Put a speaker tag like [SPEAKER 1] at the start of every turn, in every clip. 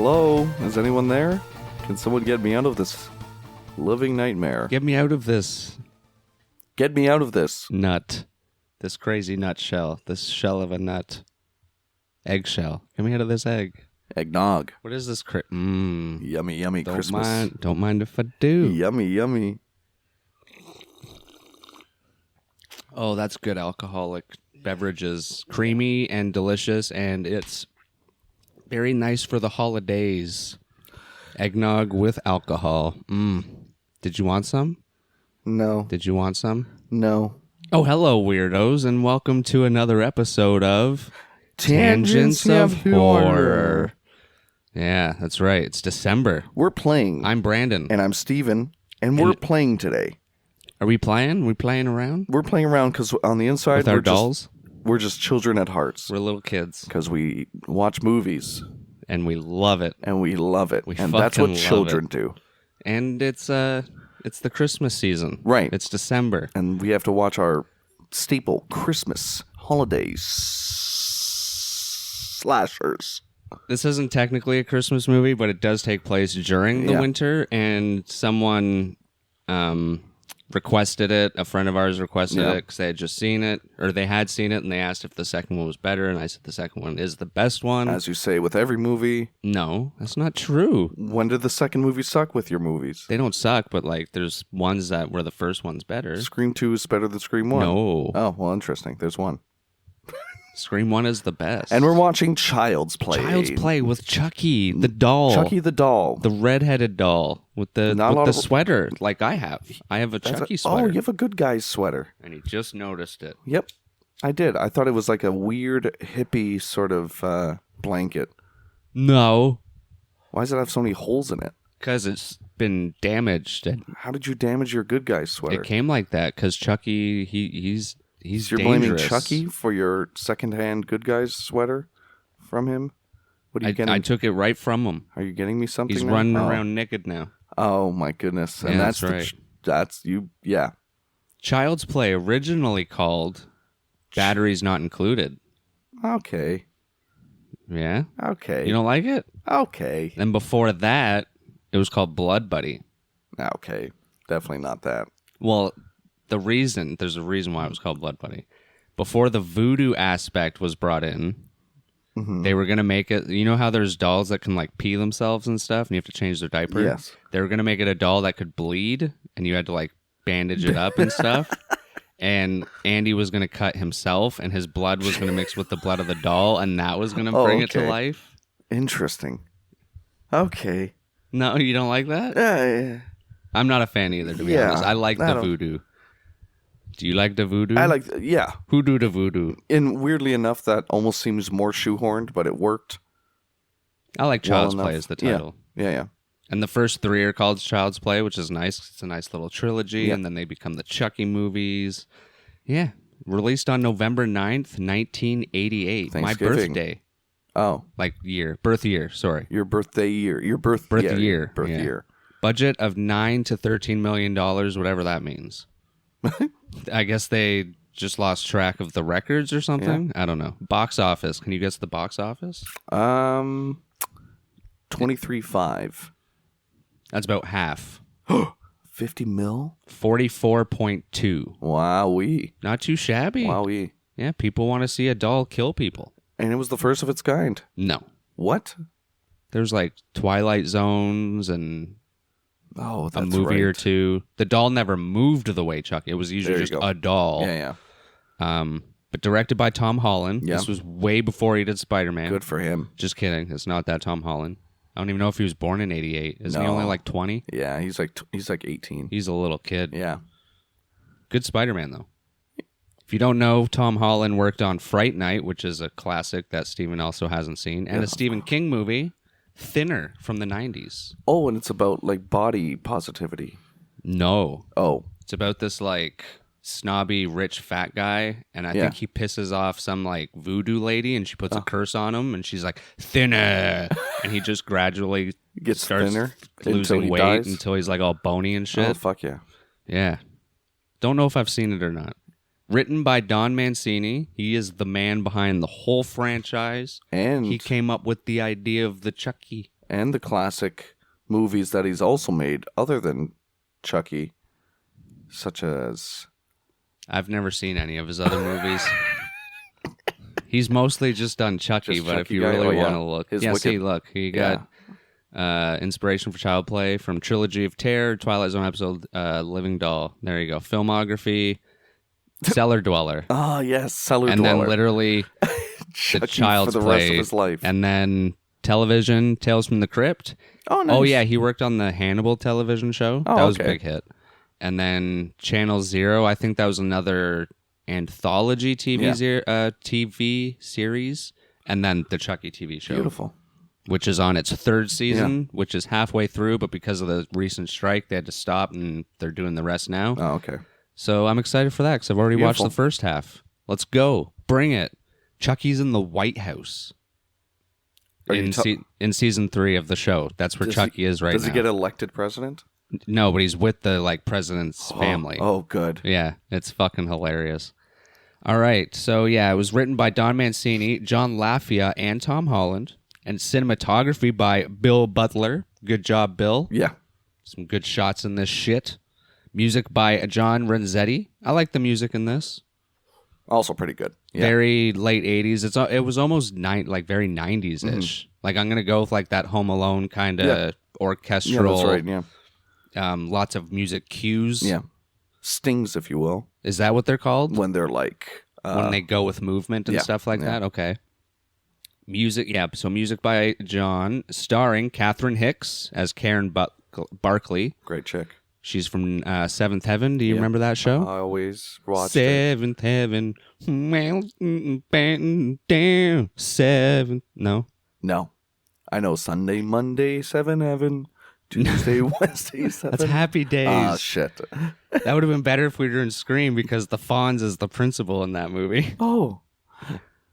[SPEAKER 1] Hello? Is anyone there? Can someone get me out of this living nightmare?
[SPEAKER 2] Get me out of this
[SPEAKER 1] Get me out of this.
[SPEAKER 2] nut. This crazy nutshell. This shell of a nut. Eggshell. Get me out of this egg.
[SPEAKER 1] Eggnog.
[SPEAKER 2] What is this?
[SPEAKER 1] Yummy, yummy
[SPEAKER 2] Don't
[SPEAKER 1] Christmas.
[SPEAKER 2] Don't mind if I do.
[SPEAKER 1] Yummy, yummy.
[SPEAKER 2] Oh, that's good alcoholic beverages. Creamy and delicious, and it's very nice for the holidays. Eggnog with alcohol. Did you want some?
[SPEAKER 1] No.
[SPEAKER 2] Did you want some?
[SPEAKER 1] No.
[SPEAKER 2] Oh, hello, weirdos, and welcome to another episode of
[SPEAKER 1] Tangents of Horror.
[SPEAKER 2] Yeah, that's right. It's December.
[SPEAKER 1] We're playing.
[SPEAKER 2] I'm Brandon.
[SPEAKER 1] And I'm Steven. And we're playing today.
[SPEAKER 2] Are we playing? We playing around?
[SPEAKER 1] We're playing around because on the inside,
[SPEAKER 2] With our dolls?
[SPEAKER 1] We're just children at hearts.
[SPEAKER 2] We're little kids.
[SPEAKER 1] Because we watch movies.
[SPEAKER 2] And we love it.
[SPEAKER 1] And we love it.
[SPEAKER 2] We
[SPEAKER 1] and that's what
[SPEAKER 2] fucking
[SPEAKER 1] children
[SPEAKER 2] love
[SPEAKER 1] do.
[SPEAKER 2] And it's the Christmas season.
[SPEAKER 1] Right.
[SPEAKER 2] It's December.
[SPEAKER 1] And we have to watch our staple Christmas holidays slashers.
[SPEAKER 2] This isn't technically a Christmas movie, but it does take place during the winter, and someone requested it. A friend of ours requested it because they had just seen it, or they had seen it, and they asked if the second one was better, and I said the second one is the best one.
[SPEAKER 1] As you say with every movie.
[SPEAKER 2] No, that's not true.
[SPEAKER 1] When did the second movie suck with your movies?
[SPEAKER 2] They don't suck, but like there's ones that where the first one's better.
[SPEAKER 1] Scream 2 is better than Scream 1?
[SPEAKER 2] No.
[SPEAKER 1] Oh, well, interesting. There's one.
[SPEAKER 2] Scream 1 is the best.
[SPEAKER 1] And we're watching Child's Play.
[SPEAKER 2] Child's Play with Chucky, the doll.
[SPEAKER 1] Chucky the doll.
[SPEAKER 2] The redheaded doll with the sweater, like I have. I have a Chucky sweater.
[SPEAKER 1] Oh, you have a good guy's sweater.
[SPEAKER 2] And he just noticed it.
[SPEAKER 1] Yep, I did. I thought it was like a weird hippie sort of blanket.
[SPEAKER 2] No.
[SPEAKER 1] Why does it have so many holes in it?
[SPEAKER 2] Because it's been damaged. And
[SPEAKER 1] how did you damage your good guy's sweater?
[SPEAKER 2] It came like that because Chucky, he's
[SPEAKER 1] You're
[SPEAKER 2] dangerous.
[SPEAKER 1] blaming Chucky for your secondhand good guy's sweater from him? What are you getting?
[SPEAKER 2] I took it right from him.
[SPEAKER 1] Are you getting me something?
[SPEAKER 2] He's
[SPEAKER 1] now?
[SPEAKER 2] running around naked now.
[SPEAKER 1] Oh my goodness! And
[SPEAKER 2] Yeah,
[SPEAKER 1] that's
[SPEAKER 2] right.
[SPEAKER 1] That's you. Yeah.
[SPEAKER 2] Child's Play, originally called Batteries Not Included.
[SPEAKER 1] Okay.
[SPEAKER 2] Yeah.
[SPEAKER 1] Okay.
[SPEAKER 2] You don't like it?
[SPEAKER 1] Okay.
[SPEAKER 2] And before that, it was called Blood Buddy.
[SPEAKER 1] Okay. Definitely not that.
[SPEAKER 2] Well, there's a reason why it was called Blood Buddy. Before the voodoo aspect was brought in, they were going to make it, you know how there's dolls that can like pee themselves and stuff and you have to change their diaper?
[SPEAKER 1] Yes.
[SPEAKER 2] They were going to make it a doll that could bleed and you had to like bandage it up and stuff. And Andy was going to cut himself and his blood was going to mix with the blood of the doll and that was going to bring it to life.
[SPEAKER 1] Interesting. Okay.
[SPEAKER 2] No, you don't like that?
[SPEAKER 1] Yeah.
[SPEAKER 2] I'm not a fan either, to be honest. I like the voodoo. Do you like the voodoo?
[SPEAKER 1] I like, yeah.
[SPEAKER 2] Who do the voodoo?
[SPEAKER 1] And weirdly enough, that almost seems more shoehorned, but it worked.
[SPEAKER 2] I like Child's Play as the title.
[SPEAKER 1] Yeah.
[SPEAKER 2] And the first three are called Child's Play, which is nice. It's a nice little trilogy, and then they become the Chucky movies. Yeah. Released on November 9th, 1988. My birthday.
[SPEAKER 1] Oh.
[SPEAKER 2] Like year. Birth year, sorry.
[SPEAKER 1] Your birthday year. Your birth
[SPEAKER 2] year.
[SPEAKER 1] Birth year.
[SPEAKER 2] Budget of $9 to $13 million, whatever that means. I guess they just lost track of the records or something. Yeah. I don't know. Box office. Can you guess the box office?
[SPEAKER 1] 23.5.
[SPEAKER 2] That's about half.
[SPEAKER 1] 50 mil?
[SPEAKER 2] 44.2.
[SPEAKER 1] Wowee.
[SPEAKER 2] Not too shabby.
[SPEAKER 1] Wowee.
[SPEAKER 2] Yeah, people want to see a doll kill people.
[SPEAKER 1] And it was the first of its kind.
[SPEAKER 2] No.
[SPEAKER 1] What?
[SPEAKER 2] There's like Twilight Zones and
[SPEAKER 1] that's
[SPEAKER 2] a movie or two. The doll never moved the way Chucky. It was usually just a doll.
[SPEAKER 1] Yeah.
[SPEAKER 2] But directed by Tom Holland. Yeah. This was way before he did Spider-Man.
[SPEAKER 1] Good for him.
[SPEAKER 2] Just kidding. It's not that Tom Holland. I don't even know if he was born in 88. Isn't he only like 20?
[SPEAKER 1] Yeah, he's like 18.
[SPEAKER 2] He's a little kid.
[SPEAKER 1] Yeah.
[SPEAKER 2] Good Spider-Man, though. If you don't know, Tom Holland worked on Fright Night, which is a classic that Steven also hasn't seen, and a Stephen King movie, Thinner, from the 90s.
[SPEAKER 1] Oh, and it's about like body positivity.
[SPEAKER 2] No.
[SPEAKER 1] Oh.
[SPEAKER 2] It's about this like snobby, rich, fat guy, and I think he pisses off some like voodoo lady, and she puts a curse on him, and she's like, thinner! And he just gradually starts
[SPEAKER 1] thinner
[SPEAKER 2] losing weight until he's like all bony and shit.
[SPEAKER 1] Oh, fuck yeah.
[SPEAKER 2] Yeah. Don't know if I've seen it or not. Written by Don Mancini. He is the man behind the whole franchise.
[SPEAKER 1] And
[SPEAKER 2] he came up with the idea of the Chucky
[SPEAKER 1] and the classic movies that he's also made other than Chucky, such as...
[SPEAKER 2] I've never seen any of his other movies. He's mostly just done Chucky,
[SPEAKER 1] Just
[SPEAKER 2] but if
[SPEAKER 1] Chucky
[SPEAKER 2] you
[SPEAKER 1] guy?
[SPEAKER 2] really
[SPEAKER 1] Oh,
[SPEAKER 2] want
[SPEAKER 1] yeah.
[SPEAKER 2] to look...
[SPEAKER 1] His
[SPEAKER 2] yeah,
[SPEAKER 1] Wicked-
[SPEAKER 2] see, look. He got inspiration for Child Play from Trilogy of Terror, Twilight Zone episode, Living Doll. There you go. Filmography, Cellar Dweller.
[SPEAKER 1] Oh, yes, Cellar
[SPEAKER 2] And
[SPEAKER 1] Dweller.
[SPEAKER 2] then literally
[SPEAKER 1] Chucky
[SPEAKER 2] the Child's
[SPEAKER 1] for the
[SPEAKER 2] Play.
[SPEAKER 1] rest of his life.
[SPEAKER 2] And then television, Tales from the Crypt.
[SPEAKER 1] Oh, nice.
[SPEAKER 2] Oh, yeah, he worked on the Hannibal television show.
[SPEAKER 1] Oh,
[SPEAKER 2] that was a
[SPEAKER 1] okay.
[SPEAKER 2] big hit. And then Channel Zero, I think that was another anthology TV series. And then the Chucky TV show.
[SPEAKER 1] Beautiful.
[SPEAKER 2] Which is on its third season, which is halfway through, but because of the recent strike, they had to stop, and they're doing the rest now.
[SPEAKER 1] Oh, okay.
[SPEAKER 2] So I'm excited for that, because I've already watched
[SPEAKER 1] Beautiful.
[SPEAKER 2] the first half. Let's go. Bring it. Chucky's in the White House. In season 3 of the show. That's where Chucky is right now.
[SPEAKER 1] Does he get elected president?
[SPEAKER 2] No, but he's with the president's family.
[SPEAKER 1] Oh, good.
[SPEAKER 2] Yeah, it's fucking hilarious. All right, so yeah, it was written by Don Mancini, John Lafia, and Tom Holland, and cinematography by Bill Butler. Good job, Bill.
[SPEAKER 1] Yeah.
[SPEAKER 2] Some good shots in this shit. Music by John Renzetti. I like the music in this.
[SPEAKER 1] Also pretty good. Yeah.
[SPEAKER 2] Very late 80s. It was almost very 90s-ish.
[SPEAKER 1] Mm-hmm.
[SPEAKER 2] Like, I'm going to go with that Home Alone kind of
[SPEAKER 1] Yeah,
[SPEAKER 2] orchestral.
[SPEAKER 1] that's right, yeah.
[SPEAKER 2] Lots of music cues.
[SPEAKER 1] Yeah. Stings, if you will,
[SPEAKER 2] Is that what they're called?
[SPEAKER 1] when they're like...
[SPEAKER 2] when they go with movement and
[SPEAKER 1] yeah,
[SPEAKER 2] stuff like
[SPEAKER 1] yeah.
[SPEAKER 2] that? Okay. Music, yeah. So music by John, starring Catherine Hicks as Karen Barkley.
[SPEAKER 1] Great chick.
[SPEAKER 2] She's from Seventh Heaven. Do you
[SPEAKER 1] Yeah.
[SPEAKER 2] remember that show?
[SPEAKER 1] I always watched it.
[SPEAKER 2] Seventh Heaven. Well, batting down. Seventh. No.
[SPEAKER 1] No. I know Sunday, Monday, 7 Heaven. Tuesday, Wednesday, 7.
[SPEAKER 2] That's Happy Days.
[SPEAKER 1] Ah, shit.
[SPEAKER 2] That would have been better if we were in Scream, because the Fonz is the principal in that movie.
[SPEAKER 1] Oh.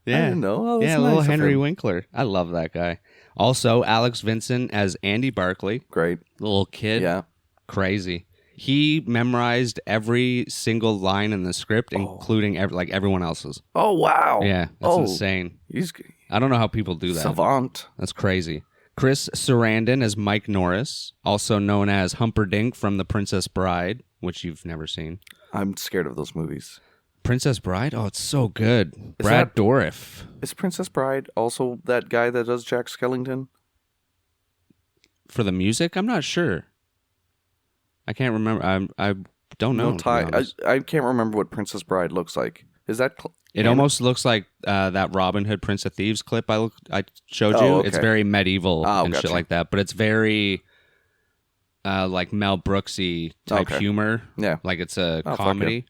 [SPEAKER 2] Yeah.
[SPEAKER 1] I didn't know. Oh, that's
[SPEAKER 2] Yeah,
[SPEAKER 1] nice
[SPEAKER 2] little
[SPEAKER 1] of
[SPEAKER 2] Henry
[SPEAKER 1] him.
[SPEAKER 2] Winkler. I love that guy. Also, Alex Vincent as Andy Barkley,
[SPEAKER 1] Great.
[SPEAKER 2] little kid.
[SPEAKER 1] Yeah.
[SPEAKER 2] Crazy. He memorized every single line in the script, including everyone else's.
[SPEAKER 1] Oh, wow.
[SPEAKER 2] Yeah, that's insane.
[SPEAKER 1] He's
[SPEAKER 2] I don't know how people do that.
[SPEAKER 1] savant.
[SPEAKER 2] That's crazy. Chris Sarandon as Mike Norris, also known as Humperdinck from The Princess Bride, which you've never seen.
[SPEAKER 1] I'm scared of those movies.
[SPEAKER 2] Princess Bride? Oh, it's so good. Brad Dourif.
[SPEAKER 1] Is Princess Bride also that guy that does Jack Skellington?
[SPEAKER 2] For the music? I'm not sure. I can't remember. I don't know.
[SPEAKER 1] No tie. I can't remember what Princess Bride looks like. Is that...
[SPEAKER 2] It almost looks like that Robin Hood Prince of Thieves clip I showed you.
[SPEAKER 1] Oh, okay.
[SPEAKER 2] It's very medieval and
[SPEAKER 1] gotcha.
[SPEAKER 2] shit like that, but it's very like Mel Brooksy type
[SPEAKER 1] Okay.
[SPEAKER 2] humor.
[SPEAKER 1] Yeah.
[SPEAKER 2] Like it's a
[SPEAKER 1] fuck
[SPEAKER 2] comedy.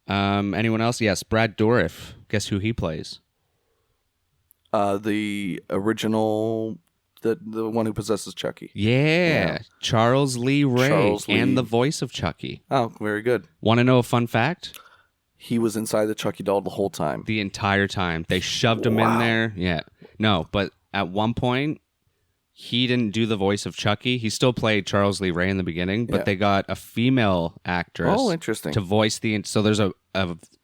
[SPEAKER 2] Anyone else? Yes, Brad Dourif. Guess who he plays?
[SPEAKER 1] The original... The one who possesses Chucky.
[SPEAKER 2] Yeah. Charles Lee Ray.
[SPEAKER 1] Charles Lee.
[SPEAKER 2] And the voice of Chucky.
[SPEAKER 1] Oh, very good.
[SPEAKER 2] Want to know a fun fact?
[SPEAKER 1] He was inside the Chucky doll the whole time.
[SPEAKER 2] The entire time. They shoved him in
[SPEAKER 1] Wow.
[SPEAKER 2] there. Yeah. No, but at one point, he didn't do the voice of Chucky. He still played Charles Lee Ray in the beginning, but
[SPEAKER 1] Yeah.
[SPEAKER 2] they got a female actress
[SPEAKER 1] Oh, interesting.
[SPEAKER 2] to voice so there's a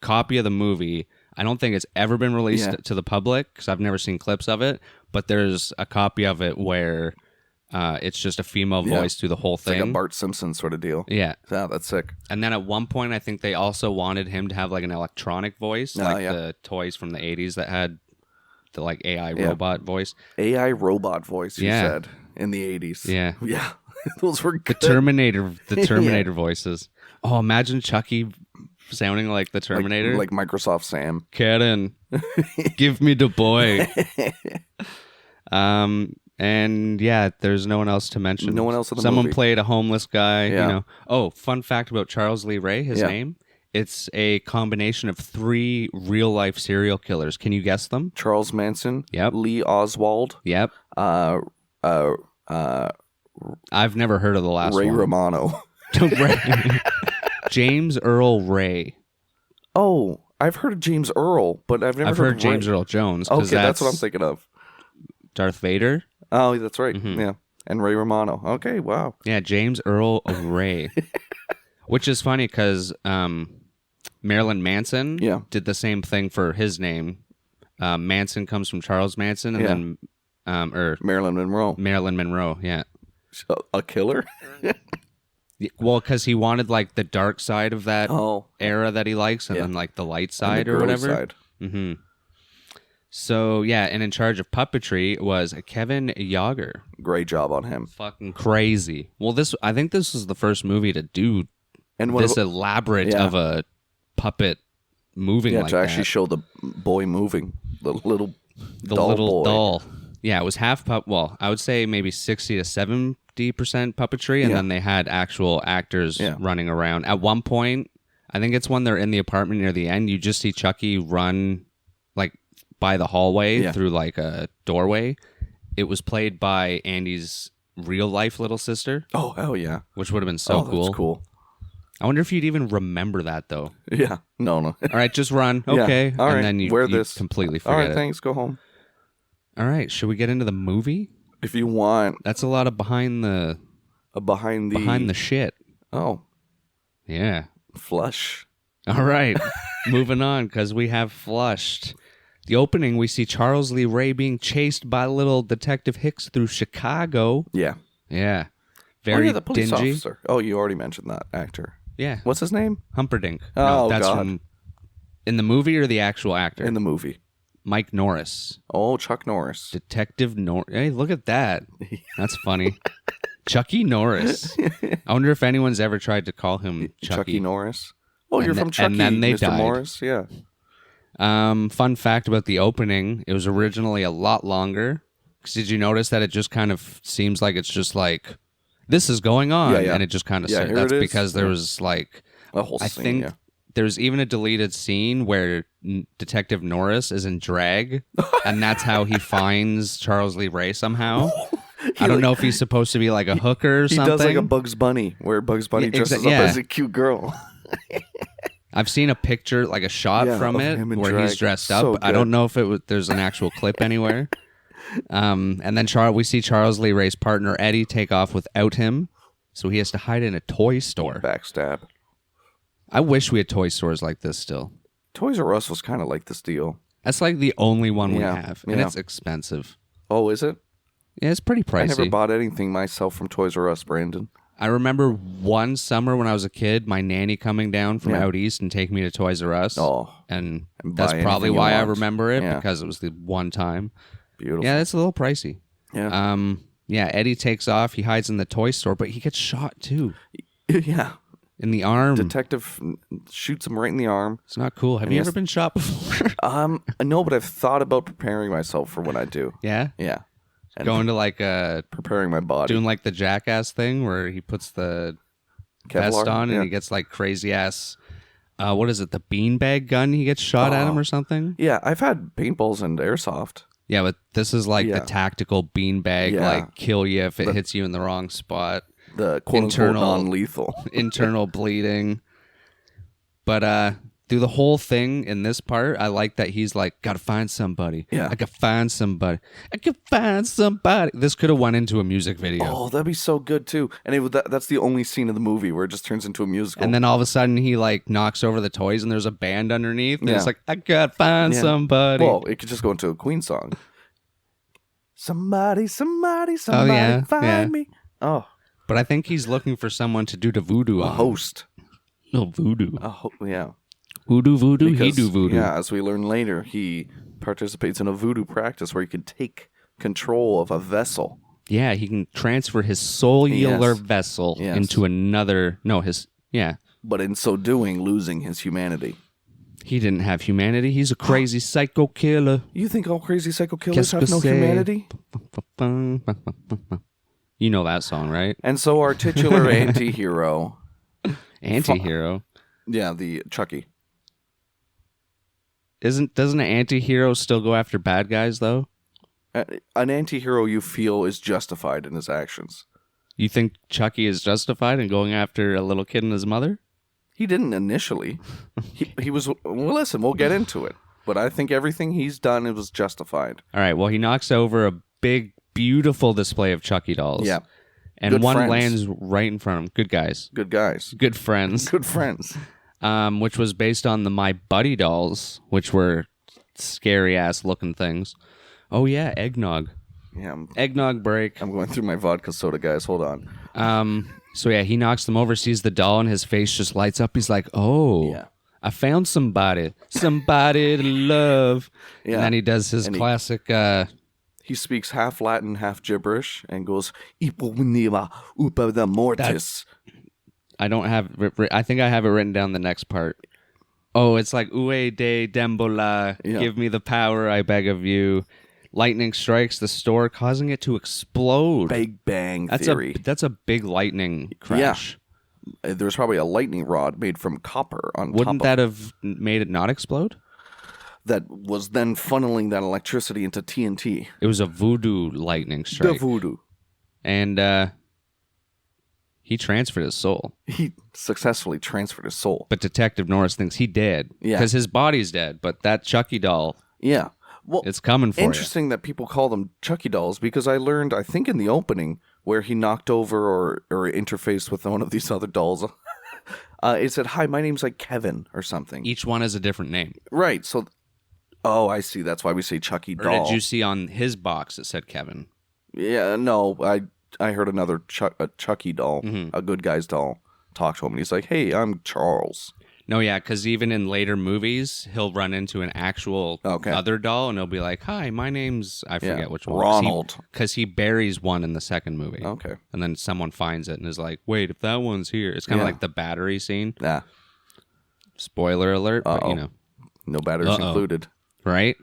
[SPEAKER 2] copy of the movie. I don't think it's ever been released
[SPEAKER 1] Yeah.
[SPEAKER 2] to the public, because I've never seen clips of it, but there's a copy of it where it's just a female
[SPEAKER 1] Yeah.
[SPEAKER 2] voice through the whole
[SPEAKER 1] It's like
[SPEAKER 2] thing.
[SPEAKER 1] a Bart Simpson sort of deal.
[SPEAKER 2] Yeah.
[SPEAKER 1] Yeah, that's sick.
[SPEAKER 2] And then at one point, I think they also wanted him to have an electronic voice, like
[SPEAKER 1] yeah.
[SPEAKER 2] the toys from the 80s that had the AI robot voice.
[SPEAKER 1] AI robot voice, you
[SPEAKER 2] Yeah.
[SPEAKER 1] said, in the 80s.
[SPEAKER 2] Yeah.
[SPEAKER 1] Yeah. Those were
[SPEAKER 2] The
[SPEAKER 1] good.
[SPEAKER 2] Terminator voices. Oh, imagine Chucky sounding like the Terminator.
[SPEAKER 1] Like Microsoft Sam.
[SPEAKER 2] Karen, give me the boy. And yeah, there's no one else to mention.
[SPEAKER 1] No one else in the
[SPEAKER 2] Someone
[SPEAKER 1] movie.
[SPEAKER 2] played a homeless guy.
[SPEAKER 1] Yeah.
[SPEAKER 2] You know. Oh, fun fact about Charles Lee Ray, his
[SPEAKER 1] Yeah.
[SPEAKER 2] name. It's a combination of 3 real life serial killers. Can you guess them?
[SPEAKER 1] Charles Manson.
[SPEAKER 2] Yep.
[SPEAKER 1] Lee Oswald.
[SPEAKER 2] Yep.
[SPEAKER 1] Uh,
[SPEAKER 2] I've never heard of the last
[SPEAKER 1] Ray
[SPEAKER 2] one.
[SPEAKER 1] Romano.
[SPEAKER 2] James Earl Ray.
[SPEAKER 1] Oh, I've heard of James Earl, but I've never
[SPEAKER 2] I've heard
[SPEAKER 1] of
[SPEAKER 2] James
[SPEAKER 1] Ray.
[SPEAKER 2] Earl Jones. 'cause
[SPEAKER 1] Okay, that's what I'm thinking of.
[SPEAKER 2] Darth Vader.
[SPEAKER 1] Oh, that's right.
[SPEAKER 2] Mm-hmm.
[SPEAKER 1] Yeah. And Ray Romano. Okay, wow.
[SPEAKER 2] Yeah, James Earl Ray. Which is funny because Marilyn Manson
[SPEAKER 1] Yeah.
[SPEAKER 2] did the same thing for his name. Manson comes from Charles Manson, and
[SPEAKER 1] Yeah.
[SPEAKER 2] then or
[SPEAKER 1] Marilyn Monroe.
[SPEAKER 2] Marilyn Monroe. Yeah.
[SPEAKER 1] A killer?
[SPEAKER 2] Well, because he wanted like the dark side of that era that he likes, and then like the light side
[SPEAKER 1] the
[SPEAKER 2] or
[SPEAKER 1] girly
[SPEAKER 2] whatever.
[SPEAKER 1] Side.
[SPEAKER 2] Mm-hmm. So yeah, and in charge of puppetry was Kevin Yager.
[SPEAKER 1] Great job on him.
[SPEAKER 2] Fucking crazy. Well, I think this was the first movie to do this elaborate of a puppet moving like
[SPEAKER 1] to actually
[SPEAKER 2] that.
[SPEAKER 1] show the boy moving, the little boy.
[SPEAKER 2] doll. Yeah, it was half Well, I would say maybe 60 to 70% puppetry, and then they had actual actors running around. At one point, I think it's when they're in the apartment near the end, you just see Chucky run like by the hallway through like a doorway. It was played by Andy's real life little sister.
[SPEAKER 1] Oh, hell yeah.
[SPEAKER 2] Which would have been so cool.
[SPEAKER 1] That's cool.
[SPEAKER 2] I wonder if you'd even remember that though.
[SPEAKER 1] Yeah. No.
[SPEAKER 2] All right, just run. Okay.
[SPEAKER 1] All right.
[SPEAKER 2] And then you completely forget
[SPEAKER 1] All right,
[SPEAKER 2] it.
[SPEAKER 1] thanks. Go home.
[SPEAKER 2] All right, should we get into the movie?
[SPEAKER 1] If you want.
[SPEAKER 2] That's a lot of behind the shit.
[SPEAKER 1] Oh.
[SPEAKER 2] Yeah.
[SPEAKER 1] Flush.
[SPEAKER 2] All right. Moving on, because we have Flushed. The opening, we see Charles Lee Ray being chased by little Detective Hicks through Chicago.
[SPEAKER 1] Yeah.
[SPEAKER 2] Yeah. Very
[SPEAKER 1] the police
[SPEAKER 2] dingy.
[SPEAKER 1] officer. Oh, you already mentioned that actor.
[SPEAKER 2] Yeah.
[SPEAKER 1] What's his name?
[SPEAKER 2] Humperdinck.
[SPEAKER 1] Oh,
[SPEAKER 2] no, that's
[SPEAKER 1] God.
[SPEAKER 2] from in the movie or the actual actor?
[SPEAKER 1] In the movie.
[SPEAKER 2] Mike Norris.
[SPEAKER 1] Oh, Chuck Norris.
[SPEAKER 2] Detective Norris. Hey, look at that. That's funny. Chucky Norris. I wonder if anyone's ever tried to call him Chucky
[SPEAKER 1] Norris. Oh, you're from Chucky,
[SPEAKER 2] and then they
[SPEAKER 1] Mr.
[SPEAKER 2] died.
[SPEAKER 1] Morris. Yeah.
[SPEAKER 2] Fun fact about the opening, it was originally a lot longer. 'Cause did you notice that it just kind of seems like it's just like, this is going on, and it just kind of that's because there was like,
[SPEAKER 1] a whole scene,
[SPEAKER 2] I think there's even a deleted scene where Detective Norris is in drag, and that's how he finds Charles Lee Ray somehow. I don't know if he's supposed to be like a hooker or something.
[SPEAKER 1] He does like a Bugs Bunny, where Bugs Bunny dresses up as a cute girl.
[SPEAKER 2] I've seen a picture, like a shot from it, where he's dressed up. I don't know if there's an actual clip anywhere. And then we see Charles Lee Ray's partner Eddie take off without him, so he has to hide in a toy store.
[SPEAKER 1] Backstab.
[SPEAKER 2] I wish we had toy stores like this still.
[SPEAKER 1] Toys R Us was kind of like this deal.
[SPEAKER 2] That's like the only one we have, and it's expensive.
[SPEAKER 1] Oh, is it?
[SPEAKER 2] Yeah, it's pretty pricey.
[SPEAKER 1] I never bought anything myself from Toys R Us, Brandon.
[SPEAKER 2] I remember one summer when I was a kid, my nanny coming down from out east and taking me to Toys R Us.
[SPEAKER 1] Oh,
[SPEAKER 2] and that's probably why I remember it, because it was the one time.
[SPEAKER 1] Beautiful.
[SPEAKER 2] Yeah, it's a little pricey.
[SPEAKER 1] Yeah.
[SPEAKER 2] Eddie takes off. He hides in the toy store, but he gets shot too.
[SPEAKER 1] Yeah.
[SPEAKER 2] In the arm.
[SPEAKER 1] Detective shoots him right in the arm.
[SPEAKER 2] It's not cool. Have you ever been shot before?
[SPEAKER 1] No, but I've thought about preparing myself for when I do.
[SPEAKER 2] Yeah?
[SPEAKER 1] Yeah.
[SPEAKER 2] And going to like
[SPEAKER 1] preparing my body.
[SPEAKER 2] Doing like the Jackass thing where he puts the vest on and he gets like crazy ass, what is it, the beanbag gun he gets shot at him or something?
[SPEAKER 1] Yeah, I've had paintballs and airsoft.
[SPEAKER 2] Yeah, but this is like the tactical beanbag, like kill you if it hits you in the wrong spot.
[SPEAKER 1] The quote-unquote non-lethal.
[SPEAKER 2] Internal bleeding. But through the whole thing in this part, I like that he's like, gotta find somebody.
[SPEAKER 1] Yeah.
[SPEAKER 2] I gotta find somebody. I can find somebody. This could have went into a music video.
[SPEAKER 1] Oh, that'd be so good too. And that's the only scene of the movie where it just turns into a musical.
[SPEAKER 2] And then all of a sudden he like knocks over the toys and there's a band underneath. And it's like, I gotta find somebody.
[SPEAKER 1] Well, it could just go into a Queen song. Somebody find me. Oh.
[SPEAKER 2] But I think he's looking for someone to do the voodoo on.
[SPEAKER 1] A host.
[SPEAKER 2] No, voodoo.
[SPEAKER 1] Yeah.
[SPEAKER 2] Voodoo, he do voodoo.
[SPEAKER 1] Yeah, as we learn later, he participates in a voodoo practice where he can take control of a vessel.
[SPEAKER 2] Yeah, he can transfer his cellular vessel into another... But
[SPEAKER 1] in so doing, losing his humanity.
[SPEAKER 2] He didn't have humanity. He's a crazy psycho killer.
[SPEAKER 1] You think all crazy psycho killers have no humanity?
[SPEAKER 2] You know that song, right?
[SPEAKER 1] And so our titular anti-hero...
[SPEAKER 2] Anti-hero?
[SPEAKER 1] Yeah, the Chucky.
[SPEAKER 2] Doesn't an anti-hero still go after bad guys, though?
[SPEAKER 1] An anti-hero you feel is justified in his actions.
[SPEAKER 2] You think Chucky is justified in going after a little kid and his mother?
[SPEAKER 1] He didn't initially. he was... Well, listen, we'll get into it. But I think everything he's done, it was justified.
[SPEAKER 2] All right, well, he knocks over a big, beautiful display of Chucky dolls.
[SPEAKER 1] Yeah.
[SPEAKER 2] And
[SPEAKER 1] good
[SPEAKER 2] one
[SPEAKER 1] friends.
[SPEAKER 2] lands right in front of him. Good guys.
[SPEAKER 1] Good guys.
[SPEAKER 2] Good friends.
[SPEAKER 1] Good friends.
[SPEAKER 2] Which was based on the My Buddy dolls, which were scary-ass looking things. Oh, yeah, eggnog.
[SPEAKER 1] Yeah,
[SPEAKER 2] Eggnog break.
[SPEAKER 1] I'm going through my vodka soda, guys. Hold on.
[SPEAKER 2] So yeah, he knocks them over, sees the doll, and his face just lights up. He's like, "Oh,
[SPEAKER 1] Yeah.
[SPEAKER 2] I found somebody to love."
[SPEAKER 1] Yeah.
[SPEAKER 2] And then he does his classic.
[SPEAKER 1] He speaks half Latin, half gibberish, and goes "Ipo veniva upa the mortis."
[SPEAKER 2] I don't have. I think I have it written down the next part. Oh, it's like "Ue de dembola, give me the power, I beg of you." Lightning strikes the store, causing it to explode.
[SPEAKER 1] Big Bang Theory.
[SPEAKER 2] That's a big lightning crash.
[SPEAKER 1] Yeah. There's probably a lightning rod made from copper on top.
[SPEAKER 2] Wouldn't that have made it not explode?
[SPEAKER 1] That was then funneling that electricity into TNT.
[SPEAKER 2] It was a voodoo lightning strike.
[SPEAKER 1] The voodoo.
[SPEAKER 2] And he transferred his soul.
[SPEAKER 1] He successfully transferred his soul.
[SPEAKER 2] But Detective Norris thinks he did.
[SPEAKER 1] Yeah.
[SPEAKER 2] Because his body's dead. But that Chucky doll,
[SPEAKER 1] Yeah. Well,
[SPEAKER 2] it's coming for
[SPEAKER 1] interesting that people call them Chucky dolls, because I learned, I think in the opening, where he knocked over or interfaced with one of these other dolls, it said, "Hi, my name's like Kevin," or something.
[SPEAKER 2] you. Each one has a different name.
[SPEAKER 1] Right, so... Oh, I see. That's why we say Chucky
[SPEAKER 2] Or
[SPEAKER 1] doll.
[SPEAKER 2] did you see on his box it said Kevin?
[SPEAKER 1] Yeah, no, I heard another Chucky doll,
[SPEAKER 2] Mm-hmm.
[SPEAKER 1] a good guy's doll, talk to him, and he's like, "Hey, I'm Charles."
[SPEAKER 2] No, yeah, because even in later movies, he'll run into an actual other doll, and he'll be like, "Hi, my name's..." I forget which one.
[SPEAKER 1] Ronald.
[SPEAKER 2] Because he buries one in the second movie.
[SPEAKER 1] Okay.
[SPEAKER 2] And then someone finds it and is like, "Wait, if that one's here..." It's kind of like the battery scene.
[SPEAKER 1] Nah,
[SPEAKER 2] Spoiler alert, but you know.
[SPEAKER 1] no batteries included.
[SPEAKER 2] Right?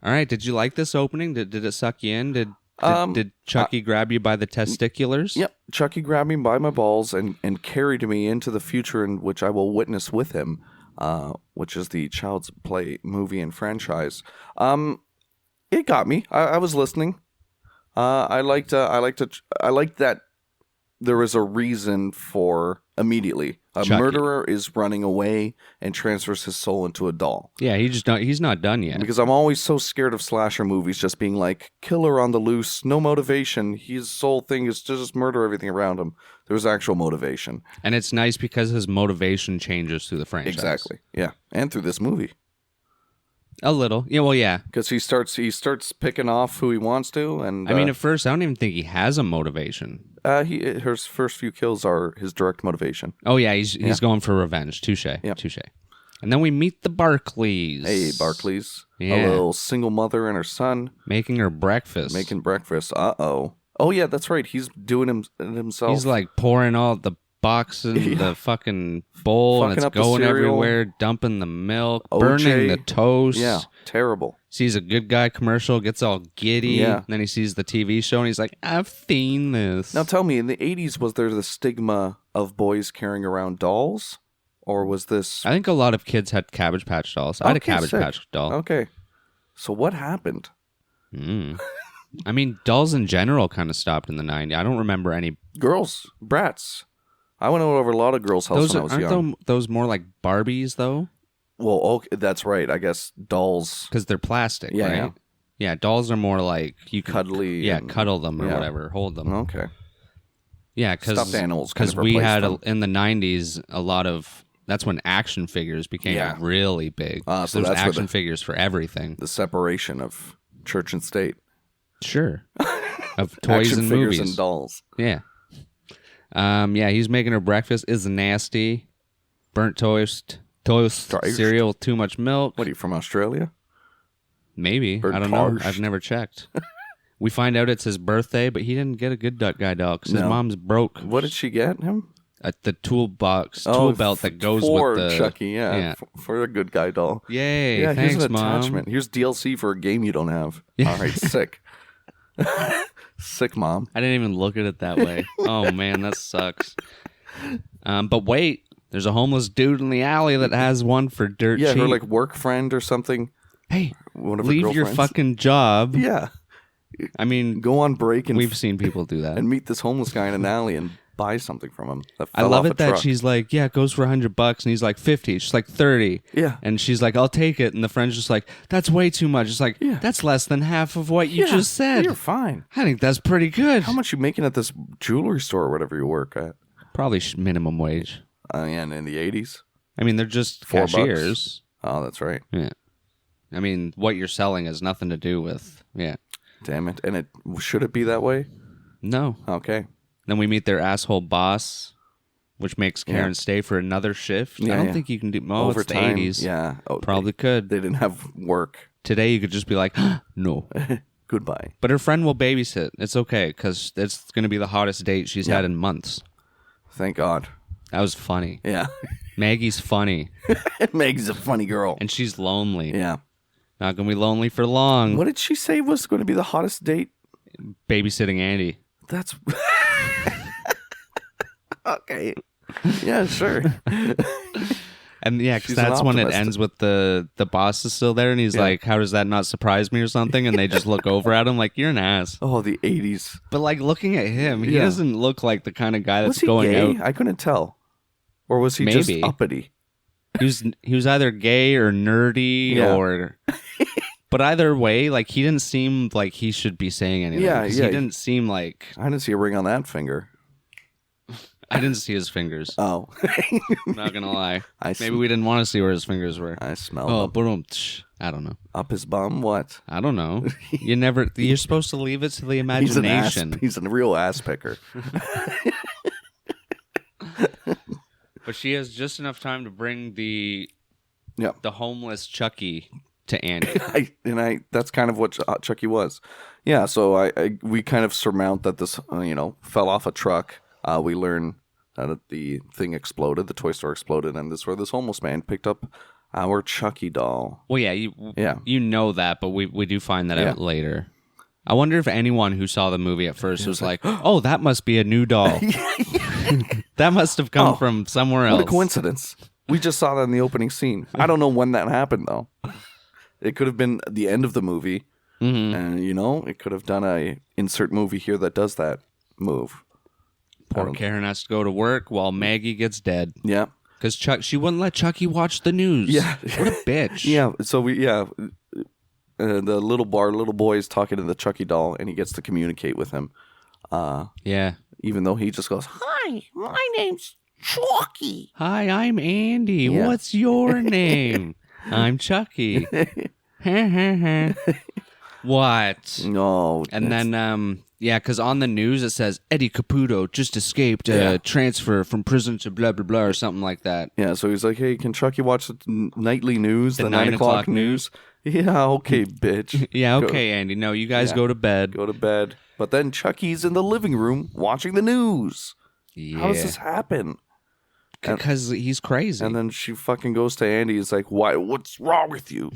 [SPEAKER 2] All right, did you like this opening? Did it suck you in? Did Chucky grab you by the testiculars?
[SPEAKER 1] Yep, Chucky grabbed me by my balls and carried me into the future in which I will witness with him, which is the Child's Play movie and franchise. It got me. I was listening. I liked that there was a reason for immediately. A
[SPEAKER 2] Chucky.
[SPEAKER 1] murderer is running away and transfers his soul into a doll.
[SPEAKER 2] Yeah, he's not done yet.
[SPEAKER 1] Because I'm always so scared of slasher movies just being like, killer on the loose, no motivation. His sole thing is to just murder everything around him. There's actual motivation.
[SPEAKER 2] And it's nice because his motivation changes through the franchise.
[SPEAKER 1] Exactly. Yeah. And through this movie.
[SPEAKER 2] A little. Yeah, well, yeah.
[SPEAKER 1] Because he starts picking off who he wants to, and
[SPEAKER 2] I mean, at first, I don't even think he has a motivation.
[SPEAKER 1] his first few kills are his direct motivation.
[SPEAKER 2] Oh, yeah, he's going for revenge. Touche.
[SPEAKER 1] Yep.
[SPEAKER 2] Touche. And then we meet the Barkleys.
[SPEAKER 1] Hey, Barclays.
[SPEAKER 2] Yeah.
[SPEAKER 1] A little single mother and her son.
[SPEAKER 2] Making her breakfast.
[SPEAKER 1] Making breakfast. Uh-oh. Oh, yeah, that's right. He's doing himself.
[SPEAKER 2] He's like pouring all the box in the fucking bowl,
[SPEAKER 1] Fucking
[SPEAKER 2] and
[SPEAKER 1] up
[SPEAKER 2] it's
[SPEAKER 1] the
[SPEAKER 2] going
[SPEAKER 1] cereal.
[SPEAKER 2] everywhere, dumping the milk,
[SPEAKER 1] OJ.
[SPEAKER 2] burning the toast.
[SPEAKER 1] Yeah, terrible.
[SPEAKER 2] Sees a good guy commercial, gets all giddy.
[SPEAKER 1] Yeah.
[SPEAKER 2] And then he sees the TV show, and he's like, "I've seen this."
[SPEAKER 1] Now tell me, in the 80s, was there the stigma of boys carrying around dolls? Or was this...
[SPEAKER 2] I think a lot of kids had Cabbage Patch dolls. I had a
[SPEAKER 1] Okay,
[SPEAKER 2] Cabbage
[SPEAKER 1] sick.
[SPEAKER 2] Patch doll.
[SPEAKER 1] Okay. So what happened?
[SPEAKER 2] I mean, dolls in general kind of stopped in the 90s. I don't remember any.
[SPEAKER 1] Girls. Brats. I went over a lot of girls' houses
[SPEAKER 2] Those
[SPEAKER 1] when I was
[SPEAKER 2] aren't
[SPEAKER 1] young.
[SPEAKER 2] those more like Barbies, though?
[SPEAKER 1] Well, okay, that's right. I guess dolls...
[SPEAKER 2] Because they're plastic,
[SPEAKER 1] Yeah,
[SPEAKER 2] right?
[SPEAKER 1] yeah.
[SPEAKER 2] Yeah, dolls are more like you can
[SPEAKER 1] Cuddly
[SPEAKER 2] Yeah,
[SPEAKER 1] and-
[SPEAKER 2] cuddle them or
[SPEAKER 1] yeah.
[SPEAKER 2] whatever, hold them.
[SPEAKER 1] Okay.
[SPEAKER 2] Yeah, because
[SPEAKER 1] Stuffed animals kind of
[SPEAKER 2] we
[SPEAKER 1] replaced
[SPEAKER 2] had
[SPEAKER 1] them.
[SPEAKER 2] in the 90s a lot of. That's when action figures became
[SPEAKER 1] Yeah.
[SPEAKER 2] really big.
[SPEAKER 1] So
[SPEAKER 2] There's
[SPEAKER 1] that's where
[SPEAKER 2] action figures for everything.
[SPEAKER 1] The separation of church and state.
[SPEAKER 2] Sure. Of toys
[SPEAKER 1] Action
[SPEAKER 2] and
[SPEAKER 1] figures
[SPEAKER 2] movies.
[SPEAKER 1] and dolls.
[SPEAKER 2] Yeah. Yeah, he's making her breakfast. Is nasty. Burnt toast,
[SPEAKER 1] Toast.
[SPEAKER 2] cereal, too much milk.
[SPEAKER 1] What are you, from Australia?
[SPEAKER 2] Maybe.
[SPEAKER 1] Burnt
[SPEAKER 2] I don't know.
[SPEAKER 1] toast.
[SPEAKER 2] I've never checked. We find out it's his birthday, but he didn't get a good guy dog because his
[SPEAKER 1] No.
[SPEAKER 2] mom's broke.
[SPEAKER 1] What did she get him?
[SPEAKER 2] The tool belt that goes
[SPEAKER 1] for
[SPEAKER 2] with the
[SPEAKER 1] Chucky, yeah. For a good guy doll.
[SPEAKER 2] Yay!
[SPEAKER 1] Yeah,
[SPEAKER 2] thanks,
[SPEAKER 1] here's an
[SPEAKER 2] Mom.
[SPEAKER 1] attachment. Here's DLC for a game you don't have. All right, sick. Sick, Mom.
[SPEAKER 2] I didn't even look at it that way. Oh man, that sucks. But wait, there's a homeless dude in the alley that has one for dirt
[SPEAKER 1] Yeah,
[SPEAKER 2] cheap.
[SPEAKER 1] her like work friend or something.
[SPEAKER 2] Hey,
[SPEAKER 1] One of her
[SPEAKER 2] leave your
[SPEAKER 1] girlfriends.
[SPEAKER 2] fucking job.
[SPEAKER 1] Yeah,
[SPEAKER 2] I mean,
[SPEAKER 1] go on break and
[SPEAKER 2] we've seen people do that.
[SPEAKER 1] and meet this homeless guy in an alley and buy something from him. That
[SPEAKER 2] I
[SPEAKER 1] fell
[SPEAKER 2] love
[SPEAKER 1] off
[SPEAKER 2] it
[SPEAKER 1] a
[SPEAKER 2] that
[SPEAKER 1] truck.
[SPEAKER 2] she's like, yeah, it goes for $100, and he's like 50. She's like 30.
[SPEAKER 1] Yeah.
[SPEAKER 2] And she's like, I'll take it. And the friend's just like, that's way too much. It's like,
[SPEAKER 1] Yeah.
[SPEAKER 2] that's less than half of what you
[SPEAKER 1] Yeah,
[SPEAKER 2] just said.
[SPEAKER 1] You're fine.
[SPEAKER 2] I think that's pretty good.
[SPEAKER 1] How much you making at this jewelry store or whatever you work at?
[SPEAKER 2] Probably minimum wage.
[SPEAKER 1] And in the 80s?
[SPEAKER 2] I mean, they're just
[SPEAKER 1] $4.
[SPEAKER 2] cashiers.
[SPEAKER 1] Oh, that's right.
[SPEAKER 2] Yeah. I mean, what you're selling has nothing to do with, yeah.
[SPEAKER 1] Damn it. And should it be that way?
[SPEAKER 2] No.
[SPEAKER 1] Okay.
[SPEAKER 2] Then we meet their asshole boss, which makes Karen stay for another shift. I don't think you can do
[SPEAKER 1] overtime.
[SPEAKER 2] It's the 80s.
[SPEAKER 1] Yeah. Oh,
[SPEAKER 2] Probably could.
[SPEAKER 1] They didn't have work.
[SPEAKER 2] Today you could just be like, no.
[SPEAKER 1] Goodbye.
[SPEAKER 2] But her friend will babysit. It's okay, because it's going to be the hottest date she's had in months.
[SPEAKER 1] Thank God.
[SPEAKER 2] That was funny.
[SPEAKER 1] Yeah.
[SPEAKER 2] Maggie's funny.
[SPEAKER 1] Meg's a funny girl.
[SPEAKER 2] And she's lonely.
[SPEAKER 1] Yeah.
[SPEAKER 2] Not going to be lonely for long.
[SPEAKER 1] What did she say was going to be the hottest date?
[SPEAKER 2] Babysitting Andy.
[SPEAKER 1] That's... Okay. Yeah, sure.
[SPEAKER 2] And yeah, because
[SPEAKER 1] She's an
[SPEAKER 2] that's when it
[SPEAKER 1] optimist.
[SPEAKER 2] ends with the boss is still there, and he's like, how does that not surprise me or something? And they just look over at him like, you're an ass.
[SPEAKER 1] Oh, the 80s.
[SPEAKER 2] But like looking at him, he
[SPEAKER 1] Yeah.
[SPEAKER 2] doesn't look like the kind of guy that's
[SPEAKER 1] Was he
[SPEAKER 2] going
[SPEAKER 1] gay?
[SPEAKER 2] out.
[SPEAKER 1] I couldn't tell. Or was he
[SPEAKER 2] Maybe.
[SPEAKER 1] just uppity?
[SPEAKER 2] He was either gay or nerdy
[SPEAKER 1] Yeah.
[SPEAKER 2] or... But either way, like he didn't seem like he should be saying anything.
[SPEAKER 1] Yeah,
[SPEAKER 2] 'cause
[SPEAKER 1] yeah.
[SPEAKER 2] He didn't seem like...
[SPEAKER 1] I didn't see a ring on that finger.
[SPEAKER 2] I didn't see his fingers.
[SPEAKER 1] Oh.
[SPEAKER 2] I'm not gonna lie.
[SPEAKER 1] I
[SPEAKER 2] Maybe we didn't want to see where his fingers were.
[SPEAKER 1] I smell
[SPEAKER 2] Oh,
[SPEAKER 1] them.
[SPEAKER 2] boom. I don't know.
[SPEAKER 1] Up his bum? What?
[SPEAKER 2] I don't know. You're supposed to leave it to the
[SPEAKER 1] He's an ass.
[SPEAKER 2] imagination.
[SPEAKER 1] He's a real ass picker.
[SPEAKER 2] But she has just enough time to bring the homeless Chucky to Andy.
[SPEAKER 1] That's kind of what Chucky was. Yeah, so we kind of surmount that this, fell off a truck. We learn that the thing exploded, the toy store exploded, and this is where this homeless man picked up our Chucky doll.
[SPEAKER 2] Well, you know that, but we do find that out later. I wonder if anyone who saw the movie at first was like, oh, that must be a new doll. That must have come from somewhere else.
[SPEAKER 1] What a coincidence. We just saw that in the opening scene. I don't know when that happened, though. It could have been the end of the movie. Mm-hmm. And, it could have done a insert movie here that does that move.
[SPEAKER 2] Poor Karen has to go to work while Maggie gets dead.
[SPEAKER 1] Yeah.
[SPEAKER 2] Because she wouldn't let Chucky watch the news.
[SPEAKER 1] Yeah.
[SPEAKER 2] What a bitch.
[SPEAKER 1] Yeah. So the little boy is talking to the Chucky doll, and he gets to communicate with him.
[SPEAKER 2] Yeah.
[SPEAKER 1] Even though he just goes, "Hi, my name's Chucky."
[SPEAKER 2] Hi, I'm Andy.
[SPEAKER 1] Yeah.
[SPEAKER 2] What's your name? I'm Chucky. What?
[SPEAKER 1] No.
[SPEAKER 2] And then, because on the news it says Eddie Caputo just escaped transfer from prison to blah, blah, blah, or something like that.
[SPEAKER 1] Yeah, so he's like, hey, can Chucky watch the nightly news, the
[SPEAKER 2] 9 o'clock
[SPEAKER 1] news? Yeah, okay, bitch.
[SPEAKER 2] Yeah, okay, Andy. No, you guys go to bed.
[SPEAKER 1] Go to bed. But then Chucky's in the living room watching the news.
[SPEAKER 2] Yeah.
[SPEAKER 1] How does this happen?
[SPEAKER 2] Because he's crazy.
[SPEAKER 1] And then she fucking goes to Andy. It's like, why? What's wrong with you?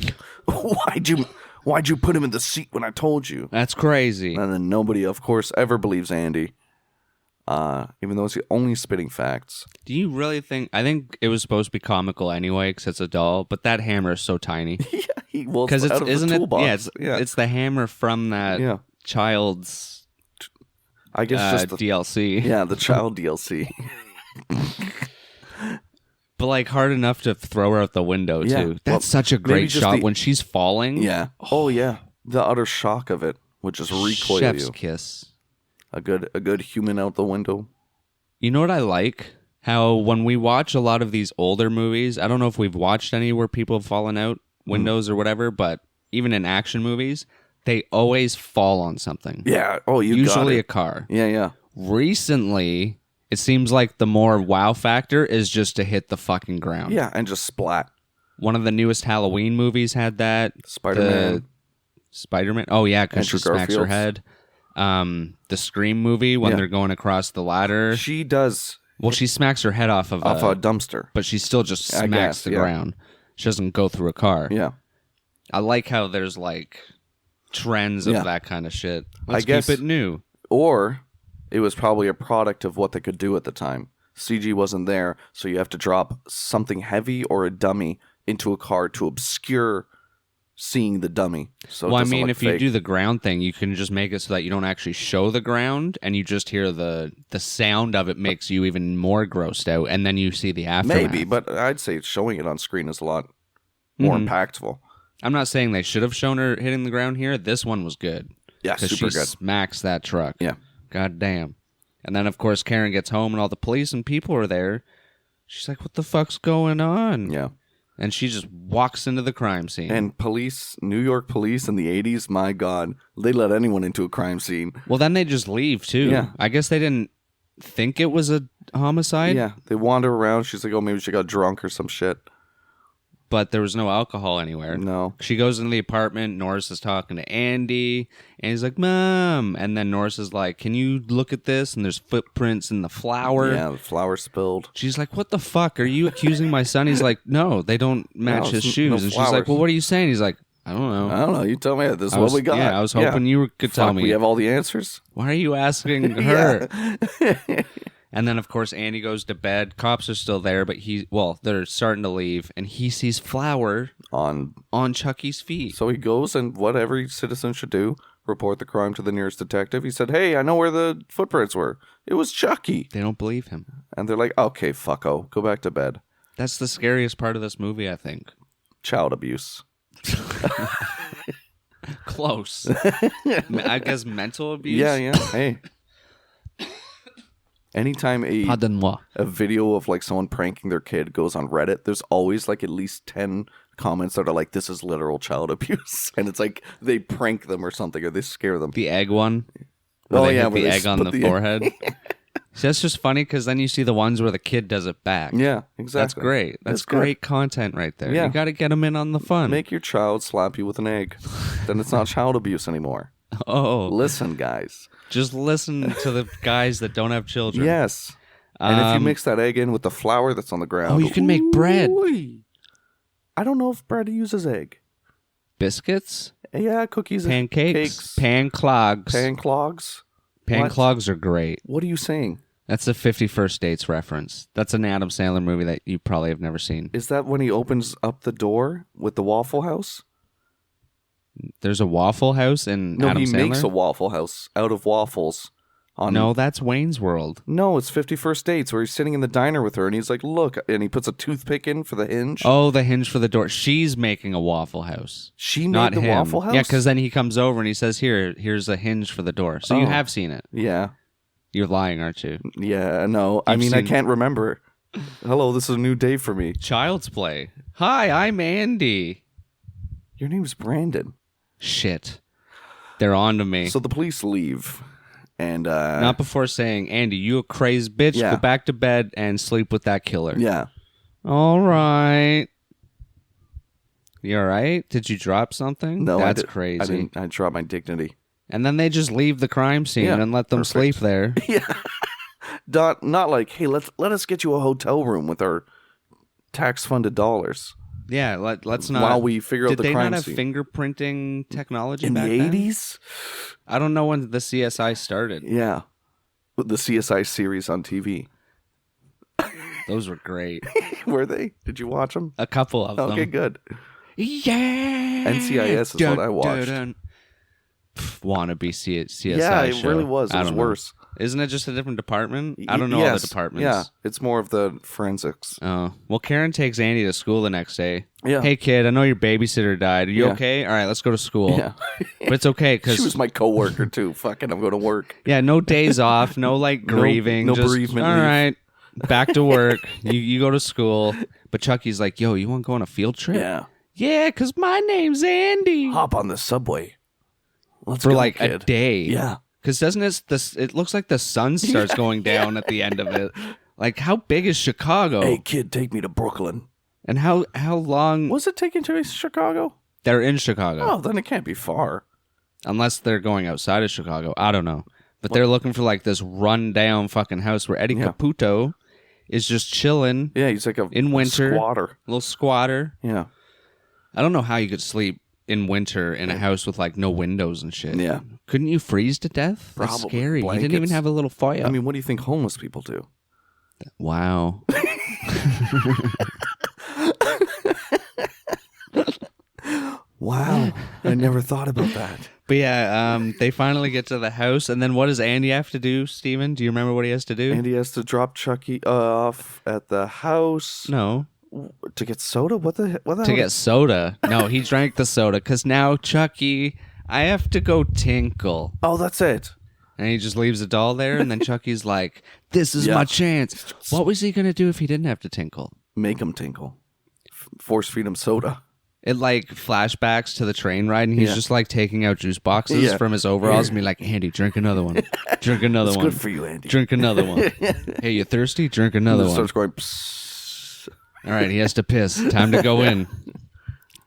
[SPEAKER 1] Why'd you put him in the seat when I told you?
[SPEAKER 2] That's crazy.
[SPEAKER 1] And then nobody, of course, ever believes Andy. Even though it's only spitting facts.
[SPEAKER 2] Do you really think... I think it was supposed to be comical anyway because it's a doll, but that hammer is so tiny.
[SPEAKER 1] Because
[SPEAKER 2] isn't it? Yeah, it's the hammer from that child's
[SPEAKER 1] I guess just the
[SPEAKER 2] DLC.
[SPEAKER 1] Yeah, the child DLC.
[SPEAKER 2] But like hard enough to throw her out the window too. That's such a great shot when she's falling.
[SPEAKER 1] Yeah. Oh yeah. The utter shock of it would just recoil
[SPEAKER 2] Chef's
[SPEAKER 1] you.
[SPEAKER 2] kiss.
[SPEAKER 1] A good human out the window.
[SPEAKER 2] You know what I like? How when we watch a lot of these older movies, I don't know if we've watched any where people have fallen out windows or whatever, but even in action movies, they always fall on something.
[SPEAKER 1] Yeah. Oh, you
[SPEAKER 2] usually
[SPEAKER 1] got it.
[SPEAKER 2] a car.
[SPEAKER 1] Yeah.
[SPEAKER 2] Recently, it seems like the more wow factor is just to hit the fucking ground.
[SPEAKER 1] Yeah, and just splat.
[SPEAKER 2] One of the newest Halloween movies had that.
[SPEAKER 1] Spider-Man.
[SPEAKER 2] Oh yeah, because she
[SPEAKER 1] Andrew
[SPEAKER 2] smacks her
[SPEAKER 1] Garfield's.
[SPEAKER 2] head. The Scream movie when they're going across the ladder.
[SPEAKER 1] She does
[SPEAKER 2] Well, she smacks her head off of
[SPEAKER 1] a dumpster.
[SPEAKER 2] but she still just
[SPEAKER 1] I
[SPEAKER 2] smacks
[SPEAKER 1] guess,
[SPEAKER 2] the
[SPEAKER 1] yeah.
[SPEAKER 2] ground. She doesn't go through a car.
[SPEAKER 1] Yeah.
[SPEAKER 2] I like how there's like trends of that kind of shit. Let's
[SPEAKER 1] guess-
[SPEAKER 2] keep it new.
[SPEAKER 1] Or it was probably a product of what they could do at the time. CG wasn't there, so you have to drop something heavy or a dummy into a car to obscure seeing the dummy. So
[SPEAKER 2] Well, I mean, if you do the ground thing, you can just make it so that you don't actually show the ground, and you just hear the sound of it makes you even more grossed out, and then you see the aftermath.
[SPEAKER 1] maybe, but I'd say showing it on screen is a lot more impactful.
[SPEAKER 2] I'm not saying they should have shown her hitting the ground here. This one was good.
[SPEAKER 1] Yeah,
[SPEAKER 2] Because
[SPEAKER 1] super
[SPEAKER 2] she
[SPEAKER 1] good.
[SPEAKER 2] smacks that truck.
[SPEAKER 1] Yeah.
[SPEAKER 2] God damn. And then, of course, Karen gets home and all the police and people are there. She's like, what the fuck's going on?
[SPEAKER 1] Yeah.
[SPEAKER 2] And she just walks into the crime scene.
[SPEAKER 1] And New York police in the 80s, my God, they let anyone into a crime scene.
[SPEAKER 2] Well, then they just leave, too.
[SPEAKER 1] Yeah.
[SPEAKER 2] I guess they didn't think it was a homicide.
[SPEAKER 1] Yeah, they wander around. She's like, oh, maybe she got drunk or some shit.
[SPEAKER 2] But there was no alcohol anywhere.
[SPEAKER 1] No.
[SPEAKER 2] She goes into the apartment. Norris is talking to Andy. And he's like, Mom. And then Norris is like, can you look at this? And there's footprints in the flour.
[SPEAKER 1] Yeah, the flour spilled.
[SPEAKER 2] She's like, what the fuck? Are you accusing my son? He's like, no, they don't match his shoes.
[SPEAKER 1] no
[SPEAKER 2] and she's
[SPEAKER 1] flowers.
[SPEAKER 2] like, well, what are you saying? He's like, I don't know.
[SPEAKER 1] I don't know. You tell me. This is what we got.
[SPEAKER 2] Yeah, I was hoping you could tell me.
[SPEAKER 1] We have all the answers.
[SPEAKER 2] Why are you asking her? And then, of course, Andy goes to bed. Cops are still there, but they're starting to leave. And he sees flour on Chucky's feet.
[SPEAKER 1] So he goes and what every citizen should do, report the crime to the nearest detective. He said, hey, I know where the footprints were. It was Chucky.
[SPEAKER 2] They don't believe him.
[SPEAKER 1] And they're like, okay, fucko, go back to bed.
[SPEAKER 2] That's the scariest part of this movie, I think.
[SPEAKER 1] Child abuse.
[SPEAKER 2] Close. I guess mental abuse?
[SPEAKER 1] Yeah. Hey. Anytime a video of like someone pranking their kid goes on Reddit, there's always like at least 10 comments that are like, this is literal child abuse. And it's like they prank them or something or they scare them.
[SPEAKER 2] The egg one? Where they hit the egg on the forehead? See, that's just funny because then you see the ones where the kid does it back.
[SPEAKER 1] Yeah, exactly.
[SPEAKER 2] That's great. That's great content right there.
[SPEAKER 1] Yeah.
[SPEAKER 2] You got to get them in on the fun.
[SPEAKER 1] Make your child slap you with an egg. Then it's not child abuse anymore.
[SPEAKER 2] Oh.
[SPEAKER 1] Listen, guys.
[SPEAKER 2] Just listen to the guys that don't have children.
[SPEAKER 1] Yes. And if you mix that egg in with the flour that's on the ground.
[SPEAKER 2] Oh, you can make bread.
[SPEAKER 1] I don't know if bread uses egg.
[SPEAKER 2] Biscuits?
[SPEAKER 1] Yeah, cookies.
[SPEAKER 2] Pancakes? Panclogs.
[SPEAKER 1] Panclogs?
[SPEAKER 2] Panclogs are great.
[SPEAKER 1] What are you saying?
[SPEAKER 2] That's a 51st Dates reference. That's an Adam Sandler movie that you probably have never seen.
[SPEAKER 1] Is that when he opens up the door with the Waffle House?
[SPEAKER 2] There's a Waffle House in Adam Sandler?
[SPEAKER 1] No, he makes a Waffle House out of waffles.
[SPEAKER 2] No, that's Wayne's World.
[SPEAKER 1] No, it's 51st Dates where he's sitting in the diner with her and he's like, look, and he puts a toothpick in for the hinge.
[SPEAKER 2] Oh, the hinge for the door. She's making a Waffle House.
[SPEAKER 1] She
[SPEAKER 2] not
[SPEAKER 1] made the
[SPEAKER 2] him.
[SPEAKER 1] Waffle House?
[SPEAKER 2] Yeah, because then he comes over and he says, here's a hinge for the door. So you have seen it.
[SPEAKER 1] Yeah.
[SPEAKER 2] You're lying, aren't you?
[SPEAKER 1] Yeah, no. I can't remember. Hello, this is a new day for me.
[SPEAKER 2] Child's Play. Hi, I'm Andy.
[SPEAKER 1] Your name's Brandon.
[SPEAKER 2] Shit. They're on to me.
[SPEAKER 1] So the police leave. And
[SPEAKER 2] not before saying, Andy, you a crazed bitch.
[SPEAKER 1] Yeah.
[SPEAKER 2] Go back to bed and sleep with that killer.
[SPEAKER 1] Yeah.
[SPEAKER 2] All right. You all right? Did you drop something?
[SPEAKER 1] No,
[SPEAKER 2] That's crazy.
[SPEAKER 1] I didn't. I dropped my dignity.
[SPEAKER 2] And then they just leave the crime scene and let them sleep there.
[SPEAKER 1] Yeah. Not like, hey, let us get you a hotel room with our tax-funded dollars.
[SPEAKER 2] Yeah, let's not.
[SPEAKER 1] While we figure out the crime
[SPEAKER 2] Did they not have
[SPEAKER 1] scene.
[SPEAKER 2] fingerprinting technology
[SPEAKER 1] In
[SPEAKER 2] back
[SPEAKER 1] the
[SPEAKER 2] then?
[SPEAKER 1] 80s?
[SPEAKER 2] I don't know when the CSI started.
[SPEAKER 1] Yeah. With the CSI series on TV.
[SPEAKER 2] Those were great.
[SPEAKER 1] Were they? Did you watch them?
[SPEAKER 2] A couple of them.
[SPEAKER 1] Okay, good.
[SPEAKER 2] Yeah.
[SPEAKER 1] NCIS is what I watched.
[SPEAKER 2] Wannabe CSI
[SPEAKER 1] Yeah, it
[SPEAKER 2] show.
[SPEAKER 1] really was. It was worse.
[SPEAKER 2] Isn't it just a different department? I don't know all the departments.
[SPEAKER 1] Yeah, it's more of the forensics.
[SPEAKER 2] Oh. Well, Karen takes Andy to school the next day.
[SPEAKER 1] Yeah.
[SPEAKER 2] Hey, kid, I know your babysitter died. Are you okay? All right, let's go to school.
[SPEAKER 1] Yeah.
[SPEAKER 2] But it's okay because...
[SPEAKER 1] She was my coworker, too. Fucking, I'm going to work.
[SPEAKER 2] Yeah, no days off, no, grieving.
[SPEAKER 1] No
[SPEAKER 2] just,
[SPEAKER 1] bereavement
[SPEAKER 2] all
[SPEAKER 1] leave.
[SPEAKER 2] right, back to work. You go to school. But Chucky's like, yo, you want to go on a field trip?
[SPEAKER 1] Yeah.
[SPEAKER 2] Yeah, because my name's Andy.
[SPEAKER 1] Hop on the subway. Let's
[SPEAKER 2] For
[SPEAKER 1] go,
[SPEAKER 2] like
[SPEAKER 1] kid.
[SPEAKER 2] a day.
[SPEAKER 1] Yeah.
[SPEAKER 2] Because doesn't it looks like the sun starts going down at the end of it. Like, how big is Chicago?
[SPEAKER 1] Hey, kid, take me to Brooklyn.
[SPEAKER 2] And how long...
[SPEAKER 1] Was it taken to Chicago?
[SPEAKER 2] They're in Chicago.
[SPEAKER 1] Oh, then it can't be far.
[SPEAKER 2] Unless they're going outside of Chicago. I don't know. But they're looking for like this run-down fucking house where Eddie Caputo is just chilling.
[SPEAKER 1] Yeah, he's like
[SPEAKER 2] in winter,
[SPEAKER 1] squatter.
[SPEAKER 2] Little squatter.
[SPEAKER 1] Yeah.
[SPEAKER 2] I don't know how you could sleep in winter in a house with like no windows and shit.
[SPEAKER 1] Yeah.
[SPEAKER 2] Couldn't you freeze to death? That's
[SPEAKER 1] Probably.
[SPEAKER 2] scary.
[SPEAKER 1] Blankets.
[SPEAKER 2] You didn't even have a little fire.
[SPEAKER 1] I mean, what do you think homeless people do?
[SPEAKER 2] Wow.
[SPEAKER 1] Wow. I never thought about that.
[SPEAKER 2] But yeah, they finally get to the house, and then what does Andy have to do, Steven? Do you remember what he has to do?
[SPEAKER 1] Andy has to drop Chucky off at the house.
[SPEAKER 2] No.
[SPEAKER 1] To get soda? What the hell?
[SPEAKER 2] To get soda. No, he drank the soda, because now, Chucky, I have to go tinkle.
[SPEAKER 1] Oh, that's it.
[SPEAKER 2] And he just leaves the doll there, and then Chucky's like, this is my chance. What was he going to do if he didn't have to tinkle?
[SPEAKER 1] Make him tinkle. force feed him soda.
[SPEAKER 2] It like flashbacks to the train ride, and he's
[SPEAKER 1] Yeah.
[SPEAKER 2] just like taking out juice boxes
[SPEAKER 1] Yeah.
[SPEAKER 2] from his overalls and be like, Andy, drink another one. Drink another
[SPEAKER 1] It's
[SPEAKER 2] one.
[SPEAKER 1] good for you, Andy.
[SPEAKER 2] Drink another one. Hey, you thirsty? Drink another
[SPEAKER 1] And it
[SPEAKER 2] one.
[SPEAKER 1] starts going. Psst.
[SPEAKER 2] All right, he has to piss. Time to go in.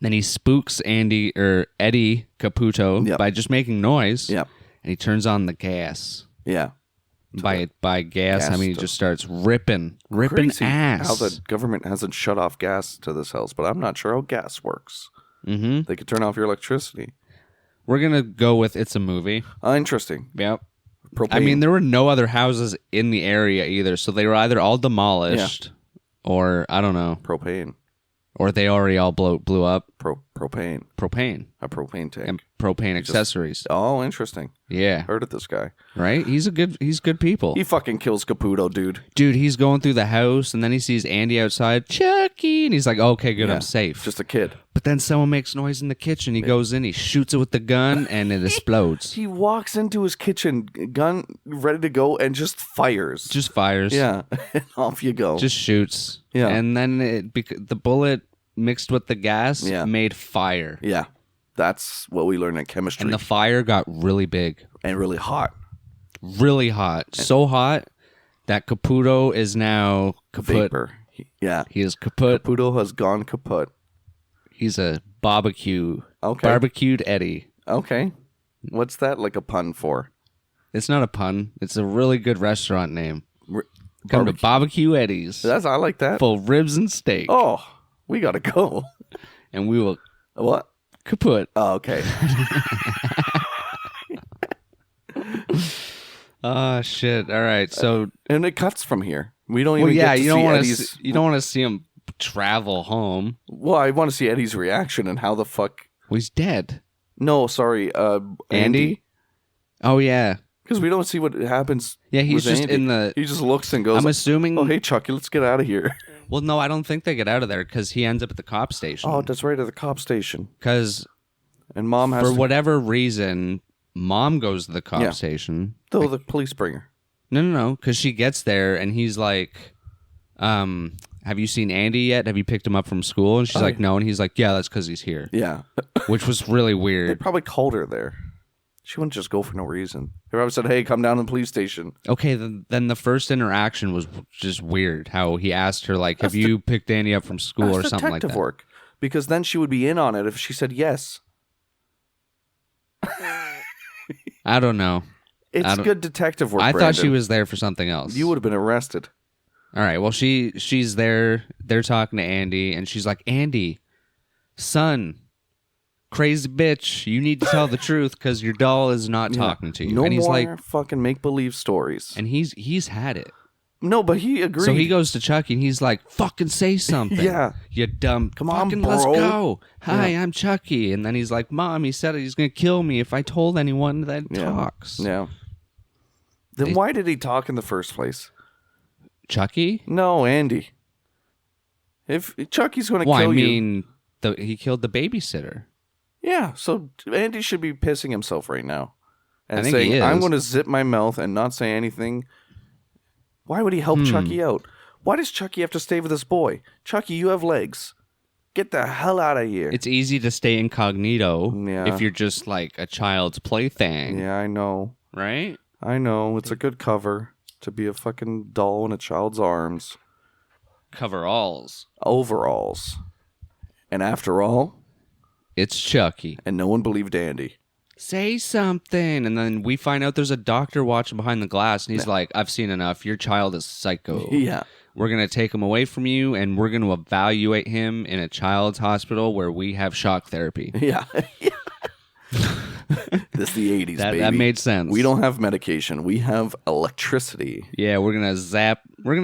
[SPEAKER 2] Then he spooks Eddie Caputo
[SPEAKER 1] Yep.
[SPEAKER 2] by just making noise.
[SPEAKER 1] Yeah.
[SPEAKER 2] And he turns on the gas.
[SPEAKER 1] Yeah.
[SPEAKER 2] By gas, I
[SPEAKER 1] Gas
[SPEAKER 2] mean he
[SPEAKER 1] to-
[SPEAKER 2] just starts ripping
[SPEAKER 1] Crazy
[SPEAKER 2] ass.
[SPEAKER 1] how the government hasn't shut off gas to this house, but I'm not sure how gas works.
[SPEAKER 2] Mm-hmm.
[SPEAKER 1] They could turn off your electricity.
[SPEAKER 2] We're gonna go with it's a movie.
[SPEAKER 1] Interesting.
[SPEAKER 2] Yep.
[SPEAKER 1] Propane.
[SPEAKER 2] I mean, there were no other houses in the area either, so they were either all demolished, or I don't know,
[SPEAKER 1] propane.
[SPEAKER 2] or they already all blew up.
[SPEAKER 1] Propane.
[SPEAKER 2] Propane
[SPEAKER 1] A propane tank.
[SPEAKER 2] and propane accessories.
[SPEAKER 1] Oh, interesting.
[SPEAKER 2] Yeah,
[SPEAKER 1] Heard of this guy.
[SPEAKER 2] right. He's good people.
[SPEAKER 1] He fucking kills Caputo, dude.
[SPEAKER 2] Dude, he's going through the house, and then he sees Andy outside, Chucky, and he's like, okay, good,
[SPEAKER 1] Yeah.
[SPEAKER 2] I'm safe.
[SPEAKER 1] Just a kid.
[SPEAKER 2] But then someone makes noise in the kitchen. He goes in, he shoots it with the gun, and it explodes.
[SPEAKER 1] He walks into his kitchen, gun ready to go, and just fires.
[SPEAKER 2] Just fires.
[SPEAKER 1] Yeah. Off you go.
[SPEAKER 2] Just shoots.
[SPEAKER 1] Yeah.
[SPEAKER 2] And then the bullet mixed with the gas
[SPEAKER 1] Yeah.
[SPEAKER 2] made fire.
[SPEAKER 1] Yeah. That's what we learned in chemistry.
[SPEAKER 2] And the fire got really big.
[SPEAKER 1] And really hot.
[SPEAKER 2] Really hot. So hot that Caputo is now kaput.
[SPEAKER 1] Vapor. Yeah.
[SPEAKER 2] He is kaput.
[SPEAKER 1] Caputo has gone kaput.
[SPEAKER 2] He's a barbecue.
[SPEAKER 1] Okay.
[SPEAKER 2] Barbecued Eddie.
[SPEAKER 1] Okay. What's that like a pun for?
[SPEAKER 2] It's not a pun. It's a really good restaurant name.
[SPEAKER 1] R-
[SPEAKER 2] Come to
[SPEAKER 1] barbecue-
[SPEAKER 2] Barbecue Eddie's.
[SPEAKER 1] I like that.
[SPEAKER 2] Full ribs and steak.
[SPEAKER 1] Oh, we gotta go.
[SPEAKER 2] And we will
[SPEAKER 1] What?
[SPEAKER 2] kaput.
[SPEAKER 1] Oh, okay.
[SPEAKER 2] Oh shit. All right. So
[SPEAKER 1] And it cuts from here. We don't
[SPEAKER 2] well,
[SPEAKER 1] even
[SPEAKER 2] yeah,
[SPEAKER 1] get to
[SPEAKER 2] you don't
[SPEAKER 1] see
[SPEAKER 2] want
[SPEAKER 1] Eddie's.
[SPEAKER 2] to you don't want to see him travel home.
[SPEAKER 1] Well, I want to see Eddie's reaction and how the fuck.
[SPEAKER 2] Well, he's dead.
[SPEAKER 1] No, sorry, Andy.
[SPEAKER 2] Oh yeah.
[SPEAKER 1] Because we don't see what happens.
[SPEAKER 2] Yeah, he's
[SPEAKER 1] with
[SPEAKER 2] just
[SPEAKER 1] Andy.
[SPEAKER 2] in the
[SPEAKER 1] He just looks and goes.
[SPEAKER 2] I'm assuming
[SPEAKER 1] Oh, hey, Chucky, let's get out of here.
[SPEAKER 2] Well, no, I don't think they get out of there cuz he ends up at the cop station.
[SPEAKER 1] Oh, that's right, at the cop station.
[SPEAKER 2] Cuz
[SPEAKER 1] And Mom has
[SPEAKER 2] for
[SPEAKER 1] to
[SPEAKER 2] whatever reason, Mom goes to the cop
[SPEAKER 1] Yeah.
[SPEAKER 2] station.
[SPEAKER 1] throw the police bringer.
[SPEAKER 2] No, cuz she gets there and he's like have you seen Andy yet? Have you picked him up from school? And she's like, no. And he's like, yeah, that's because he's here.
[SPEAKER 1] Yeah.
[SPEAKER 2] Which was really
[SPEAKER 1] They
[SPEAKER 2] weird.
[SPEAKER 1] probably called her there. She wouldn't just go for no reason. They probably said, hey, come down to the police station.
[SPEAKER 2] Okay, then the first interaction was just weird. How he asked her, like, have you picked Andy up from school
[SPEAKER 1] That's
[SPEAKER 2] or something like
[SPEAKER 1] detective
[SPEAKER 2] that?
[SPEAKER 1] work. Because then she would be in on it if she said yes.
[SPEAKER 2] I don't know.
[SPEAKER 1] It's good detective work,
[SPEAKER 2] I thought she
[SPEAKER 1] Brandon.
[SPEAKER 2] was there for something else.
[SPEAKER 1] You would have been arrested.
[SPEAKER 2] All right, well, she's there. They're talking to Andy, and she's like, Andy, son, crazy bitch, you need to tell the truth because your doll is not talking to you.
[SPEAKER 1] No
[SPEAKER 2] and he's
[SPEAKER 1] more
[SPEAKER 2] like,
[SPEAKER 1] fucking make-believe stories.
[SPEAKER 2] and he's had it.
[SPEAKER 1] No, but he agreed.
[SPEAKER 2] So he goes to Chucky and he's like, fucking say something.
[SPEAKER 1] Yeah.
[SPEAKER 2] You dumb.
[SPEAKER 1] Come on,
[SPEAKER 2] fucking let's
[SPEAKER 1] bro.
[SPEAKER 2] go. Hi, I'm Chucky. And then he's like, Mom, he said he's going to kill me if I told anyone that
[SPEAKER 1] Yeah.
[SPEAKER 2] talks.
[SPEAKER 1] Yeah. Then why did he talk in the first place?
[SPEAKER 2] Chucky?
[SPEAKER 1] No, Andy. If Chucky's going to
[SPEAKER 2] Well, I
[SPEAKER 1] kill you.
[SPEAKER 2] mean, he killed the babysitter.
[SPEAKER 1] Yeah, so Andy should be pissing himself right now. And
[SPEAKER 2] I think
[SPEAKER 1] saying,
[SPEAKER 2] he is.
[SPEAKER 1] I'm going to zip my mouth and not say anything. Why would he help Chucky out? Why does Chucky have to stay with this boy? Chucky, you have legs. Get the hell out of here.
[SPEAKER 2] It's easy to stay incognito
[SPEAKER 1] Yeah.
[SPEAKER 2] if you're just like a child's plaything,
[SPEAKER 1] Yeah, I know.
[SPEAKER 2] right?
[SPEAKER 1] I know. It's a good cover to be a fucking doll in a child's arms.
[SPEAKER 2] Coveralls.
[SPEAKER 1] Overalls. And after all,
[SPEAKER 2] It's Chucky.
[SPEAKER 1] and no one believed Andy.
[SPEAKER 2] Say something. And then we find out there's a doctor watching behind the glass, and he's like, I've seen enough. Your child is psycho.
[SPEAKER 1] Yeah.
[SPEAKER 2] We're going to take him away from you, and we're going to evaluate him in a child's hospital where we have shock therapy.
[SPEAKER 1] Yeah. This is the 80s, baby.
[SPEAKER 2] That made sense.
[SPEAKER 1] We don't have medication. We have electricity.
[SPEAKER 2] Yeah, we're going to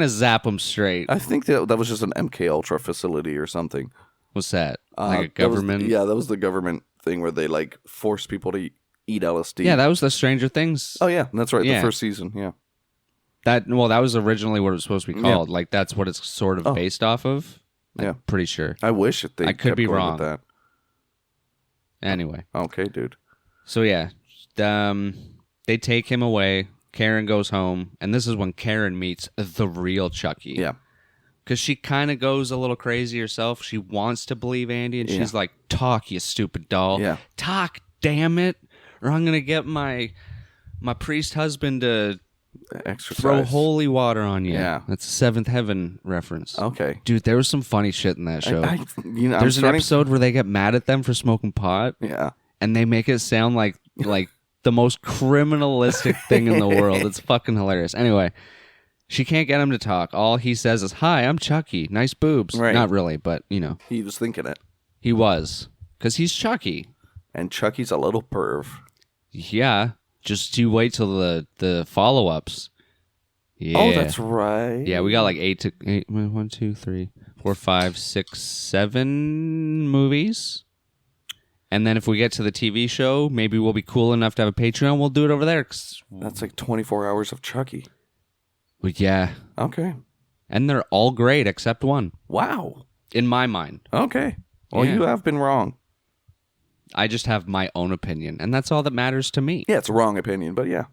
[SPEAKER 2] zap him straight.
[SPEAKER 1] I think that was just an MK Ultra facility or something.
[SPEAKER 2] What's that? Like a
[SPEAKER 1] That was-
[SPEAKER 2] government?
[SPEAKER 1] that was the government thing where they like force people to eat LSD.
[SPEAKER 2] Yeah, that was the Stranger Things.
[SPEAKER 1] Oh yeah, that's right.
[SPEAKER 2] Yeah.
[SPEAKER 1] The first season. Yeah.
[SPEAKER 2] That was originally what it was supposed to be called. Like that's what it's sort of based off of.
[SPEAKER 1] Yeah.
[SPEAKER 2] I'm pretty sure.
[SPEAKER 1] I wish that they.
[SPEAKER 2] I could
[SPEAKER 1] kept
[SPEAKER 2] be
[SPEAKER 1] going
[SPEAKER 2] wrong.
[SPEAKER 1] with that.
[SPEAKER 2] Anyway,
[SPEAKER 1] Okay, dude.
[SPEAKER 2] so yeah, they take him away. Karen goes home, and this is when Karen meets the real Chucky.
[SPEAKER 1] Yeah.
[SPEAKER 2] Because she kind of goes a little crazy herself. She wants to believe Andy, and she's like, talk, you stupid doll.
[SPEAKER 1] Yeah.
[SPEAKER 2] Talk, damn it. Or I'm going to get my priest husband to
[SPEAKER 1] Exercise.
[SPEAKER 2] throw holy water on you.
[SPEAKER 1] Yeah.
[SPEAKER 2] That's a Seventh Heaven reference.
[SPEAKER 1] Okay.
[SPEAKER 2] Dude, there was some funny shit in that show. There's an
[SPEAKER 1] starting...
[SPEAKER 2] episode where they get mad at them for smoking pot.
[SPEAKER 1] Yeah.
[SPEAKER 2] And they make it sound like the most criminalistic thing in the world. It's fucking hilarious. Anyway, she can't get him to talk. All he says is, "Hi, I'm Chucky. Nice boobs."
[SPEAKER 1] Right.
[SPEAKER 2] Not really, but, you know.
[SPEAKER 1] He was thinking it.
[SPEAKER 2] He was. Because he's Chucky.
[SPEAKER 1] And Chucky's a little perv.
[SPEAKER 2] Yeah. Just you wait till the follow-ups. Yeah.
[SPEAKER 1] Oh, that's right.
[SPEAKER 2] Yeah, we got like 1, 2, 3, 4, 5, 6, 7 movies. And then if we get to the TV show, maybe we'll be cool enough to have a Patreon. We'll do it over there.
[SPEAKER 1] That's like 24 hours of Chucky.
[SPEAKER 2] Well, yeah.
[SPEAKER 1] Okay.
[SPEAKER 2] And they're all great except one.
[SPEAKER 1] Wow.
[SPEAKER 2] In my mind.
[SPEAKER 1] Okay. Well,
[SPEAKER 2] Yeah.
[SPEAKER 1] you have been wrong.
[SPEAKER 2] I just have my own opinion. And that's all that matters to me.
[SPEAKER 1] Yeah, it's a wrong opinion, but yeah.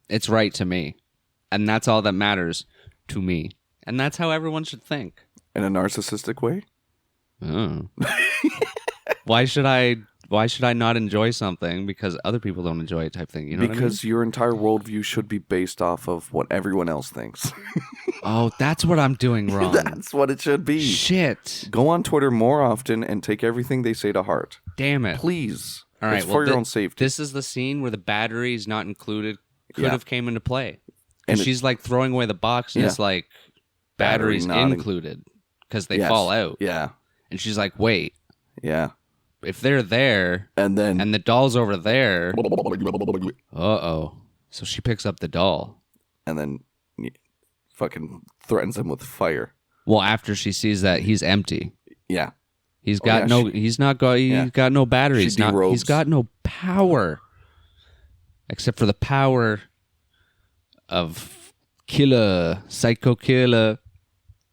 [SPEAKER 2] It's right to me. And that's all that matters to me. And that's how everyone should think.
[SPEAKER 1] In a narcissistic way?
[SPEAKER 2] Oh. Why should I not enjoy something because other people don't enjoy it type thing? You know what I mean?
[SPEAKER 1] Because your entire worldview should be based off of what everyone else thinks.
[SPEAKER 2] Oh, that's what I'm doing wrong.
[SPEAKER 1] That's what it should be.
[SPEAKER 2] Shit.
[SPEAKER 1] Go on Twitter more often and take everything they say to heart.
[SPEAKER 2] Damn it.
[SPEAKER 1] Please.
[SPEAKER 2] All right,
[SPEAKER 1] it's for your own safety.
[SPEAKER 2] This is the scene where the battery is not included. Could
[SPEAKER 1] Yeah.
[SPEAKER 2] have came into play.
[SPEAKER 1] And
[SPEAKER 2] And she's like throwing away the box and
[SPEAKER 1] Yeah.
[SPEAKER 2] it's like
[SPEAKER 1] Battery
[SPEAKER 2] batteries
[SPEAKER 1] not
[SPEAKER 2] included because they
[SPEAKER 1] Yes.
[SPEAKER 2] fall out.
[SPEAKER 1] Yeah.
[SPEAKER 2] And she's like, wait,
[SPEAKER 1] Yeah.
[SPEAKER 2] if they're there
[SPEAKER 1] And then...
[SPEAKER 2] and the doll's over there, uh-oh. So she picks up the doll.
[SPEAKER 1] And then fucking threatens him with fire.
[SPEAKER 2] Well, after she sees that he's empty.
[SPEAKER 1] Yeah.
[SPEAKER 2] He's got he's got no batteries.
[SPEAKER 1] She derobes.
[SPEAKER 2] He's got no power. Except for the power of killer, psycho killer.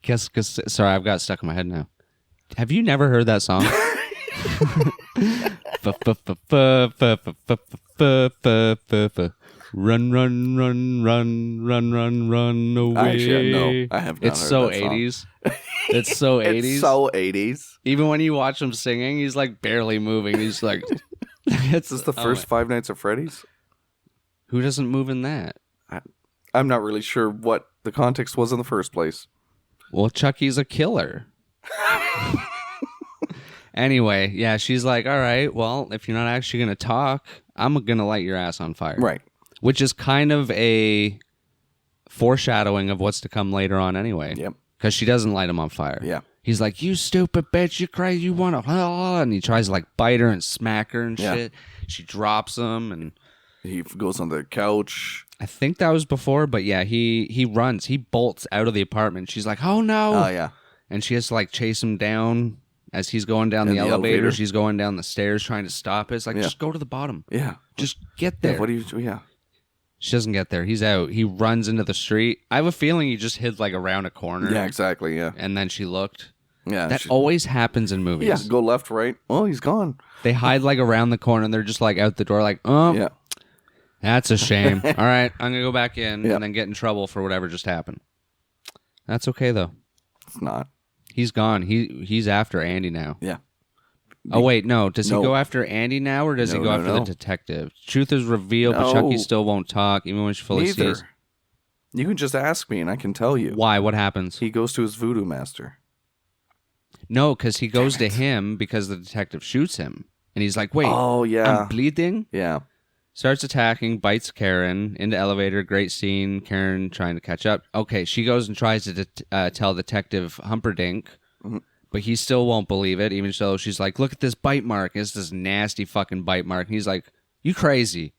[SPEAKER 2] Sorry, I've got it stuck in my head now. Have you never heard that song? Run, run, run, run, run, run, run away.
[SPEAKER 1] Actually, no, I have not
[SPEAKER 2] It's
[SPEAKER 1] heard
[SPEAKER 2] so
[SPEAKER 1] that song.
[SPEAKER 2] 80s. It's so 80s.
[SPEAKER 1] It's so 80s.
[SPEAKER 2] Even when you watch him singing, he's like barely moving. He's like,
[SPEAKER 1] This is the first Five Nights at Freddy's?
[SPEAKER 2] Who doesn't move in that?
[SPEAKER 1] I'm not really sure what the context was in the first place.
[SPEAKER 2] Well, Chucky's a killer. Anyway, yeah, she's like, all right, well, if you're not actually going to talk, I'm going to light your ass on fire.
[SPEAKER 1] Right.
[SPEAKER 2] Which is kind of a foreshadowing of what's to come later on anyway.
[SPEAKER 1] Yep.
[SPEAKER 2] Because she doesn't light him on fire.
[SPEAKER 1] Yeah.
[SPEAKER 2] He's like, you stupid bitch, you crazy, you want to... And he tries to like bite her and smack her and
[SPEAKER 1] Yeah.
[SPEAKER 2] shit. She drops him and...
[SPEAKER 1] He goes on the couch.
[SPEAKER 2] I think that was before, but yeah, he runs. He bolts out of the apartment. She's like, oh no.
[SPEAKER 1] Oh, yeah.
[SPEAKER 2] And she has to like chase him down as he's going down the elevator. She's going down the stairs trying to stop it. It's like, just go to the bottom.
[SPEAKER 1] Yeah.
[SPEAKER 2] Just get there.
[SPEAKER 1] Yeah, what do you do? Yeah.
[SPEAKER 2] She doesn't get there. He's out. He runs into the street. I have a feeling he just hid like around a corner.
[SPEAKER 1] Yeah, exactly. Yeah.
[SPEAKER 2] And then she looked.
[SPEAKER 1] Yeah.
[SPEAKER 2] That always happens in movies.
[SPEAKER 1] Yeah. Go left, right. Oh, he's gone.
[SPEAKER 2] They hide like around the corner and they're just like out the door like, oh,
[SPEAKER 1] Yeah.
[SPEAKER 2] that's a shame. All right, I'm going to go back in
[SPEAKER 1] Yeah.
[SPEAKER 2] and then get in trouble for whatever just happened. That's okay though.
[SPEAKER 1] It's not.
[SPEAKER 2] He's gone. He's after Andy now.
[SPEAKER 1] Yeah.
[SPEAKER 2] Oh, wait, no. Does he
[SPEAKER 1] No.
[SPEAKER 2] go after Andy now, or does he
[SPEAKER 1] No,
[SPEAKER 2] go
[SPEAKER 1] no,
[SPEAKER 2] after
[SPEAKER 1] no.
[SPEAKER 2] the detective? Truth is revealed, but
[SPEAKER 1] No.
[SPEAKER 2] Chucky still won't talk, even when she fully
[SPEAKER 1] Neither.
[SPEAKER 2] sees.
[SPEAKER 1] You can just ask me and I can tell you.
[SPEAKER 2] Why? What happens?
[SPEAKER 1] He goes to his voodoo master.
[SPEAKER 2] No, because he goes to him because the detective shoots him. And he's like, wait,
[SPEAKER 1] Oh, yeah.
[SPEAKER 2] I'm bleeding?
[SPEAKER 1] Yeah.
[SPEAKER 2] Starts attacking, bites Karen, into elevator, great scene, Karen trying to catch up. Okay, she goes and tries to tell Detective Humperdinck, but he still won't believe it, even though she's like, look at this bite mark. It's this nasty fucking bite mark. And he's like, you crazy.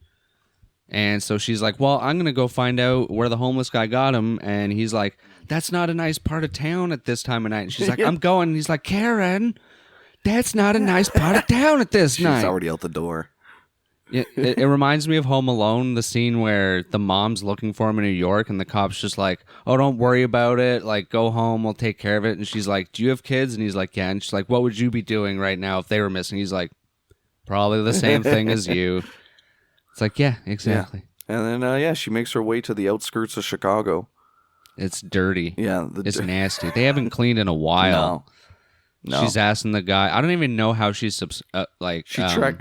[SPEAKER 2] And so she's like, well, I'm going to go find out where the homeless guy got him. And he's like, that's not a nice part of town at this time of night. And she's like, I'm going. And he's like, Karen, that's not a nice part of town at this night.
[SPEAKER 1] She's already out the door.
[SPEAKER 2] It reminds me of Home Alone, the scene where the mom's looking for him in New York and the cop's just like, oh, don't worry about it. Like, go home. We'll take care of it. And she's like, do you have kids? And he's like, yeah. And she's like, what would you be doing right now if they were missing? He's like, probably the same thing as you. It's like, yeah, exactly.
[SPEAKER 1] Yeah. And then, she makes her way to the outskirts of Chicago.
[SPEAKER 2] It's dirty.
[SPEAKER 1] Yeah,
[SPEAKER 2] it's nasty. They haven't cleaned in a while.
[SPEAKER 1] No.
[SPEAKER 2] She's asking the guy. I don't even know how she's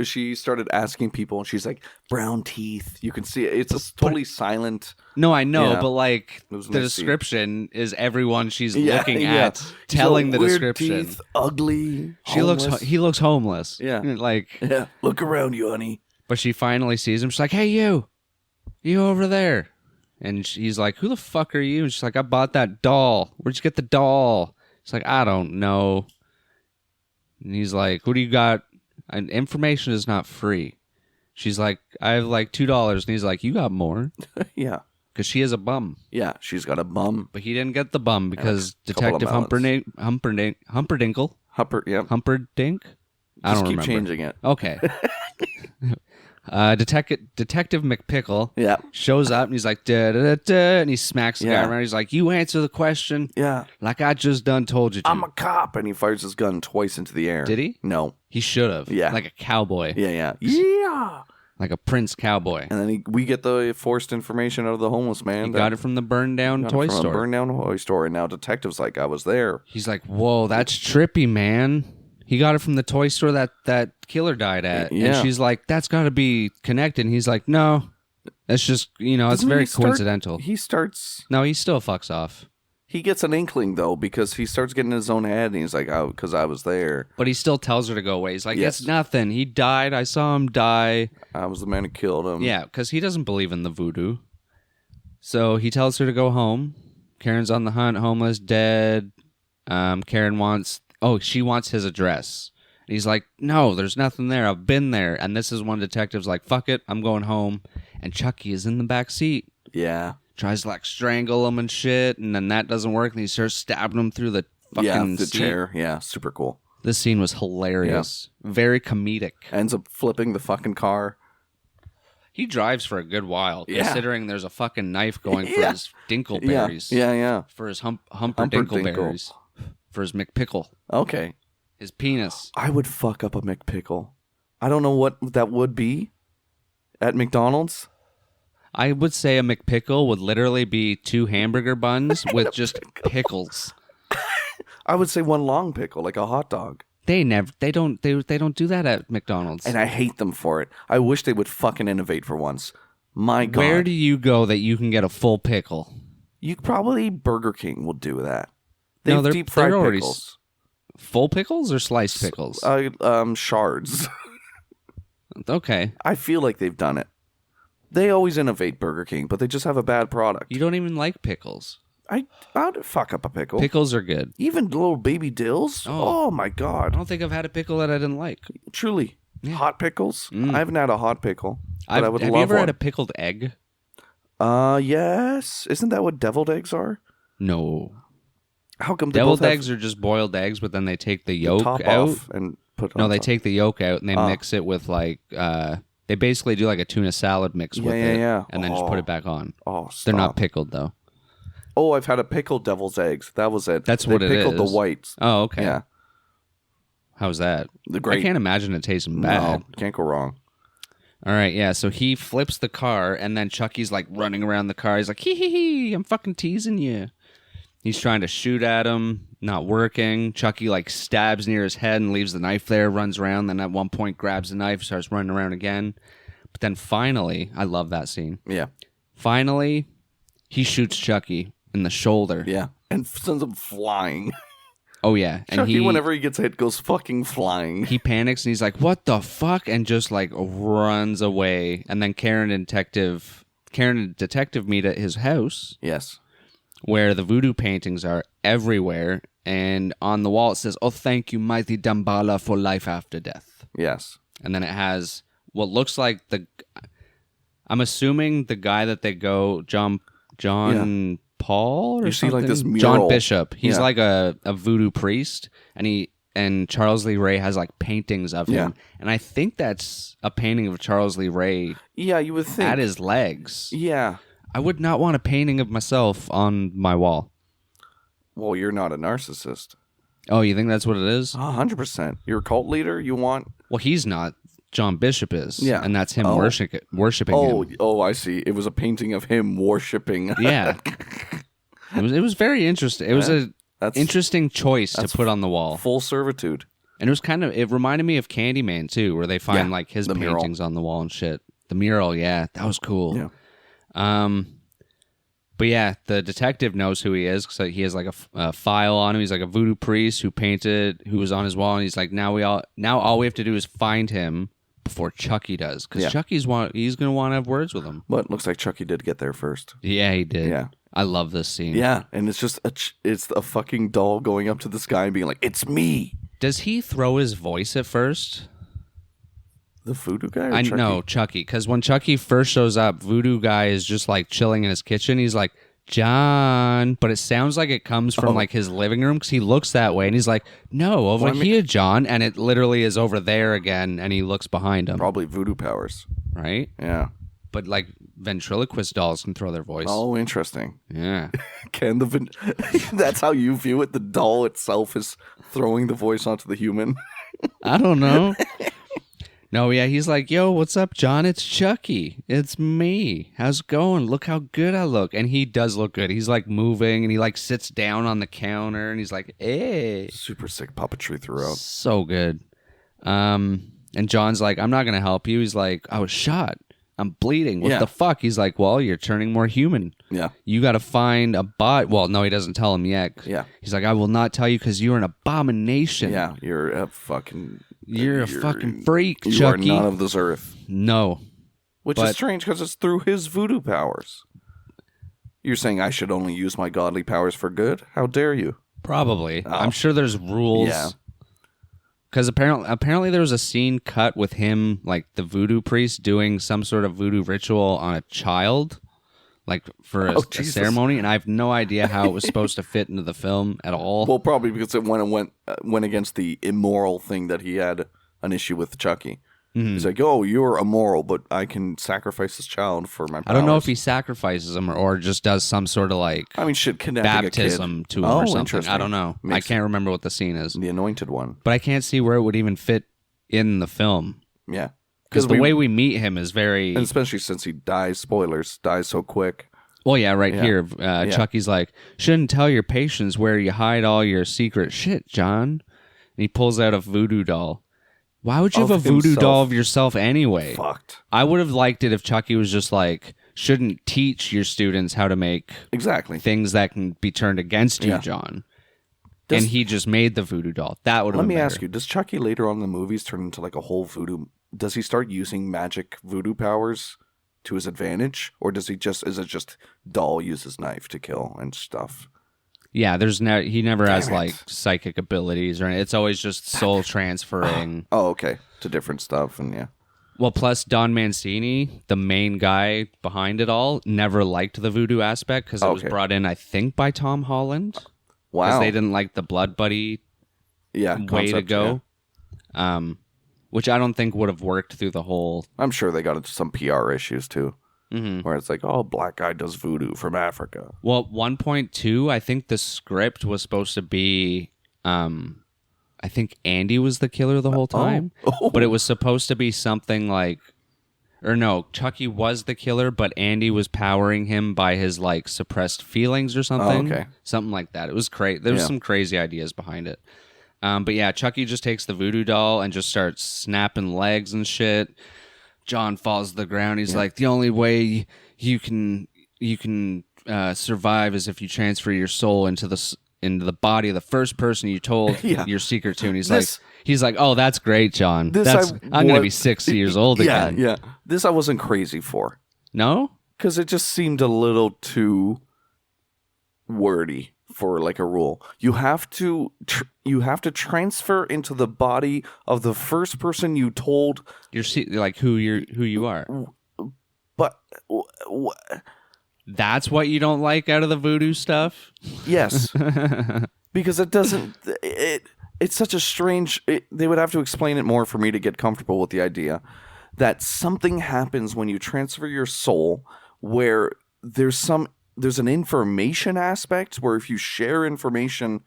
[SPEAKER 1] She started asking people, and she's like, brown teeth. You can see it. It's a totally silent.
[SPEAKER 2] No, I know,
[SPEAKER 1] Yeah.
[SPEAKER 2] but like
[SPEAKER 1] It was
[SPEAKER 2] the
[SPEAKER 1] nice to see.
[SPEAKER 2] description is everyone she's
[SPEAKER 1] Yeah,
[SPEAKER 2] looking
[SPEAKER 1] yeah.
[SPEAKER 2] at, telling the
[SPEAKER 1] Weird
[SPEAKER 2] description.
[SPEAKER 1] teeth, ugly.
[SPEAKER 2] He looks homeless.
[SPEAKER 1] Yeah.
[SPEAKER 2] Like,
[SPEAKER 1] Yeah. Look around you, honey.
[SPEAKER 2] but she finally sees him. She's like, "Hey, you over there." And he's like, "Who the fuck are you?" And she's like, "I bought that doll. Where'd you get the doll?" She's like, "I don't know." And he's like, "What do you got?" And information is not free. She's like, "I have like $2." And he's like, "You got more."
[SPEAKER 1] Yeah.
[SPEAKER 2] Because she is a bum.
[SPEAKER 1] Yeah. She's got a bum.
[SPEAKER 2] But he didn't get the bum because
[SPEAKER 1] couple of
[SPEAKER 2] Detective Humperdinck.
[SPEAKER 1] Yeah.
[SPEAKER 2] Humperdinck? I
[SPEAKER 1] Just
[SPEAKER 2] don't
[SPEAKER 1] keep
[SPEAKER 2] remember.
[SPEAKER 1] changing it.
[SPEAKER 2] Okay. Detective McPickle
[SPEAKER 1] Yeah.
[SPEAKER 2] shows up and he's like, da, da, da, da, and he smacks the guy
[SPEAKER 1] Yeah.
[SPEAKER 2] around. He's like, "You answer the question
[SPEAKER 1] Yeah.
[SPEAKER 2] like I just done told you to."
[SPEAKER 1] I'm a cop. And he fires his gun twice into the air.
[SPEAKER 2] Did he?
[SPEAKER 1] No.
[SPEAKER 2] He should have.
[SPEAKER 1] Yeah.
[SPEAKER 2] Like a cowboy.
[SPEAKER 1] Yeah. Yeah. Yeah.
[SPEAKER 2] Like a prince cowboy.
[SPEAKER 1] And then we get the forced information out of the homeless man.
[SPEAKER 2] He got it from the burned down toy store.
[SPEAKER 1] Burned down toy store. And now detective's like, I was there.
[SPEAKER 2] He's like, "Whoa, that's trippy, man." He got it from the toy store that killer died at.
[SPEAKER 1] Yeah.
[SPEAKER 2] And she's like, "That's got to be connected." And he's like, "No, that's just, it's
[SPEAKER 1] Doesn't
[SPEAKER 2] very
[SPEAKER 1] he start-
[SPEAKER 2] coincidental."
[SPEAKER 1] He starts.
[SPEAKER 2] No, he still fucks off.
[SPEAKER 1] He gets an inkling, though, because he starts getting in his own head, and he's like, oh, because I was there.
[SPEAKER 2] But he still tells her to go away. He's like,
[SPEAKER 1] Yes.
[SPEAKER 2] "It's nothing. He died. I saw him die."
[SPEAKER 1] I was the man who killed him.
[SPEAKER 2] Yeah, because he doesn't believe in the voodoo. So he tells her to go home. Karen's on the hunt, homeless, dead. She wants his address. And he's like, "No, there's nothing there. I've been there." And this is one detective's like, "Fuck it, I'm going home." And Chucky is in the back seat.
[SPEAKER 1] Yeah.
[SPEAKER 2] Tries to like strangle him and shit, and then that doesn't work, and he starts stabbing him through the fucking
[SPEAKER 1] the
[SPEAKER 2] seat.
[SPEAKER 1] chair. Yeah, super cool.
[SPEAKER 2] This scene was hilarious. Very comedic.
[SPEAKER 1] Ends up flipping the fucking car.
[SPEAKER 2] He drives for a good while,
[SPEAKER 1] Yeah.
[SPEAKER 2] considering there's a fucking knife going for
[SPEAKER 1] Yeah.
[SPEAKER 2] his dinkleberries.
[SPEAKER 1] Yeah.
[SPEAKER 2] For his humperdinkleberries. For his McPickle.
[SPEAKER 1] Okay.
[SPEAKER 2] His penis.
[SPEAKER 1] I would fuck up a McPickle. I don't know what that would be at McDonald's.
[SPEAKER 2] I would say a McPickle would literally be 2 hamburger buns with just pickles.
[SPEAKER 1] I would say one long pickle, like a hot dog.
[SPEAKER 2] They don't do that at McDonald's.
[SPEAKER 1] And I hate them for it. I wish they would fucking innovate for once. My God.
[SPEAKER 2] Where do you go that you can get a full pickle?
[SPEAKER 1] You probably Burger King will do that. They
[SPEAKER 2] No,
[SPEAKER 1] have
[SPEAKER 2] they're-
[SPEAKER 1] deep fried
[SPEAKER 2] they're already
[SPEAKER 1] pickles.
[SPEAKER 2] Full pickles or sliced pickles?
[SPEAKER 1] Shards.
[SPEAKER 2] Okay.
[SPEAKER 1] I feel like they've done it. They always innovate Burger King, but they just have a bad product.
[SPEAKER 2] You don't even like pickles.
[SPEAKER 1] I'd fuck up a pickle.
[SPEAKER 2] Pickles are good.
[SPEAKER 1] Even little baby dills.
[SPEAKER 2] Oh.
[SPEAKER 1] Oh my
[SPEAKER 2] I
[SPEAKER 1] God.
[SPEAKER 2] don't think I've had a pickle that I didn't like.
[SPEAKER 1] Truly.
[SPEAKER 2] Yeah.
[SPEAKER 1] Hot pickles. I haven't had a hot pickle, but I would
[SPEAKER 2] have
[SPEAKER 1] love
[SPEAKER 2] you ever
[SPEAKER 1] one.
[SPEAKER 2] had a pickled egg?
[SPEAKER 1] Yes. Isn't that what deviled eggs are?
[SPEAKER 2] No.
[SPEAKER 1] How come they
[SPEAKER 2] Deviled
[SPEAKER 1] both have
[SPEAKER 2] eggs are just boiled eggs, but then they take the
[SPEAKER 1] the
[SPEAKER 2] yolk
[SPEAKER 1] top
[SPEAKER 2] out.
[SPEAKER 1] off and put it
[SPEAKER 2] No,
[SPEAKER 1] on
[SPEAKER 2] they
[SPEAKER 1] top?
[SPEAKER 2] take the yolk out and they mix it with like they basically do like a tuna salad mix with it,
[SPEAKER 1] yeah.
[SPEAKER 2] and then just put it back on.
[SPEAKER 1] Oh,
[SPEAKER 2] They're not
[SPEAKER 1] stop.
[SPEAKER 2] pickled though.
[SPEAKER 1] Oh, I've had a pickled devil's eggs. That was it.
[SPEAKER 2] That's
[SPEAKER 1] They
[SPEAKER 2] what it
[SPEAKER 1] pickled
[SPEAKER 2] is.
[SPEAKER 1] the whites.
[SPEAKER 2] Oh, okay.
[SPEAKER 1] Yeah.
[SPEAKER 2] How's that?
[SPEAKER 1] The great.
[SPEAKER 2] I can't imagine it tasting bad.
[SPEAKER 1] No, can't go wrong.
[SPEAKER 2] All right, yeah. So he flips the car, and then Chucky's like running around the car. He's like, "Hee hee hee! I'm fucking teasing you." He's trying to shoot at him, not working. Chucky like stabs near his head and leaves the knife there. Runs around, then at one point grabs the knife, starts running around again. But then finally, I love that scene.
[SPEAKER 1] Yeah.
[SPEAKER 2] Finally, he shoots Chucky in the shoulder.
[SPEAKER 1] Yeah. And sends him flying.
[SPEAKER 2] Oh yeah, and
[SPEAKER 1] Chucky, whenever he gets hit, goes fucking flying.
[SPEAKER 2] he panics and he's like, "What the fuck?" and just like runs away. And then Karen and Detective meet at his house
[SPEAKER 1] Yes.
[SPEAKER 2] where the voodoo paintings are everywhere, and on the wall it says, "Oh, thank you, mighty Damballa, for life after death."
[SPEAKER 1] Yes.
[SPEAKER 2] And then it has what looks like I'm assuming the guy that they go, John Paul or
[SPEAKER 1] You see,
[SPEAKER 2] something?
[SPEAKER 1] like, this
[SPEAKER 2] John
[SPEAKER 1] mural.
[SPEAKER 2] Bishop. He's
[SPEAKER 1] Yeah.
[SPEAKER 2] like a voodoo priest, and Charles Lee Ray has like paintings of him.
[SPEAKER 1] Yeah.
[SPEAKER 2] And I think that's a painting of Charles Lee Ray
[SPEAKER 1] Yeah, you would think.
[SPEAKER 2] at his legs.
[SPEAKER 1] Yeah.
[SPEAKER 2] I would not want a painting of myself on my wall.
[SPEAKER 1] Well, you're not a narcissist.
[SPEAKER 2] Oh, you think that's what it is?
[SPEAKER 1] 100%. You're a cult leader. You want.
[SPEAKER 2] Well, he's not. John Bishop is.
[SPEAKER 1] Yeah.
[SPEAKER 2] And that's him
[SPEAKER 1] Oh.
[SPEAKER 2] worshiping him.
[SPEAKER 1] Oh, I see. It was a painting of him worshiping.
[SPEAKER 2] Yeah. It was very interesting. It was an interesting choice to put on the wall.
[SPEAKER 1] Full servitude.
[SPEAKER 2] And it reminded me of Candyman too, where they find like his paintings on the wall and shit. The mural, yeah, that was cool.
[SPEAKER 1] Yeah.
[SPEAKER 2] But yeah, the detective knows who he is because he has like a file on him. He's like a voodoo priest who was on his wall, and he's like, now all we have to do is find him before Chucky does, because he's gonna want to have words with him.
[SPEAKER 1] But it looks like Chucky did get there first.
[SPEAKER 2] Yeah, he did.
[SPEAKER 1] Yeah.
[SPEAKER 2] I love this scene.
[SPEAKER 1] Yeah, and it's just it's a fucking doll going up to the sky and being like, "It's me."
[SPEAKER 2] Does he throw his voice at first?
[SPEAKER 1] The voodoo guy? Or Chucky?
[SPEAKER 2] No, Chucky. Because when Chucky first shows up, voodoo guy is just like chilling in his kitchen. He's like, John. But it sounds like it comes from like his living room because he looks that way. And he's like, no, over here, John. And it literally is over there again. And he looks behind him.
[SPEAKER 1] Probably voodoo powers.
[SPEAKER 2] Right?
[SPEAKER 1] Yeah.
[SPEAKER 2] But like ventriloquist dolls can throw their voice.
[SPEAKER 1] Oh, interesting.
[SPEAKER 2] Yeah.
[SPEAKER 1] That's how you view it? The doll itself is throwing the voice onto the human?
[SPEAKER 2] I don't know. No, yeah, he's like, yo, what's up, John? It's Chucky. It's me. How's it going? Look how good I look. And he does look good. He's like moving and he like sits down on the counter and he's like, hey.
[SPEAKER 1] Super sick puppetry throughout.
[SPEAKER 2] So good. And John's like, I'm not going to help you. He's like, I was shot. I'm bleeding. What the fuck? He's like, well, you're turning more human.
[SPEAKER 1] Yeah.
[SPEAKER 2] You got to find a bot. Well, no, he doesn't tell him yet.
[SPEAKER 1] Yeah.
[SPEAKER 2] He's like, I will not tell you because you're an abomination.
[SPEAKER 1] Yeah, you're a fucking
[SPEAKER 2] freak,
[SPEAKER 1] you
[SPEAKER 2] Chucky.
[SPEAKER 1] You are none of this earth.
[SPEAKER 2] No.
[SPEAKER 1] Which is strange because it's through his voodoo powers. You're saying I should only use my godly powers for good? How dare you?
[SPEAKER 2] Probably. I'm sure there's rules.
[SPEAKER 1] Yeah.
[SPEAKER 2] Because apparently there was a scene cut with him, like the voodoo priest, doing some sort of voodoo ritual on a child, like for a ceremony, and I have no idea how it was supposed to fit into the film at all.
[SPEAKER 1] Well, probably because it went against the immoral thing that he had an issue with Chucky. Mm-hmm. He's like, oh, you're immoral, but I can sacrifice this child for my powers.
[SPEAKER 2] I don't know if he sacrifices him or just does some sort of like
[SPEAKER 1] kidnapping
[SPEAKER 2] baptism
[SPEAKER 1] a kid.
[SPEAKER 2] to him or something. I don't know. I can't remember what the scene is.
[SPEAKER 1] The anointed one.
[SPEAKER 2] But I can't see where it would even fit in the film.
[SPEAKER 1] Yeah.
[SPEAKER 2] Because the way we meet him is very...
[SPEAKER 1] And especially since he dies, spoilers, dies so quick.
[SPEAKER 2] Well, yeah, here. Chucky's like, shouldn't tell your patients where you hide all your secret shit, John. And he pulls out a voodoo doll. Why would you have a voodoo doll of yourself anyway?
[SPEAKER 1] Fucked.
[SPEAKER 2] I would have liked it if Chucky was just like, shouldn't teach your students how to make things that can be turned against you, John. And he just made the voodoo doll. That would have been better.
[SPEAKER 1] Let me ask you, does Chucky later on in the movies turn into like a whole voodoo? Does he start using magic voodoo powers to his advantage? Or is it just doll uses knife to kill and stuff?
[SPEAKER 2] Yeah, he never has like psychic abilities or anything. It's always just soul transferring.
[SPEAKER 1] Oh, okay. To different stuff and yeah.
[SPEAKER 2] Well, plus Don Mancini, the main guy behind it all, never liked the voodoo aspect because it was brought in, I think, by Tom Holland.
[SPEAKER 1] Wow.
[SPEAKER 2] Because they didn't like the blood buddy way to go. Yeah. Which I don't think would have worked through the whole...
[SPEAKER 1] I'm sure they got into some PR issues too. Mm-hmm. Where it's like, oh, black guy does voodoo from Africa.
[SPEAKER 2] Well, 1.2, I think the script was supposed to be, I think Andy was the killer the whole time. But it was supposed to be something like, or no, Chucky was the killer, but Andy was powering him by his like suppressed feelings or something.
[SPEAKER 1] Oh, okay.
[SPEAKER 2] Something like that. It was crazy. There was some crazy ideas behind it. But yeah, Chucky just takes the voodoo doll and just starts snapping legs and shit. John falls to the ground. He's like, the only way you can survive is if you transfer your soul into the body of the first person you told your secret to. And he's like, oh, that's great, John. I'm gonna be 60 years old again.
[SPEAKER 1] Yeah. This I wasn't crazy for.
[SPEAKER 2] No,
[SPEAKER 1] because it just seemed a little too wordy for like a rule. You have to transfer into the body of the first person you told
[SPEAKER 2] like who you are.
[SPEAKER 1] But
[SPEAKER 2] that's what you don't like out of the voodoo stuff?
[SPEAKER 1] Yes. Because it doesn't it's such a strange they would have to explain it more for me to get comfortable with the idea that something happens when you transfer your soul where there's an information aspect where if you share information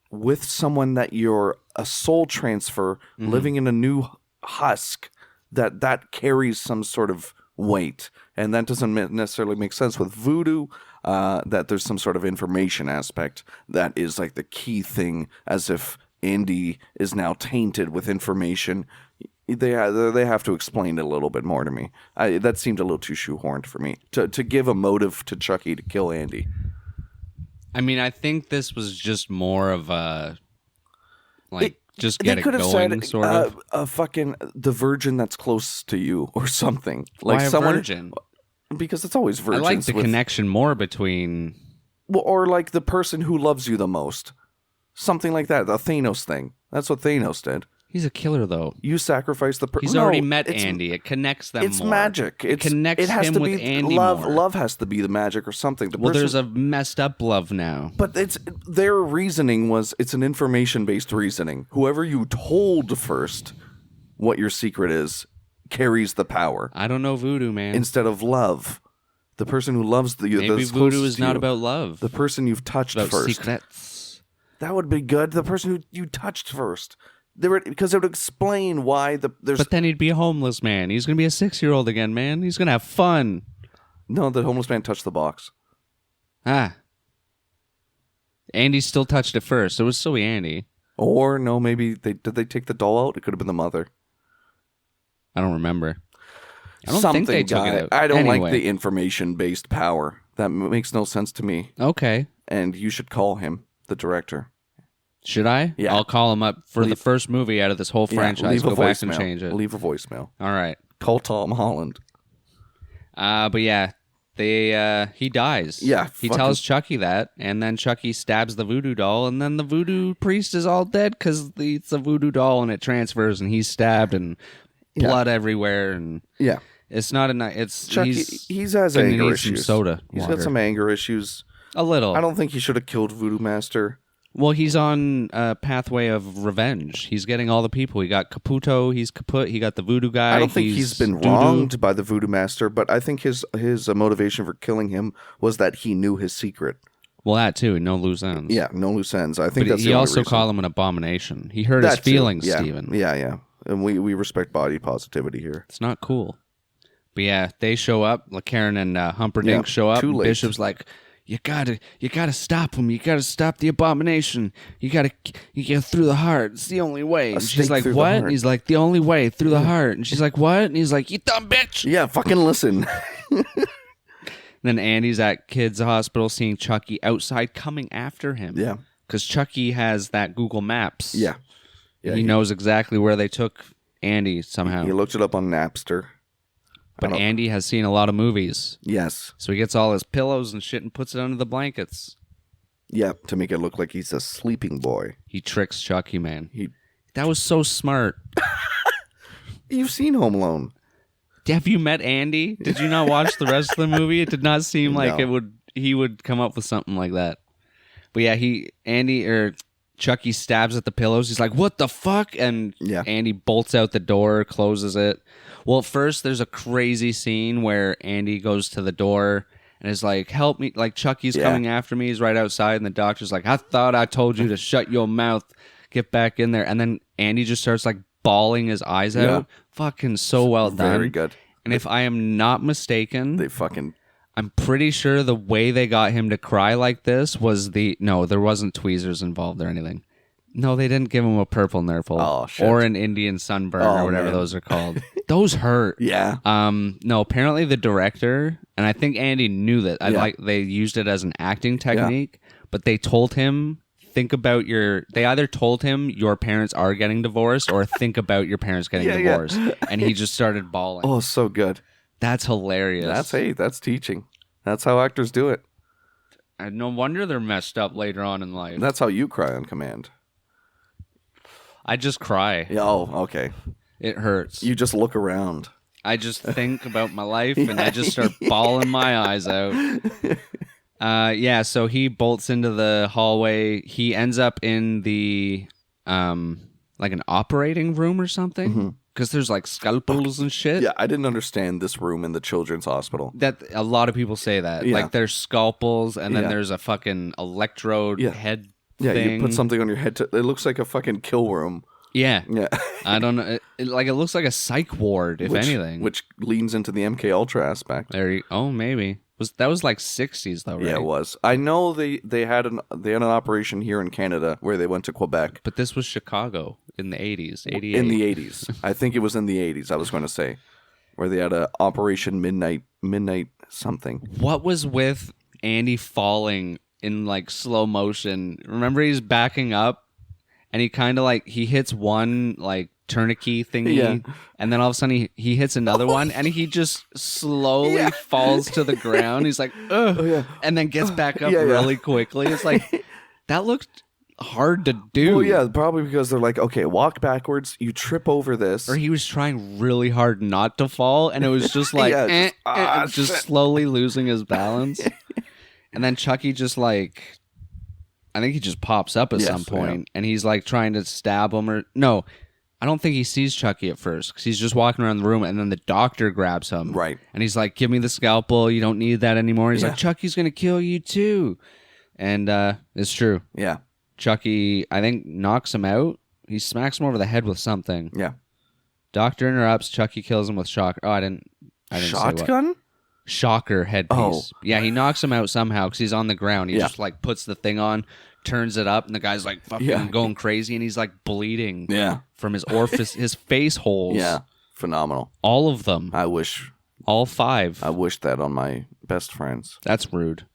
[SPEAKER 1] with someone that you're a soul transfer living in a new husk, that carries some sort of wait. And that doesn't necessarily make sense with voodoo, that there's some sort of information aspect that is like the key thing, as if Andy is now tainted with information. They have to explain it a little bit more to me. That seemed a little too shoehorned for me to give a motive to Chucky to kill Andy.
[SPEAKER 2] I mean, I think this was just more of a just
[SPEAKER 1] They
[SPEAKER 2] get it
[SPEAKER 1] could have
[SPEAKER 2] going,
[SPEAKER 1] said,
[SPEAKER 2] sort of.
[SPEAKER 1] fucking the virgin that's close to you or something. Like
[SPEAKER 2] Why a
[SPEAKER 1] someone,
[SPEAKER 2] virgin?
[SPEAKER 1] because it's always
[SPEAKER 2] I
[SPEAKER 1] virgins.
[SPEAKER 2] like the
[SPEAKER 1] with,
[SPEAKER 2] connection more between.
[SPEAKER 1] or like the person who loves you the most. Something like that. The Thanos thing. That's what Thanos did.
[SPEAKER 2] He's a killer, though.
[SPEAKER 1] You sacrifice the person.
[SPEAKER 2] He's already met Andy. It connects them
[SPEAKER 1] It's
[SPEAKER 2] more.
[SPEAKER 1] magic.
[SPEAKER 2] It connects
[SPEAKER 1] it has
[SPEAKER 2] him
[SPEAKER 1] to
[SPEAKER 2] with
[SPEAKER 1] be
[SPEAKER 2] Andy
[SPEAKER 1] love.
[SPEAKER 2] more.
[SPEAKER 1] Love has to be the magic or something.
[SPEAKER 2] Well, there's a messed up love now.
[SPEAKER 1] But their reasoning was it's an information-based reasoning. Whoever you told first what your secret is carries the power
[SPEAKER 2] I don't know voodoo, man.
[SPEAKER 1] instead of love. The person who loves the
[SPEAKER 2] Maybe
[SPEAKER 1] that's
[SPEAKER 2] voodoo
[SPEAKER 1] closest
[SPEAKER 2] is
[SPEAKER 1] to
[SPEAKER 2] not
[SPEAKER 1] you,
[SPEAKER 2] about love.
[SPEAKER 1] the person you've touched
[SPEAKER 2] About
[SPEAKER 1] first.
[SPEAKER 2] secrets.
[SPEAKER 1] That would be good. The person who you touched first. Because it would explain why there's
[SPEAKER 2] But then he'd be a homeless man. He's going to be a 6-year-old again, man. He's going to have fun.
[SPEAKER 1] no. The homeless man touched the box.
[SPEAKER 2] Ah. Andy still touched it first. It was still Andy.
[SPEAKER 1] Or no, maybe did they take the doll out? It could have been the mother.
[SPEAKER 2] I don't remember. I don't
[SPEAKER 1] Something,
[SPEAKER 2] think they took
[SPEAKER 1] guy.
[SPEAKER 2] it out.
[SPEAKER 1] I don't
[SPEAKER 2] Anyway.
[SPEAKER 1] like the information-based power. That makes no sense to me.
[SPEAKER 2] Okay.
[SPEAKER 1] And you should call him the director.
[SPEAKER 2] Should I?
[SPEAKER 1] Yeah.
[SPEAKER 2] I'll call him up for the first movie out of this whole franchise.
[SPEAKER 1] leave a
[SPEAKER 2] Go back and
[SPEAKER 1] voicemail.
[SPEAKER 2] change it.
[SPEAKER 1] Leave a voicemail.
[SPEAKER 2] All right.
[SPEAKER 1] Call Tom Holland.
[SPEAKER 2] But yeah, he dies.
[SPEAKER 1] Yeah,
[SPEAKER 2] He
[SPEAKER 1] fucking-
[SPEAKER 2] tells Chucky that, and then Chucky stabs the voodoo doll, and then the voodoo priest is all dead because it's a voodoo doll and it transfers, and he's stabbed and blood everywhere, and
[SPEAKER 1] Yeah.
[SPEAKER 2] it's not a nice. It's
[SPEAKER 1] Chucky, he has
[SPEAKER 2] gonna
[SPEAKER 1] anger
[SPEAKER 2] need some
[SPEAKER 1] issues.
[SPEAKER 2] soda
[SPEAKER 1] He's
[SPEAKER 2] water.
[SPEAKER 1] got some anger issues.
[SPEAKER 2] a little.
[SPEAKER 1] I don't think he should have killed Voodoo Master.
[SPEAKER 2] Well, he's on a pathway of revenge. He's getting all the people. He got Caputo. He's kaput. He got the voodoo guy.
[SPEAKER 1] I don't think he's been
[SPEAKER 2] Doo-doo.
[SPEAKER 1] wronged by the Voodoo Master, but I think his motivation for killing him was that he knew his secret.
[SPEAKER 2] Well, that too. No loose ends.
[SPEAKER 1] Yeah, no loose ends. I think
[SPEAKER 2] But
[SPEAKER 1] that's
[SPEAKER 2] he
[SPEAKER 1] the only
[SPEAKER 2] also
[SPEAKER 1] reason.
[SPEAKER 2] called him an abomination. He hurt his
[SPEAKER 1] That too.
[SPEAKER 2] feelings,
[SPEAKER 1] Yeah.
[SPEAKER 2] Steven.
[SPEAKER 1] Yeah. And we respect body positivity here.
[SPEAKER 2] It's not cool. But yeah, they show up. Like Karen and Humperdinck
[SPEAKER 1] Yeah,
[SPEAKER 2] show up.
[SPEAKER 1] too
[SPEAKER 2] And
[SPEAKER 1] late.
[SPEAKER 2] Bishop's like, you gotta stop him. You gotta stop the abomination. You gotta through the heart. It's the only way. And she's
[SPEAKER 1] stake
[SPEAKER 2] like,
[SPEAKER 1] through the
[SPEAKER 2] what?
[SPEAKER 1] heart.
[SPEAKER 2] And he's like, the only way through the heart. And she's like, what? And he's like, you dumb bitch.
[SPEAKER 1] Yeah, fucking listen.
[SPEAKER 2] Then Andy's at kids' hospital seeing Chucky outside coming after him.
[SPEAKER 1] Yeah.
[SPEAKER 2] Because Chucky has that Google Maps.
[SPEAKER 1] Yeah.
[SPEAKER 2] he knows exactly where they took Andy somehow.
[SPEAKER 1] He looked it up on Napster.
[SPEAKER 2] But Andy has seen a lot of movies.
[SPEAKER 1] Yes.
[SPEAKER 2] So he gets all his pillows and shit and puts it under the blankets.
[SPEAKER 1] Yeah, to make it look like he's a sleeping boy.
[SPEAKER 2] He tricks Chucky, man. That was so smart.
[SPEAKER 1] You've seen Home Alone.
[SPEAKER 2] Have you met Andy? Did you not watch the rest of the movie? It did not seem like
[SPEAKER 1] No.
[SPEAKER 2] he would come up with something like that. But yeah, Chucky stabs at the pillows. He's like, what the fuck? And
[SPEAKER 1] Yeah.
[SPEAKER 2] Andy bolts out the door, closes it. Well, at first, there's a crazy scene where Andy goes to the door and is like, help me. Like, Chucky's coming after me. He's right outside. And the doctor's like, I thought I told you to shut your mouth. Get back in there. And then Andy just starts like bawling his eyes out.
[SPEAKER 1] Yeah.
[SPEAKER 2] Fucking so well done.
[SPEAKER 1] Very good.
[SPEAKER 2] And if I am not mistaken,
[SPEAKER 1] They fucking...
[SPEAKER 2] I'm pretty sure the way they got him to cry like this was no, there wasn't tweezers involved or anything. No, they didn't give him a purple nurple
[SPEAKER 1] Oh, shit.
[SPEAKER 2] or an Indian sunburn or whatever
[SPEAKER 1] man.
[SPEAKER 2] those are called. Those hurt.
[SPEAKER 1] Yeah.
[SPEAKER 2] No, apparently the director, and I think Andy knew that. They used it as an acting technique, but they told him they either told him your parents are getting divorced or think about your parents getting divorced. And he just started bawling.
[SPEAKER 1] Oh, so good.
[SPEAKER 2] That's hilarious.
[SPEAKER 1] That's teaching. That's how actors do it.
[SPEAKER 2] And no wonder they're messed up later on in life.
[SPEAKER 1] That's how you cry on command.
[SPEAKER 2] I just cry.
[SPEAKER 1] Yeah, oh, okay.
[SPEAKER 2] It hurts.
[SPEAKER 1] You just look around.
[SPEAKER 2] I just think about my life and I just start bawling my eyes out. So he bolts into the hallway. He ends up in the like an operating room or something. Because there's like scalpels and shit.
[SPEAKER 1] Yeah, I didn't understand this room in the children's hospital.
[SPEAKER 2] That a lot of people say that.
[SPEAKER 1] Yeah.
[SPEAKER 2] Like there's scalpels and then
[SPEAKER 1] Yeah.
[SPEAKER 2] there's a fucking electrode head
[SPEAKER 1] Yeah,
[SPEAKER 2] thing.
[SPEAKER 1] you put something on your head. It looks like a fucking kill room.
[SPEAKER 2] Yeah.
[SPEAKER 1] Yeah.
[SPEAKER 2] I don't know. It looks like a psych ward, if anything.
[SPEAKER 1] Which leans into the MK Ultra aspect.
[SPEAKER 2] Maybe. That was like 60s though, right?
[SPEAKER 1] Yeah, it was. I know they had an operation here in Canada where they went to Quebec.
[SPEAKER 2] But this was Chicago in the 80s, 88.
[SPEAKER 1] In the 80s. I think it was in the 80s, I was going to say. Where they had a Operation Midnight something.
[SPEAKER 2] What was with Andy falling in like slow motion? Remember he's backing up and he kind of like he hits one like tourniquet thingy and then all of a sudden he hits another one and he just slowly falls to the ground. He's like, ugh, and then gets back up really quickly. It's like that looked hard to do.
[SPEAKER 1] Well, yeah, probably because they're like, okay, walk backwards, you trip over this.
[SPEAKER 2] Or he was trying really hard not to fall and it was just like just slowly losing his balance. And then Chucky just like, I think he just pops up at some point and he's like trying to stab him or no, I don't think he sees Chucky at first because he's just walking around the room and then the doctor grabs him.
[SPEAKER 1] Right.
[SPEAKER 2] And he's like, give me the scalpel. You don't need that anymore. He's like, Chucky's going to kill you too. And it's true.
[SPEAKER 1] Yeah.
[SPEAKER 2] Chucky, I think, knocks him out. He smacks him over the head with something.
[SPEAKER 1] Yeah.
[SPEAKER 2] Doctor interrupts. Chucky kills him with shock. Oh, I didn't
[SPEAKER 1] Shotgun?
[SPEAKER 2] say what. Shocker headpiece.
[SPEAKER 1] Oh.
[SPEAKER 2] Yeah, he knocks him out somehow because he's on the ground. He just like puts the thing on, turns it up, and the guy's like fucking going crazy, and he's like bleeding from his orifice, his face holes.
[SPEAKER 1] Yeah. Phenomenal.
[SPEAKER 2] All of them.
[SPEAKER 1] I wish.
[SPEAKER 2] All 5.
[SPEAKER 1] I wish that on my best friends.
[SPEAKER 2] That's rude.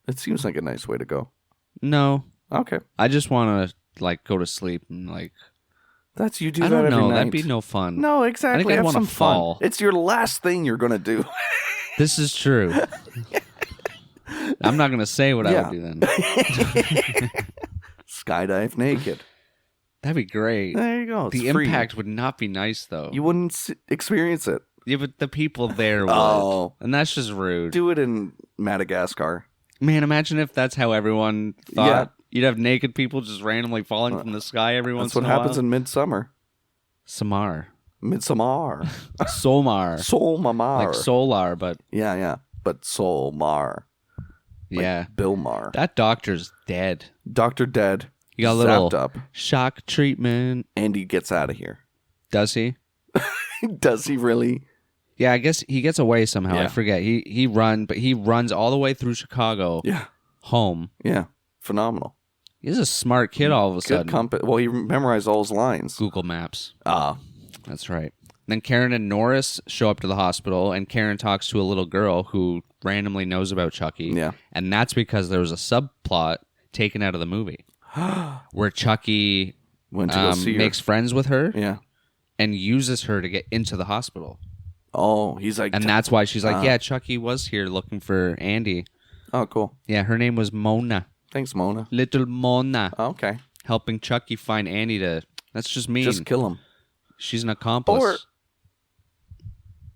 [SPEAKER 1] It seems like a nice way to go.
[SPEAKER 2] No.
[SPEAKER 1] Okay.
[SPEAKER 2] I just want to like go to sleep and like.
[SPEAKER 1] That's you do
[SPEAKER 2] I
[SPEAKER 1] that
[SPEAKER 2] don't
[SPEAKER 1] every
[SPEAKER 2] know.
[SPEAKER 1] night.
[SPEAKER 2] That'd be no fun.
[SPEAKER 1] No, exactly.
[SPEAKER 2] I think I'd
[SPEAKER 1] Have
[SPEAKER 2] want
[SPEAKER 1] some
[SPEAKER 2] to fall.
[SPEAKER 1] fun. It's your last thing you're gonna do.
[SPEAKER 2] This is true. I'm not going to say what I would do then.
[SPEAKER 1] Skydive naked.
[SPEAKER 2] That'd be great.
[SPEAKER 1] There you go. It's
[SPEAKER 2] The
[SPEAKER 1] free.
[SPEAKER 2] impact would not be nice, though.
[SPEAKER 1] You wouldn't experience it.
[SPEAKER 2] Yeah, but the people there would.
[SPEAKER 1] Oh.
[SPEAKER 2] And that's just rude.
[SPEAKER 1] Do it in Madagascar.
[SPEAKER 2] Man, imagine if that's how everyone thought. Yeah. You'd have naked people just randomly falling from the sky every once in a while.
[SPEAKER 1] That's what happens in Midsummer.
[SPEAKER 2] Samar.
[SPEAKER 1] Midsommar.
[SPEAKER 2] Solmar.
[SPEAKER 1] Solmamar.
[SPEAKER 2] Like Solar, but...
[SPEAKER 1] Yeah. But Solmar. Like
[SPEAKER 2] yeah.
[SPEAKER 1] Bill Maher.
[SPEAKER 2] That doctor's dead.
[SPEAKER 1] Doctor dead.
[SPEAKER 2] You got a little
[SPEAKER 1] up.
[SPEAKER 2] Shock treatment.
[SPEAKER 1] Andy gets out of here.
[SPEAKER 2] Does he?
[SPEAKER 1] Does he really?
[SPEAKER 2] Yeah, I guess he gets away somehow. Yeah. I forget. He runs all the way through Chicago.
[SPEAKER 1] Yeah.
[SPEAKER 2] Home.
[SPEAKER 1] Yeah. Phenomenal.
[SPEAKER 2] He's a smart kid all of a sudden.
[SPEAKER 1] Well, he memorized all his lines.
[SPEAKER 2] Google Maps.
[SPEAKER 1] Ah.
[SPEAKER 2] That's right. Then Karen and Norris show up to the hospital, and Karen talks to a little girl who randomly knows about Chucky.
[SPEAKER 1] Yeah.
[SPEAKER 2] And that's because there was a subplot taken out of the movie where Chucky
[SPEAKER 1] went to go see her.
[SPEAKER 2] Makes friends with her.
[SPEAKER 1] Yeah.
[SPEAKER 2] And uses her to get into the hospital.
[SPEAKER 1] Oh, he's like...
[SPEAKER 2] And that's why she's like, yeah, Chucky was here looking for Andy.
[SPEAKER 1] Oh, cool.
[SPEAKER 2] Yeah, her name was Mona.
[SPEAKER 1] Thanks, Mona.
[SPEAKER 2] Little Mona.
[SPEAKER 1] Okay.
[SPEAKER 2] Helping Chucky find Andy to... That's just mean.
[SPEAKER 1] Just kill him.
[SPEAKER 2] She's an accomplice.
[SPEAKER 1] Or...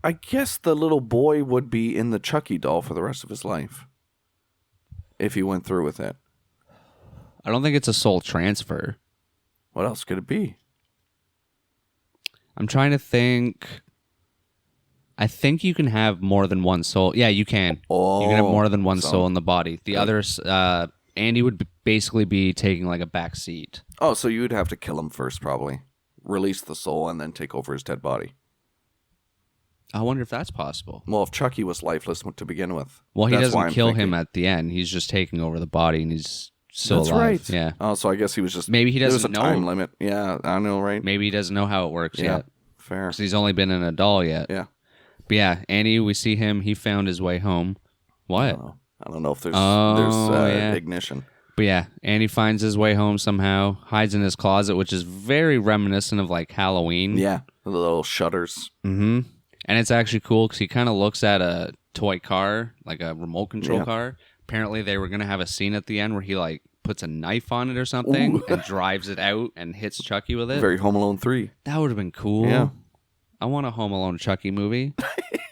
[SPEAKER 1] I guess the little boy would be in the Chucky doll for the rest of his life. If he went through with it.
[SPEAKER 2] I don't think it's a soul transfer.
[SPEAKER 1] What else could it be?
[SPEAKER 2] I'm trying to think. I think you can have more than one soul. Yeah, you can. You can have more than one soul in the body. The others, Andy would basically be taking like a back seat.
[SPEAKER 1] Oh, so you would have to kill him first, probably. Release the soul and then take over his dead body.
[SPEAKER 2] I wonder if that's possible.
[SPEAKER 1] Well, if Chucky was lifeless to begin with.
[SPEAKER 2] Well, he doesn't kill him at the end. He's just taking over the body and he's still alive.
[SPEAKER 1] Right.
[SPEAKER 2] Yeah.
[SPEAKER 1] Oh, so I guess he was just...
[SPEAKER 2] Maybe he doesn't know.
[SPEAKER 1] There's a time limit. Yeah, I know, right?
[SPEAKER 2] Maybe he doesn't know how it works yet.
[SPEAKER 1] Fair.
[SPEAKER 2] Because he's only been in a doll yet.
[SPEAKER 1] Yeah.
[SPEAKER 2] But yeah, Andy, we see him. He found his way home. What?
[SPEAKER 1] I don't know if there's ignition.
[SPEAKER 2] But yeah, Andy finds his way home somehow, hides in his closet, which is very reminiscent of like Halloween.
[SPEAKER 1] Yeah, the little shutters.
[SPEAKER 2] Mm-hmm. And it's actually cool because he kind of looks at a toy car, like a remote control car. Apparently they were going to have a scene at the end where he like puts a knife on it or something and drives it out and hits Chucky with it.
[SPEAKER 1] Very Home Alone 3.
[SPEAKER 2] That would have been cool.
[SPEAKER 1] Yeah.
[SPEAKER 2] I want a Home Alone Chucky movie.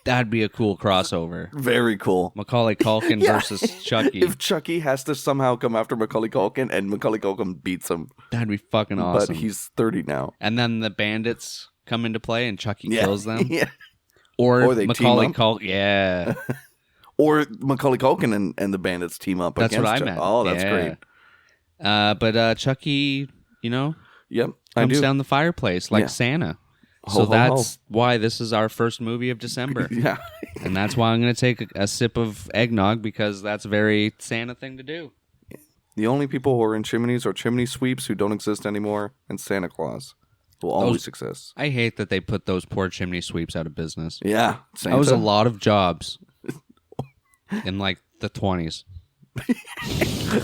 [SPEAKER 2] That'd be a cool crossover.
[SPEAKER 1] Very cool.
[SPEAKER 2] Macaulay Culkin versus Chucky.
[SPEAKER 1] If Chucky has to somehow come after Macaulay Culkin and Macaulay Culkin beats him.
[SPEAKER 2] That'd be fucking awesome.
[SPEAKER 1] But he's 30 now.
[SPEAKER 2] And then the bandits come into play and Chucky kills them.
[SPEAKER 1] Yeah.
[SPEAKER 2] Or they Macaulay Culkin. Yeah.
[SPEAKER 1] Or Macaulay Culkin and the bandits team up
[SPEAKER 2] That's
[SPEAKER 1] against
[SPEAKER 2] what I meant.
[SPEAKER 1] Oh, that's great.
[SPEAKER 2] But Chucky, you know?
[SPEAKER 1] Yep. I
[SPEAKER 2] comes
[SPEAKER 1] do.
[SPEAKER 2] down the fireplace like
[SPEAKER 1] Yeah.
[SPEAKER 2] Santa.
[SPEAKER 1] Ho,
[SPEAKER 2] So
[SPEAKER 1] ho,
[SPEAKER 2] that's why this is our first movie of December.
[SPEAKER 1] Yeah.
[SPEAKER 2] And that's why I'm going to take a sip of eggnog, because that's a very Santa thing to do.
[SPEAKER 1] The only people who are in chimneys are chimney sweeps who don't exist anymore, and Santa Claus, who always exists.
[SPEAKER 2] I hate that they put those poor chimney sweeps out of business.
[SPEAKER 1] Yeah. Santa.
[SPEAKER 2] That was a lot of jobs in like the 20s.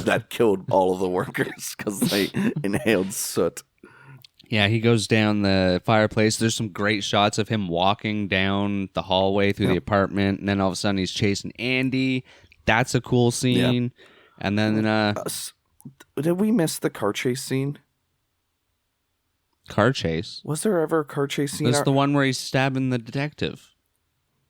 [SPEAKER 1] That killed all of the workers because they inhaled soot.
[SPEAKER 2] Yeah, he goes down the fireplace. There's some great shots of him walking down the hallway through the apartment, and then all of a sudden he's chasing Andy. That's a cool scene. And then
[SPEAKER 1] Did we miss the car chase scene?
[SPEAKER 2] car chase.
[SPEAKER 1] Was there ever a car chase scene?
[SPEAKER 2] That's the one where he's stabbing the detective.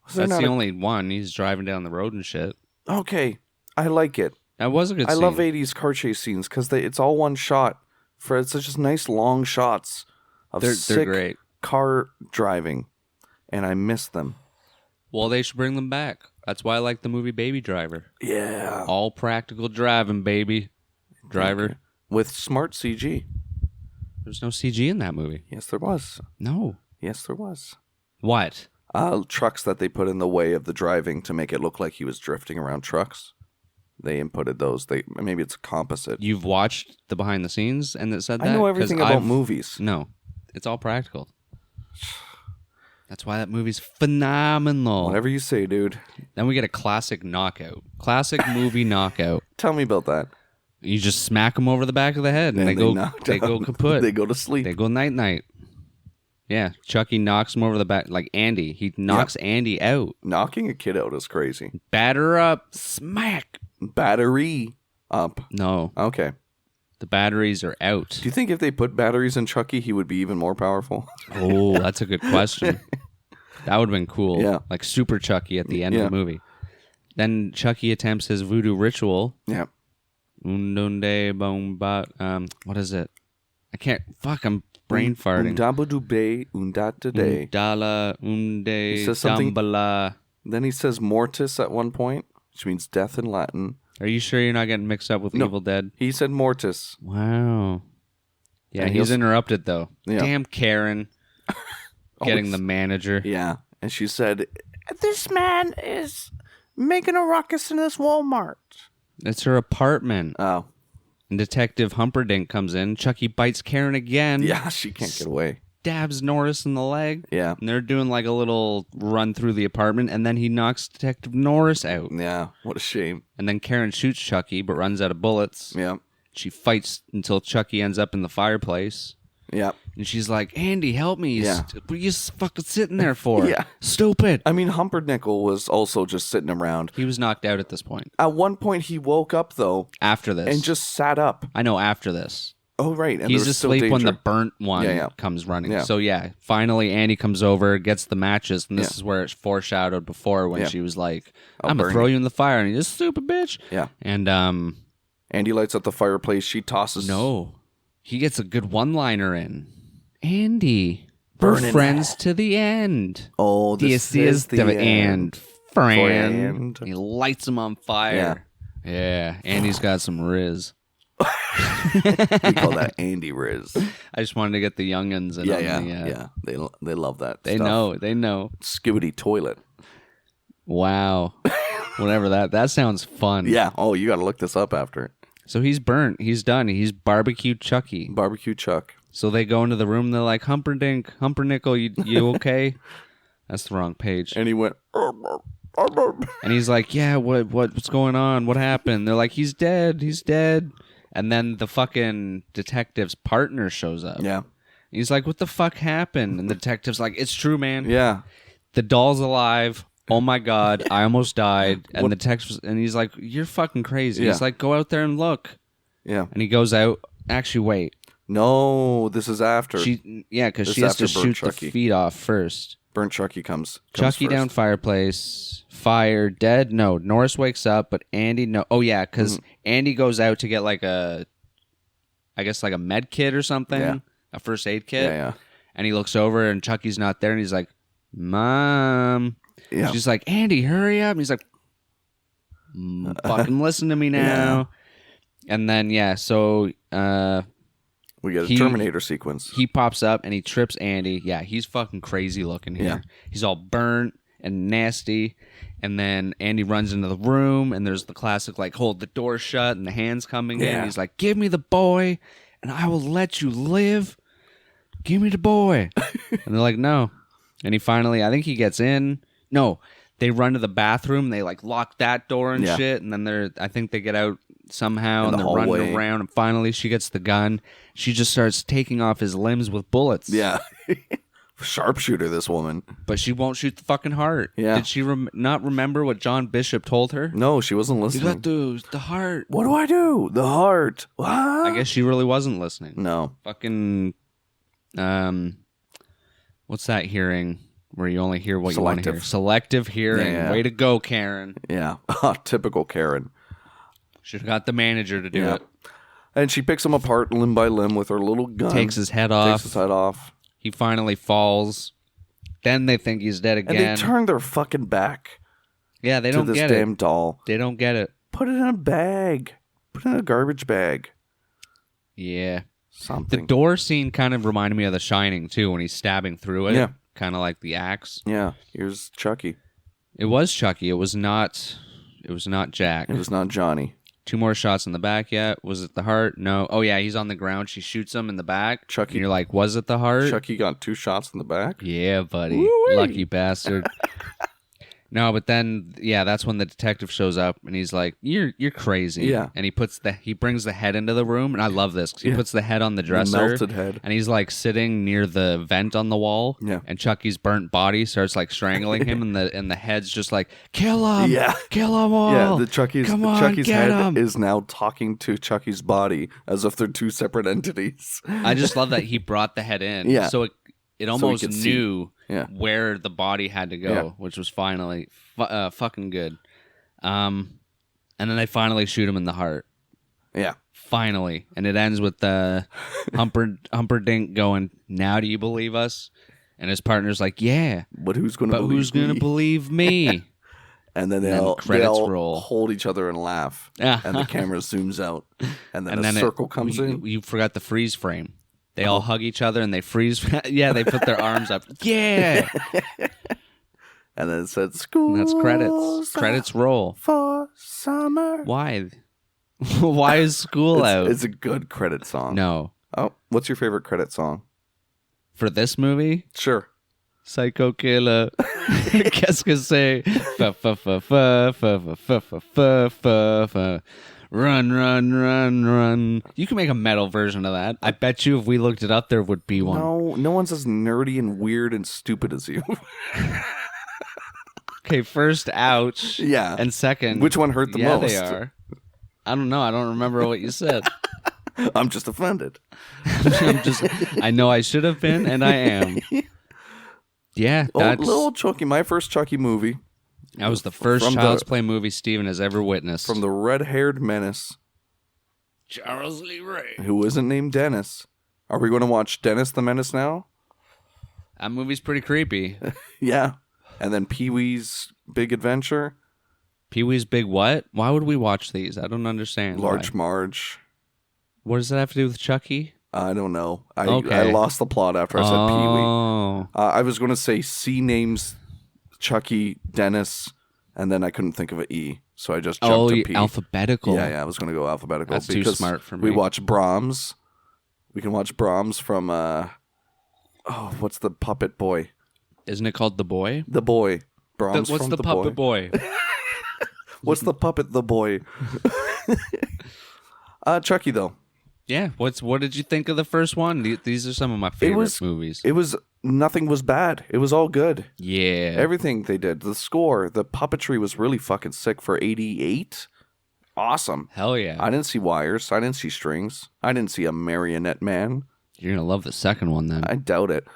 [SPEAKER 1] Was there
[SPEAKER 2] That's
[SPEAKER 1] not
[SPEAKER 2] the
[SPEAKER 1] a-
[SPEAKER 2] only one. He's driving down the road and shit.
[SPEAKER 1] Okay, I like it.
[SPEAKER 2] That was a good
[SPEAKER 1] I
[SPEAKER 2] scene.
[SPEAKER 1] love 80s car chase scenes because it's all one shot. It's just nice long shots of
[SPEAKER 2] They're
[SPEAKER 1] sick
[SPEAKER 2] great.
[SPEAKER 1] car driving, and I miss them.
[SPEAKER 2] Well, they should bring them back. That's why I like the movie Baby Driver.
[SPEAKER 1] Yeah,
[SPEAKER 2] All practical driving, baby. Driver.
[SPEAKER 1] with smart CG.
[SPEAKER 2] There's no CG in that movie.
[SPEAKER 1] Yes, there was.
[SPEAKER 2] No.
[SPEAKER 1] Yes, there was.
[SPEAKER 2] What?
[SPEAKER 1] Trucks that they put in the way of the driving to make it look like he was drifting around trucks. They inputted those. Maybe it's a composite.
[SPEAKER 2] You've watched the behind the scenes and it said that?
[SPEAKER 1] I know
[SPEAKER 2] 'Cause
[SPEAKER 1] everything about movies.
[SPEAKER 2] No. It's all practical. That's why that movie's phenomenal.
[SPEAKER 1] Whatever you say, dude.
[SPEAKER 2] Then we get a classic knockout. Classic movie knockout.
[SPEAKER 1] Tell me about that.
[SPEAKER 2] You just smack them over the back of the head and they go kaput.
[SPEAKER 1] They go to sleep.
[SPEAKER 2] They go night night. Yeah, Chucky knocks him over the back like Andy. He knocks Andy out.
[SPEAKER 1] Knocking a kid out is crazy.
[SPEAKER 2] Batter up, smack.
[SPEAKER 1] Battery up.
[SPEAKER 2] No,
[SPEAKER 1] Okay.
[SPEAKER 2] the batteries are out.
[SPEAKER 1] Do you think if they put batteries in Chucky, he would be even more powerful?
[SPEAKER 2] Oh, that's a good question. That would have been cool.
[SPEAKER 1] Yeah.
[SPEAKER 2] Like Super Chucky at the end of the movie. Then Chucky attempts his voodoo ritual.
[SPEAKER 1] Yeah.
[SPEAKER 2] Undunde bomba. What is it? I can't. Fuck, I'm brain farting.
[SPEAKER 1] Undabudube undatoday.
[SPEAKER 2] Undala unde
[SPEAKER 1] says something-
[SPEAKER 2] dambala.
[SPEAKER 1] Then he says mortis at one point, which means death in Latin.
[SPEAKER 2] Are you sure you're not getting mixed up with
[SPEAKER 1] No.
[SPEAKER 2] Evil Dead?
[SPEAKER 1] He said mortis.
[SPEAKER 2] Wow. Yeah,
[SPEAKER 1] And
[SPEAKER 2] he's
[SPEAKER 1] he'll-
[SPEAKER 2] interrupted though.
[SPEAKER 1] Yeah.
[SPEAKER 2] Damn Karen. Getting the manager.
[SPEAKER 1] Yeah. And she said, "This man is making a ruckus in this Walmart."
[SPEAKER 2] It's her apartment.
[SPEAKER 1] Oh.
[SPEAKER 2] And Detective Humperdinck comes in. Chucky bites Karen again.
[SPEAKER 1] Yeah, she can't get away.
[SPEAKER 2] Stabs Norris in the leg.
[SPEAKER 1] Yeah.
[SPEAKER 2] And they're doing like a little run through the apartment, and then he knocks Detective Norris out.
[SPEAKER 1] Yeah. What a shame.
[SPEAKER 2] And then Karen shoots Chucky, but runs out of bullets.
[SPEAKER 1] Yeah.
[SPEAKER 2] She fights until Chucky ends up in the fireplace.
[SPEAKER 1] Yeah.
[SPEAKER 2] And she's like, Andy, help me.
[SPEAKER 1] Yeah.
[SPEAKER 2] What are you fucking sitting there for?
[SPEAKER 1] Yeah.
[SPEAKER 2] Stupid.
[SPEAKER 1] I mean, Humpernickel was also just sitting around.
[SPEAKER 2] He was knocked out at this point.
[SPEAKER 1] At one point, he woke up, though,
[SPEAKER 2] After this.
[SPEAKER 1] and just sat up.
[SPEAKER 2] I know, after this.
[SPEAKER 1] Oh, right. And
[SPEAKER 2] He's
[SPEAKER 1] there was still
[SPEAKER 2] asleep when the
[SPEAKER 1] danger.
[SPEAKER 2] burnt one
[SPEAKER 1] Yeah.
[SPEAKER 2] comes running.
[SPEAKER 1] Yeah.
[SPEAKER 2] So, yeah, finally Andy comes over, gets the matches, and this
[SPEAKER 1] Yeah.
[SPEAKER 2] is where it's foreshadowed before when
[SPEAKER 1] Yeah.
[SPEAKER 2] she was like,
[SPEAKER 1] I'll
[SPEAKER 2] I'm going
[SPEAKER 1] burn
[SPEAKER 2] to throw
[SPEAKER 1] you."
[SPEAKER 2] you in the fire. And he's stupid bitch.
[SPEAKER 1] Yeah.
[SPEAKER 2] And,
[SPEAKER 1] Andy lights up the fireplace. She tosses.
[SPEAKER 2] no. He gets a good one-liner in. Andy,
[SPEAKER 1] Burning
[SPEAKER 2] we're friends to the end.
[SPEAKER 1] Oh,
[SPEAKER 2] This is the end, friend.
[SPEAKER 1] Friend.
[SPEAKER 2] He lights him on fire. Yeah. Andy's got some riz.
[SPEAKER 1] We call that Andy Riz.
[SPEAKER 2] I just wanted to get the youngins in
[SPEAKER 1] Yeah,
[SPEAKER 2] on
[SPEAKER 1] yeah,
[SPEAKER 2] the,
[SPEAKER 1] yeah. They love that.
[SPEAKER 2] They
[SPEAKER 1] stuff.
[SPEAKER 2] know.
[SPEAKER 1] Skibidi toilet.
[SPEAKER 2] Wow. Whatever that sounds fun.
[SPEAKER 1] Yeah. Oh, you got to look this up after.
[SPEAKER 2] So he's burnt. He's done. He's barbecued Chucky.
[SPEAKER 1] Barbecue Chuck.
[SPEAKER 2] So they go into the room. They're like, Humpernickel, you okay? That's the wrong page.
[SPEAKER 1] And he went.
[SPEAKER 2] And he's like, yeah, what's going on? What happened? They're like, he's dead. He's dead. And then the fucking detective's partner shows up.
[SPEAKER 1] Yeah.
[SPEAKER 2] He's like, what the fuck happened? And the detective's like, it's true, man.
[SPEAKER 1] Yeah.
[SPEAKER 2] The doll's alive. Oh my God, I almost died. And the text and he's like, you're fucking crazy.
[SPEAKER 1] Yeah.
[SPEAKER 2] He's like, go out there and look.
[SPEAKER 1] Yeah.
[SPEAKER 2] And he goes out. Actually, wait.
[SPEAKER 1] No, this is after.
[SPEAKER 2] Because
[SPEAKER 1] This
[SPEAKER 2] she has to
[SPEAKER 1] after burnt
[SPEAKER 2] shoot the
[SPEAKER 1] Chucky.
[SPEAKER 2] feet off first.
[SPEAKER 1] Burnt Chucky comes
[SPEAKER 2] Chucky
[SPEAKER 1] first.
[SPEAKER 2] down fireplace. Fire. Dead. No. Norris wakes up, but Andy, no. Oh, yeah, because Andy goes out to get like a med kit or something.
[SPEAKER 1] Yeah.
[SPEAKER 2] A first aid kit.
[SPEAKER 1] Yeah,
[SPEAKER 2] And he looks over and Chucky's not there. And he's like, Mom.
[SPEAKER 1] yeah.
[SPEAKER 2] She's like, Andy, hurry up. And he's like, fucking listen to me now. And then, yeah, so
[SPEAKER 1] When We get a Terminator sequence.
[SPEAKER 2] He pops up and he trips Andy. Yeah, he's fucking crazy looking here.
[SPEAKER 1] Yeah.
[SPEAKER 2] He's all burnt and nasty. And then Andy runs into the room, and there's the classic, like, hold the door shut and the hands coming in. He's like, give me the boy, and I will let you live. Give me the boy. And they're like, no. And he finally, I think he gets in. No, they run to the bathroom. They, like, lock that door and shit. And then I think they get out somehow, and they're running around. And finally, she gets the gun. She just starts taking off his limbs with bullets.
[SPEAKER 1] Yeah. Sharpshooter, this woman.
[SPEAKER 2] But she won't shoot the fucking heart.
[SPEAKER 1] Yeah.
[SPEAKER 2] Did she not remember what John Bishop told her?
[SPEAKER 1] No, she wasn't listening.
[SPEAKER 2] You got the heart.
[SPEAKER 1] What do I do? The heart. What?
[SPEAKER 2] I guess she really wasn't listening.
[SPEAKER 1] No.
[SPEAKER 2] Fucking, what's that hearing where you only hear what you want to hear? Selective hearing.
[SPEAKER 1] Yeah.
[SPEAKER 2] Way to go, Karen.
[SPEAKER 1] Yeah. Typical Karen.
[SPEAKER 2] Should have got the manager to do it.
[SPEAKER 1] And she picks him apart limb by limb with her little gun.
[SPEAKER 2] Takes his head off. He finally falls. Then they think he's dead again.
[SPEAKER 1] And they turn their fucking back.
[SPEAKER 2] Yeah, they don't
[SPEAKER 1] to this
[SPEAKER 2] get
[SPEAKER 1] damn
[SPEAKER 2] it.
[SPEAKER 1] doll.
[SPEAKER 2] They don't get it.
[SPEAKER 1] Put it in a bag. Put it in a garbage bag.
[SPEAKER 2] Yeah.
[SPEAKER 1] Something.
[SPEAKER 2] The door scene kind of reminded me of The Shining, too, when he's stabbing through it.
[SPEAKER 1] Yeah.
[SPEAKER 2] Kind of like the axe.
[SPEAKER 1] Yeah. Here's Chucky.
[SPEAKER 2] It was Chucky. It was not Jack.
[SPEAKER 1] It was not Johnny.
[SPEAKER 2] 2 more shots in the back yet. Was it the heart? No. Oh, yeah, he's on the ground. She shoots him in the back.
[SPEAKER 1] Chucky.
[SPEAKER 2] And you're like, was it the heart?
[SPEAKER 1] Chucky got 2 shots in the back.
[SPEAKER 2] Yeah, buddy.
[SPEAKER 1] Woo-wee.
[SPEAKER 2] Lucky bastard. No, but then, yeah, that's when the detective shows up, and he's like, "You're crazy."
[SPEAKER 1] Yeah.
[SPEAKER 2] And he brings the head into the room, and I love this because he puts the head on the dresser,
[SPEAKER 1] melted head,
[SPEAKER 2] and he's like sitting near the vent on the wall.
[SPEAKER 1] Yeah.
[SPEAKER 2] And Chucky's burnt body starts like strangling him, and the head's just like, "Kill him!
[SPEAKER 1] Yeah.
[SPEAKER 2] Kill him all!
[SPEAKER 1] Yeah, Chucky's
[SPEAKER 2] get
[SPEAKER 1] head
[SPEAKER 2] him.
[SPEAKER 1] is now talking to Chucky's body as if they're 2 separate entities.
[SPEAKER 2] I just love that he brought the head in.
[SPEAKER 1] Yeah.
[SPEAKER 2] So it almost
[SPEAKER 1] could
[SPEAKER 2] knew
[SPEAKER 1] Yeah.
[SPEAKER 2] where the body had to go,
[SPEAKER 1] Yeah.
[SPEAKER 2] which was finally fucking good. And then they finally shoot him in the heart.
[SPEAKER 1] Yeah.
[SPEAKER 2] Finally. And it ends with Humperdinck going, "Now do you believe us?" And his partner's like, "Yeah.
[SPEAKER 1] But who's going to
[SPEAKER 2] But
[SPEAKER 1] believe
[SPEAKER 2] who's going
[SPEAKER 1] me?
[SPEAKER 2] to believe me?"
[SPEAKER 1] And then
[SPEAKER 2] then
[SPEAKER 1] they'll
[SPEAKER 2] credits roll.
[SPEAKER 1] hold each other and laugh. And the camera zooms out. And then a circle comes in.
[SPEAKER 2] You forgot the freeze frame. They all hug each other and they freeze. Yeah, they put their arms up. Yeah.
[SPEAKER 1] And then it said, "School."
[SPEAKER 2] And that's credits. Credits roll.
[SPEAKER 1] For summer.
[SPEAKER 2] Why? Why is school out?
[SPEAKER 1] It's a good credit song.
[SPEAKER 2] No.
[SPEAKER 1] Oh, what's your favorite credit song?
[SPEAKER 2] For this movie?
[SPEAKER 1] Sure.
[SPEAKER 2] Psycho Killer. Qu'est-ce que c'est? Fa fa fa fa fa fa fa fa fa fa fa. Run, run, run, run. You can make a metal version of that. I bet you if we looked it up, there would be one.
[SPEAKER 1] No one's as nerdy and weird and stupid as you.
[SPEAKER 2] Okay, first, ouch.
[SPEAKER 1] Yeah.
[SPEAKER 2] And second,
[SPEAKER 1] Which one hurt the most?
[SPEAKER 2] Yeah, they are. I don't know. I don't remember what you said.
[SPEAKER 1] I'm just offended.
[SPEAKER 2] I know I should have been, and I am. Yeah, that's...
[SPEAKER 1] Little Chucky, my first Chucky movie.
[SPEAKER 2] That was the first Child's Play movie Steven has ever witnessed.
[SPEAKER 1] From the red-haired menace.
[SPEAKER 2] Charles Lee Ray.
[SPEAKER 1] Who isn't named Dennis. Are we going to watch Dennis the Menace now?
[SPEAKER 2] That movie's pretty creepy.
[SPEAKER 1] Yeah. And then Pee-wee's Big Adventure.
[SPEAKER 2] Pee-wee's Big what? Why would we watch these? I don't understand.
[SPEAKER 1] Large
[SPEAKER 2] why.
[SPEAKER 1] Marge.
[SPEAKER 2] What does that have to do with Chucky?
[SPEAKER 1] I don't know. I
[SPEAKER 2] Okay.
[SPEAKER 1] lost the plot after I said Pee-wee.
[SPEAKER 2] Oh.
[SPEAKER 1] I was going to say C names Chucky, Dennis, and then I couldn't think of an E, so I just jumped to P.
[SPEAKER 2] Alphabetical.
[SPEAKER 1] Yeah, I was going to go alphabetical.
[SPEAKER 2] That's too
[SPEAKER 1] because
[SPEAKER 2] smart for me.
[SPEAKER 1] We watch Brahms. We can watch Brahms from, what's the puppet boy?
[SPEAKER 2] Isn't it called The Boy?
[SPEAKER 1] The Boy. Brahms
[SPEAKER 2] What's
[SPEAKER 1] from
[SPEAKER 2] the puppet boy?
[SPEAKER 1] What's the puppet, the boy? Chucky, though.
[SPEAKER 2] Yeah. What did you think of the first one? These are some of my favorite movies.
[SPEAKER 1] Nothing was bad. It was all good.
[SPEAKER 2] Yeah.
[SPEAKER 1] Everything they did. The score, the puppetry was really fucking sick for 88. Awesome.
[SPEAKER 2] Hell yeah.
[SPEAKER 1] I didn't see wires. I didn't see strings. I didn't see a marionette man.
[SPEAKER 2] You're going to love the second one then.
[SPEAKER 1] I doubt it.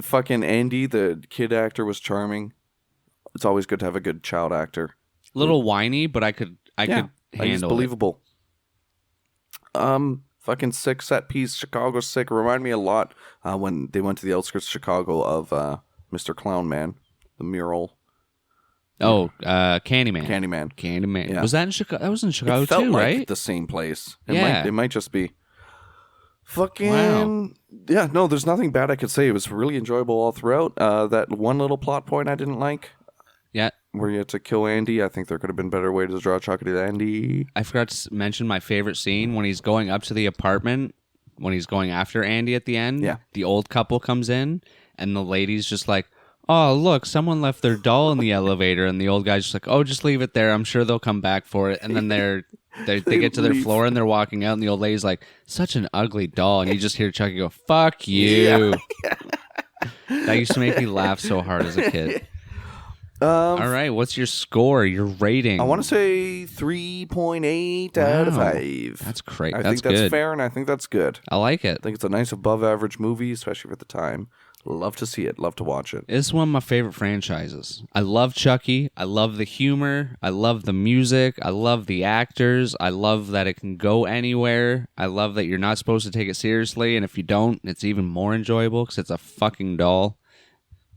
[SPEAKER 1] Fucking Andy, the kid actor, was charming. It's always good to have a good child actor.
[SPEAKER 2] Little whiny, but I could handle
[SPEAKER 1] he's believable. Fucking sick set piece. Chicago's sick. Remind me a lot when they went to the outskirts of Chicago of Mr. Clown Man, the mural.
[SPEAKER 2] Candyman.
[SPEAKER 1] Candyman. Yeah.
[SPEAKER 2] Was that in Chicago? That was in Chicago
[SPEAKER 1] It felt
[SPEAKER 2] too,
[SPEAKER 1] like
[SPEAKER 2] right?
[SPEAKER 1] the same place.
[SPEAKER 2] Yeah.
[SPEAKER 1] It might just be. Fucking
[SPEAKER 2] Wow.
[SPEAKER 1] Yeah, no, there's nothing bad I could say. It was really enjoyable all throughout. That one little plot point I didn't like,
[SPEAKER 2] Yeah.
[SPEAKER 1] where you had to kill Andy. I think there could have been a better way to draw Chucky to Andy.
[SPEAKER 2] I forgot to mention my favorite scene when he's going up to the apartment, when he's going after Andy at the end.
[SPEAKER 1] Yeah.
[SPEAKER 2] The old couple comes in, and the lady's just like, oh, look, someone left their doll in the elevator. And the old guy's just like, oh, just leave it there. I'm sure they'll come back for it. And then they get to their
[SPEAKER 1] leave.
[SPEAKER 2] floor and they're walking out, and the old lady's like, such an ugly doll. And you just hear Chucky go, fuck you.
[SPEAKER 1] Yeah.
[SPEAKER 2] That used to make me laugh so hard as a kid. All right, what's your score, your rating?
[SPEAKER 1] I want to say 3.8 out of
[SPEAKER 2] Wow.
[SPEAKER 1] 5.
[SPEAKER 2] That's great.
[SPEAKER 1] I
[SPEAKER 2] That's
[SPEAKER 1] think that's
[SPEAKER 2] good.
[SPEAKER 1] fair, and I think that's good.
[SPEAKER 2] I like it.
[SPEAKER 1] I think it's a nice above average movie, especially for the time. Love to see it. Love to watch it.
[SPEAKER 2] It's one of my favorite franchises. I love Chucky. I love the humor. I love the music. I love the actors. I love that it can go anywhere. I love that you're not supposed to take it seriously, and if you don't, it's even more enjoyable because it's a fucking doll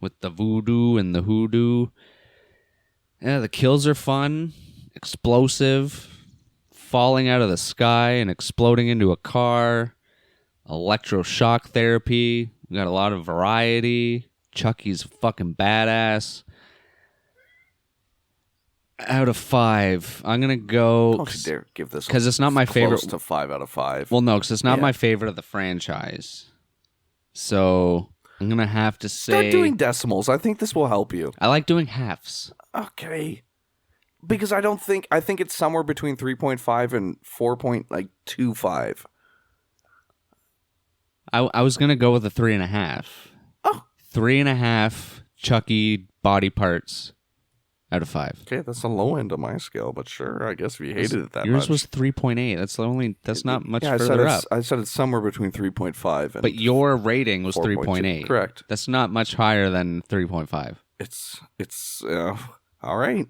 [SPEAKER 2] with the voodoo and the hoodoo. Yeah, the kills are fun, explosive, falling out of the sky and exploding into a car, electroshock therapy. We got a lot of variety. Chucky's fucking badass. Out of 5, I'm gonna go.
[SPEAKER 1] Don't you dare give this
[SPEAKER 2] 'cause it's not my favorite.
[SPEAKER 1] Close to 5 out of 5.
[SPEAKER 2] Well, no, because it's not
[SPEAKER 1] Yeah.
[SPEAKER 2] my favorite of the franchise. So I'm gonna have to say
[SPEAKER 1] Start doing decimals. I think this will help you.
[SPEAKER 2] I like doing halves.
[SPEAKER 1] Okay. Because I think it's somewhere between 3.5 and 4.25.
[SPEAKER 2] I was gonna go with a 3.5.
[SPEAKER 1] Oh.
[SPEAKER 2] 3.5 Chucky body parts out of 5.
[SPEAKER 1] Okay, that's the low end of my scale, but sure, I guess if you hated it that
[SPEAKER 2] Yours
[SPEAKER 1] much.
[SPEAKER 2] was 3.8. That's not much
[SPEAKER 1] Yeah,
[SPEAKER 2] further up.
[SPEAKER 1] I said it's somewhere between 3.5 and
[SPEAKER 2] But your rating was
[SPEAKER 1] 4.2.
[SPEAKER 2] 3.8.
[SPEAKER 1] Correct.
[SPEAKER 2] That's not much higher than 3.5.
[SPEAKER 1] It's all right.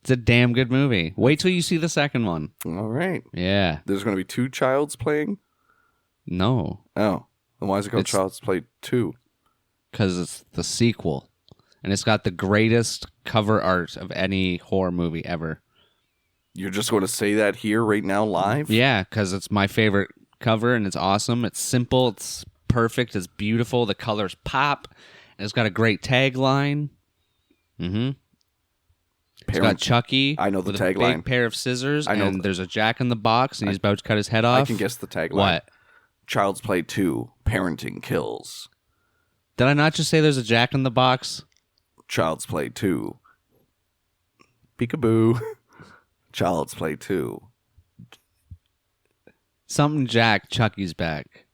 [SPEAKER 2] It's a damn good movie. Wait till you see the second one.
[SPEAKER 1] All right.
[SPEAKER 2] Yeah.
[SPEAKER 1] There's going to be 2 Childs playing?
[SPEAKER 2] No,
[SPEAKER 1] Oh. Then why is it called
[SPEAKER 2] It's-
[SPEAKER 1] Child's Play 2?
[SPEAKER 2] because it's the sequel. And it's got the greatest cover art of any horror movie ever.
[SPEAKER 1] You're just going to say that here right now live?
[SPEAKER 2] Yeah, because it's my favorite cover and it's awesome. It's simple. It's perfect. It's beautiful. The colors pop. And it's got a great tagline. Mm-hmm. It's got Chucky.
[SPEAKER 1] I know the
[SPEAKER 2] with a
[SPEAKER 1] tagline.
[SPEAKER 2] big pair of scissors.
[SPEAKER 1] I know
[SPEAKER 2] and there's a Jack in the Box, and he's about to cut his head
[SPEAKER 1] I
[SPEAKER 2] off.
[SPEAKER 1] can guess the tagline.
[SPEAKER 2] What?
[SPEAKER 1] Child's Play 2, Parenting Kills.
[SPEAKER 2] Did I not just say there's a Jack in the Box?
[SPEAKER 1] Child's Play 2. Peekaboo. Child's Play 2.
[SPEAKER 2] Something Jack, Chucky's back.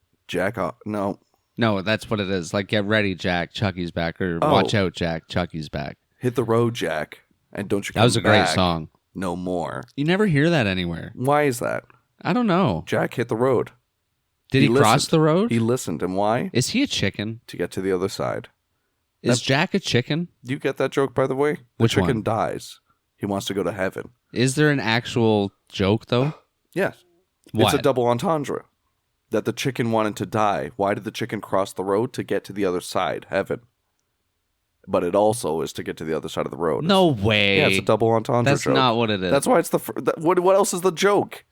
[SPEAKER 1] No.
[SPEAKER 2] No, that's what it is. Like, get ready, Jack, Chucky's back. Or
[SPEAKER 1] Oh.
[SPEAKER 2] watch out, Jack, Chucky's back.
[SPEAKER 1] Hit the road, Jack. And don't you come
[SPEAKER 2] That was a great
[SPEAKER 1] back
[SPEAKER 2] song.
[SPEAKER 1] no more.
[SPEAKER 2] You never hear that anywhere.
[SPEAKER 1] Why is that?
[SPEAKER 2] I don't know.
[SPEAKER 1] Jack hit the road.
[SPEAKER 2] Did he cross
[SPEAKER 1] listened.
[SPEAKER 2] the road?
[SPEAKER 1] He listened. And why?
[SPEAKER 2] Is he a chicken?
[SPEAKER 1] To get to the other side.
[SPEAKER 2] Is Jack a chicken?
[SPEAKER 1] Do you get that joke, by the way? The
[SPEAKER 2] Which
[SPEAKER 1] chicken
[SPEAKER 2] one?
[SPEAKER 1] dies. He wants to go to heaven.
[SPEAKER 2] Is there an actual joke, though?
[SPEAKER 1] Yes.
[SPEAKER 2] What?
[SPEAKER 1] It's a double entendre. That the chicken wanted to die. Why did the chicken cross the road? To get to the other side, heaven. But it also is to get to the other side of the road.
[SPEAKER 2] No way.
[SPEAKER 1] Yeah, it's a double entendre
[SPEAKER 2] That's
[SPEAKER 1] joke.
[SPEAKER 2] not what it is.
[SPEAKER 1] That's why it's the... What else is the joke?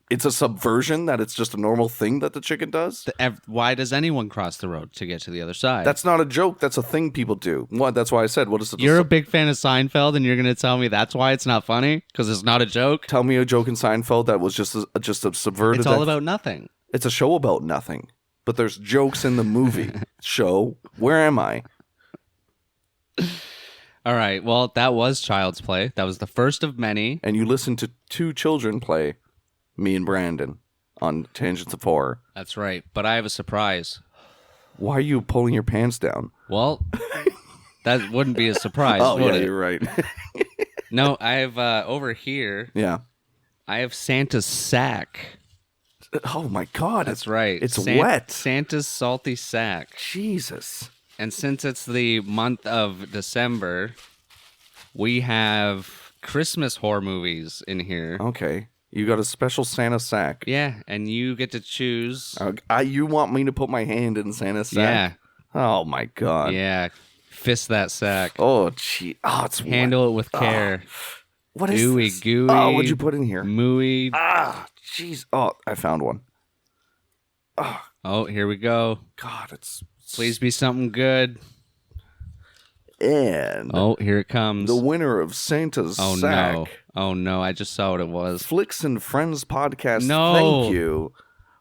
[SPEAKER 1] It's a subversion that it's just a normal thing that the chicken does?
[SPEAKER 2] Why does anyone cross the road to get to the other side?
[SPEAKER 1] That's not a joke. That's a thing people do. What? That's why I said, what is it?
[SPEAKER 2] You're a big fan of Seinfeld, and you're going to tell me that's why it's not funny? Because it's not a joke?
[SPEAKER 1] Tell me a joke in Seinfeld that was just a subverted...
[SPEAKER 2] It's all about nothing.
[SPEAKER 1] It's a show about nothing. But there's jokes in the movie. Show. Where am I?
[SPEAKER 2] All right. Well, that was Child's Play. That was the first of many.
[SPEAKER 1] And you listen to 2 children play me and Brandon on Tangents of Horror.
[SPEAKER 2] That's right. But I have a surprise.
[SPEAKER 1] Why are you pulling your pants down?
[SPEAKER 2] Well, that wouldn't be a surprise,
[SPEAKER 1] Oh,
[SPEAKER 2] would
[SPEAKER 1] yeah,
[SPEAKER 2] it?
[SPEAKER 1] you're right.
[SPEAKER 2] No, I have over here,
[SPEAKER 1] Yeah.
[SPEAKER 2] I have Santa's sack.
[SPEAKER 1] Oh, my God.
[SPEAKER 2] That's right.
[SPEAKER 1] It's wet.
[SPEAKER 2] Santa's salty sack.
[SPEAKER 1] Jesus.
[SPEAKER 2] And since it's the month of December, we have Christmas horror movies in here.
[SPEAKER 1] Okay. You got a special Santa sack.
[SPEAKER 2] Yeah, and you get to choose.
[SPEAKER 1] You want me to put my hand in Santa's sack?
[SPEAKER 2] Yeah.
[SPEAKER 1] Oh, my God.
[SPEAKER 2] Yeah. Fist that sack.
[SPEAKER 1] Oh, gee. Oh, it's
[SPEAKER 2] Handle it with care.
[SPEAKER 1] What is
[SPEAKER 2] Ooey
[SPEAKER 1] this?
[SPEAKER 2] gooey.
[SPEAKER 1] Oh, what'd you put in here?
[SPEAKER 2] Mooey.
[SPEAKER 1] Jeez. Oh, I found one.
[SPEAKER 2] Oh, here we go.
[SPEAKER 1] God, it's...
[SPEAKER 2] Please be something good.
[SPEAKER 1] And...
[SPEAKER 2] Oh, here it comes.
[SPEAKER 1] the winner of Santa's sack.
[SPEAKER 2] No. Oh, no. I just saw what it was.
[SPEAKER 1] Flicks and Friends podcast.
[SPEAKER 2] No.
[SPEAKER 1] Thank you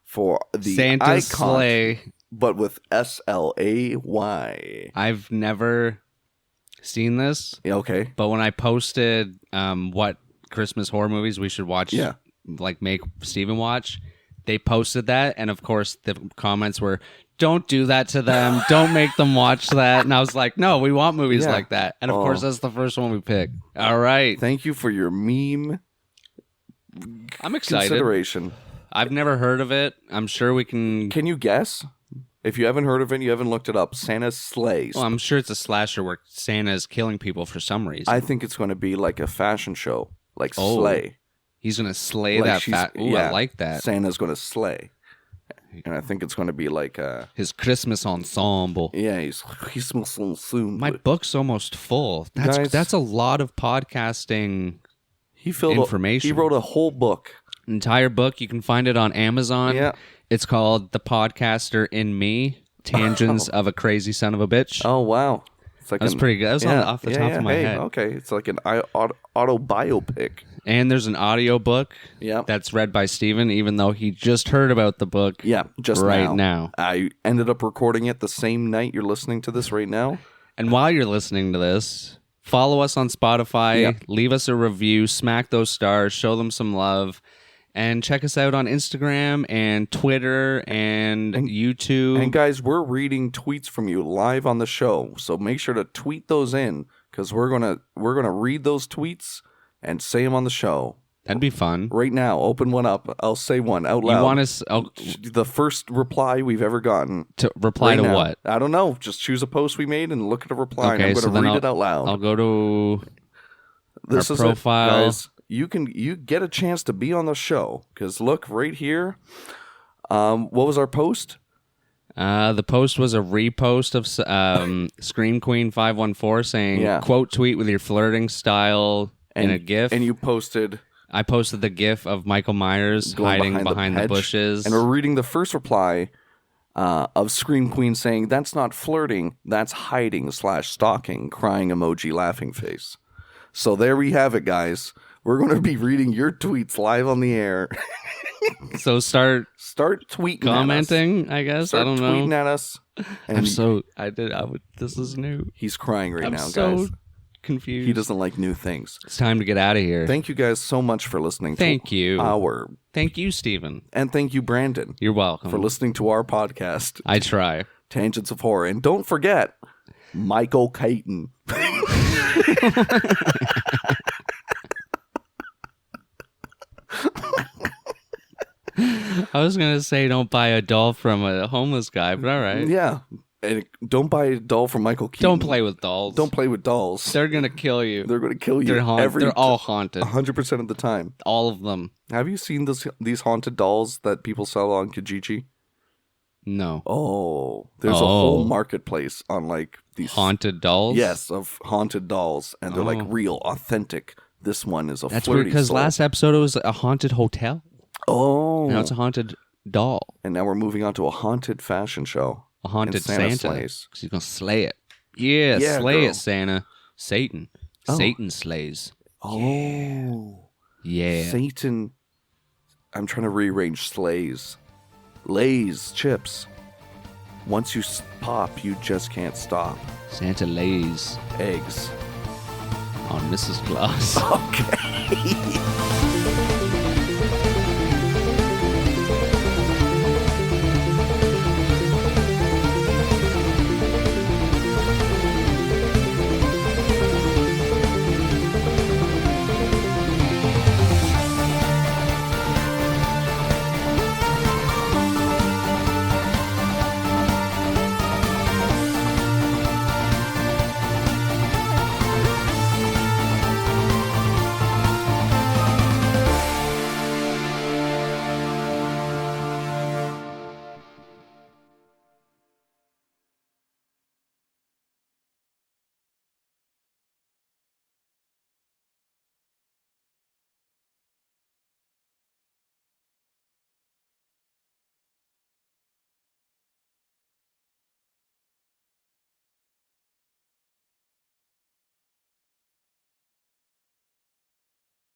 [SPEAKER 1] for the
[SPEAKER 2] Santa's
[SPEAKER 1] icon,
[SPEAKER 2] sleigh.
[SPEAKER 1] but with SLAY.
[SPEAKER 2] I've never seen this,
[SPEAKER 1] Okay.
[SPEAKER 2] but when I posted what Christmas horror movies we should watch, like make Steven watch, they posted that, and of course the comments were, "Don't do that to them. Don't make them watch that." And I was like, "No, we want movies like that." And of course, that's the first one we picked. All right.
[SPEAKER 1] Thank you for your meme
[SPEAKER 2] I'm excited.
[SPEAKER 1] consideration.
[SPEAKER 2] I've never heard of it. I'm sure we can.
[SPEAKER 1] Can you guess? If you haven't heard of it, you haven't looked it up. Santa's Sleigh.
[SPEAKER 2] Well, I'm sure it's a slasher where Santa is killing people for some reason.
[SPEAKER 1] I think it's going to be like a fashion show, like Slay.
[SPEAKER 2] He's going to slay
[SPEAKER 1] Like
[SPEAKER 2] that
[SPEAKER 1] she's-
[SPEAKER 2] fat. Ooh, I like that.
[SPEAKER 1] Santa's going to slay. And I think it's going to be like
[SPEAKER 2] His Christmas ensemble.
[SPEAKER 1] yeah, he's soon.
[SPEAKER 2] My book's almost full.
[SPEAKER 1] Guys-
[SPEAKER 2] That's a lot of podcasting
[SPEAKER 1] He filled
[SPEAKER 2] information.
[SPEAKER 1] He wrote a whole book.
[SPEAKER 2] entire book. You can find it on Amazon.
[SPEAKER 1] Yeah.
[SPEAKER 2] It's called The Podcaster in Me, Tangents of a Crazy Son of a Bitch.
[SPEAKER 1] Oh wow, it's like
[SPEAKER 2] That's pretty good. That was off the top of my head.
[SPEAKER 1] Okay, it's like an auto biopic.
[SPEAKER 2] And there's an audio book
[SPEAKER 1] Yeah.
[SPEAKER 2] that's read by Steven, even though he just heard about the book
[SPEAKER 1] Yeah, just
[SPEAKER 2] right now.
[SPEAKER 1] I ended up recording it the same night you're listening to this right now.
[SPEAKER 2] And while you're listening to this, follow us on Spotify,
[SPEAKER 1] Yeah.
[SPEAKER 2] leave us a review, smack those stars, show them some love, and check us out on Instagram and Twitter and YouTube.
[SPEAKER 1] And guys, we're reading tweets from you live on the show, so make sure to tweet those in because we're gonna read those tweets and say them on the show.
[SPEAKER 2] That'd be fun.
[SPEAKER 1] Right now, open one up. I'll say one out loud.
[SPEAKER 2] You want us
[SPEAKER 1] the first reply we've ever gotten.
[SPEAKER 2] to reply
[SPEAKER 1] right
[SPEAKER 2] to
[SPEAKER 1] now.
[SPEAKER 2] what?
[SPEAKER 1] I don't know. Just choose a post we made and look at a reply.
[SPEAKER 2] Okay,
[SPEAKER 1] and I'm
[SPEAKER 2] so
[SPEAKER 1] going
[SPEAKER 2] then
[SPEAKER 1] to read it out loud.
[SPEAKER 2] I'll go to
[SPEAKER 1] This
[SPEAKER 2] our
[SPEAKER 1] is
[SPEAKER 2] profile.
[SPEAKER 1] it, guys. You get a chance to be on the show because look right here. What was our post?
[SPEAKER 2] the post was a repost of Scream Queen 514 saying,
[SPEAKER 1] Yeah.
[SPEAKER 2] quote tweet with your flirting style in a GIF.
[SPEAKER 1] And you posted
[SPEAKER 2] I posted the GIF of Michael Myers
[SPEAKER 1] going
[SPEAKER 2] hiding behind the
[SPEAKER 1] hedge.
[SPEAKER 2] bushes.
[SPEAKER 1] And we're reading the first reply of Scream Queen saying, "That's not flirting. That's hiding / stalking." Crying emoji, laughing face. So there we have it, guys. We're going to be reading your tweets live on the air.
[SPEAKER 2] So start
[SPEAKER 1] tweeting,
[SPEAKER 2] commenting, I guess.
[SPEAKER 1] Start
[SPEAKER 2] I don't
[SPEAKER 1] tweeting
[SPEAKER 2] know.
[SPEAKER 1] at us. And
[SPEAKER 2] This is new.
[SPEAKER 1] he's crying right
[SPEAKER 2] I'm
[SPEAKER 1] now,
[SPEAKER 2] so
[SPEAKER 1] guys.
[SPEAKER 2] confused.
[SPEAKER 1] He doesn't like new things.
[SPEAKER 2] It's time to get out of here.
[SPEAKER 1] Thank you guys so much for listening.
[SPEAKER 2] Thank you.
[SPEAKER 1] Thank
[SPEAKER 2] you, Stephen.
[SPEAKER 1] and thank you, Brandon,
[SPEAKER 2] You're welcome.
[SPEAKER 1] for listening to our podcast,
[SPEAKER 2] I try.
[SPEAKER 1] Tangents of Horror. And don't forget, Michael Caton.
[SPEAKER 2] I was gonna say don't buy a doll from a homeless guy, but all right.
[SPEAKER 1] Yeah. And don't buy a doll from Michael Keaton.
[SPEAKER 2] Don't play with dolls.
[SPEAKER 1] Don't play with dolls.
[SPEAKER 2] They're gonna kill you.
[SPEAKER 1] They're going to kill you
[SPEAKER 2] They're all haunted.
[SPEAKER 1] 100% of the time.
[SPEAKER 2] All of them.
[SPEAKER 1] Have you seen these haunted dolls that people sell on Kijiji?
[SPEAKER 2] No.
[SPEAKER 1] Oh, there's a whole marketplace on like these
[SPEAKER 2] Haunted dolls?
[SPEAKER 1] Yes, of haunted dolls, and they're like
[SPEAKER 2] Oh.
[SPEAKER 1] real, authentic. This one is a
[SPEAKER 2] That's
[SPEAKER 1] flirty
[SPEAKER 2] weird because
[SPEAKER 1] soul.
[SPEAKER 2] last episode it was a haunted hotel.
[SPEAKER 1] Oh,
[SPEAKER 2] Now it's a haunted doll.
[SPEAKER 1] and now we're moving on to a haunted fashion show.
[SPEAKER 2] A haunted
[SPEAKER 1] Santa
[SPEAKER 2] Santa.
[SPEAKER 1] slays.
[SPEAKER 2] 'Cause he's gonna slay it. Yeah,
[SPEAKER 1] Yeah,
[SPEAKER 2] slay
[SPEAKER 1] girl.
[SPEAKER 2] it, Santa. Satan.
[SPEAKER 1] Oh.
[SPEAKER 2] Satan slays.
[SPEAKER 1] Oh,
[SPEAKER 2] Yeah.
[SPEAKER 1] Satan. I'm trying to rearrange slays. Lays, chips. Once you pop, you just can't stop.
[SPEAKER 2] Santa lays
[SPEAKER 1] Eggs.
[SPEAKER 2] on Mrs. Claus.
[SPEAKER 1] Okay.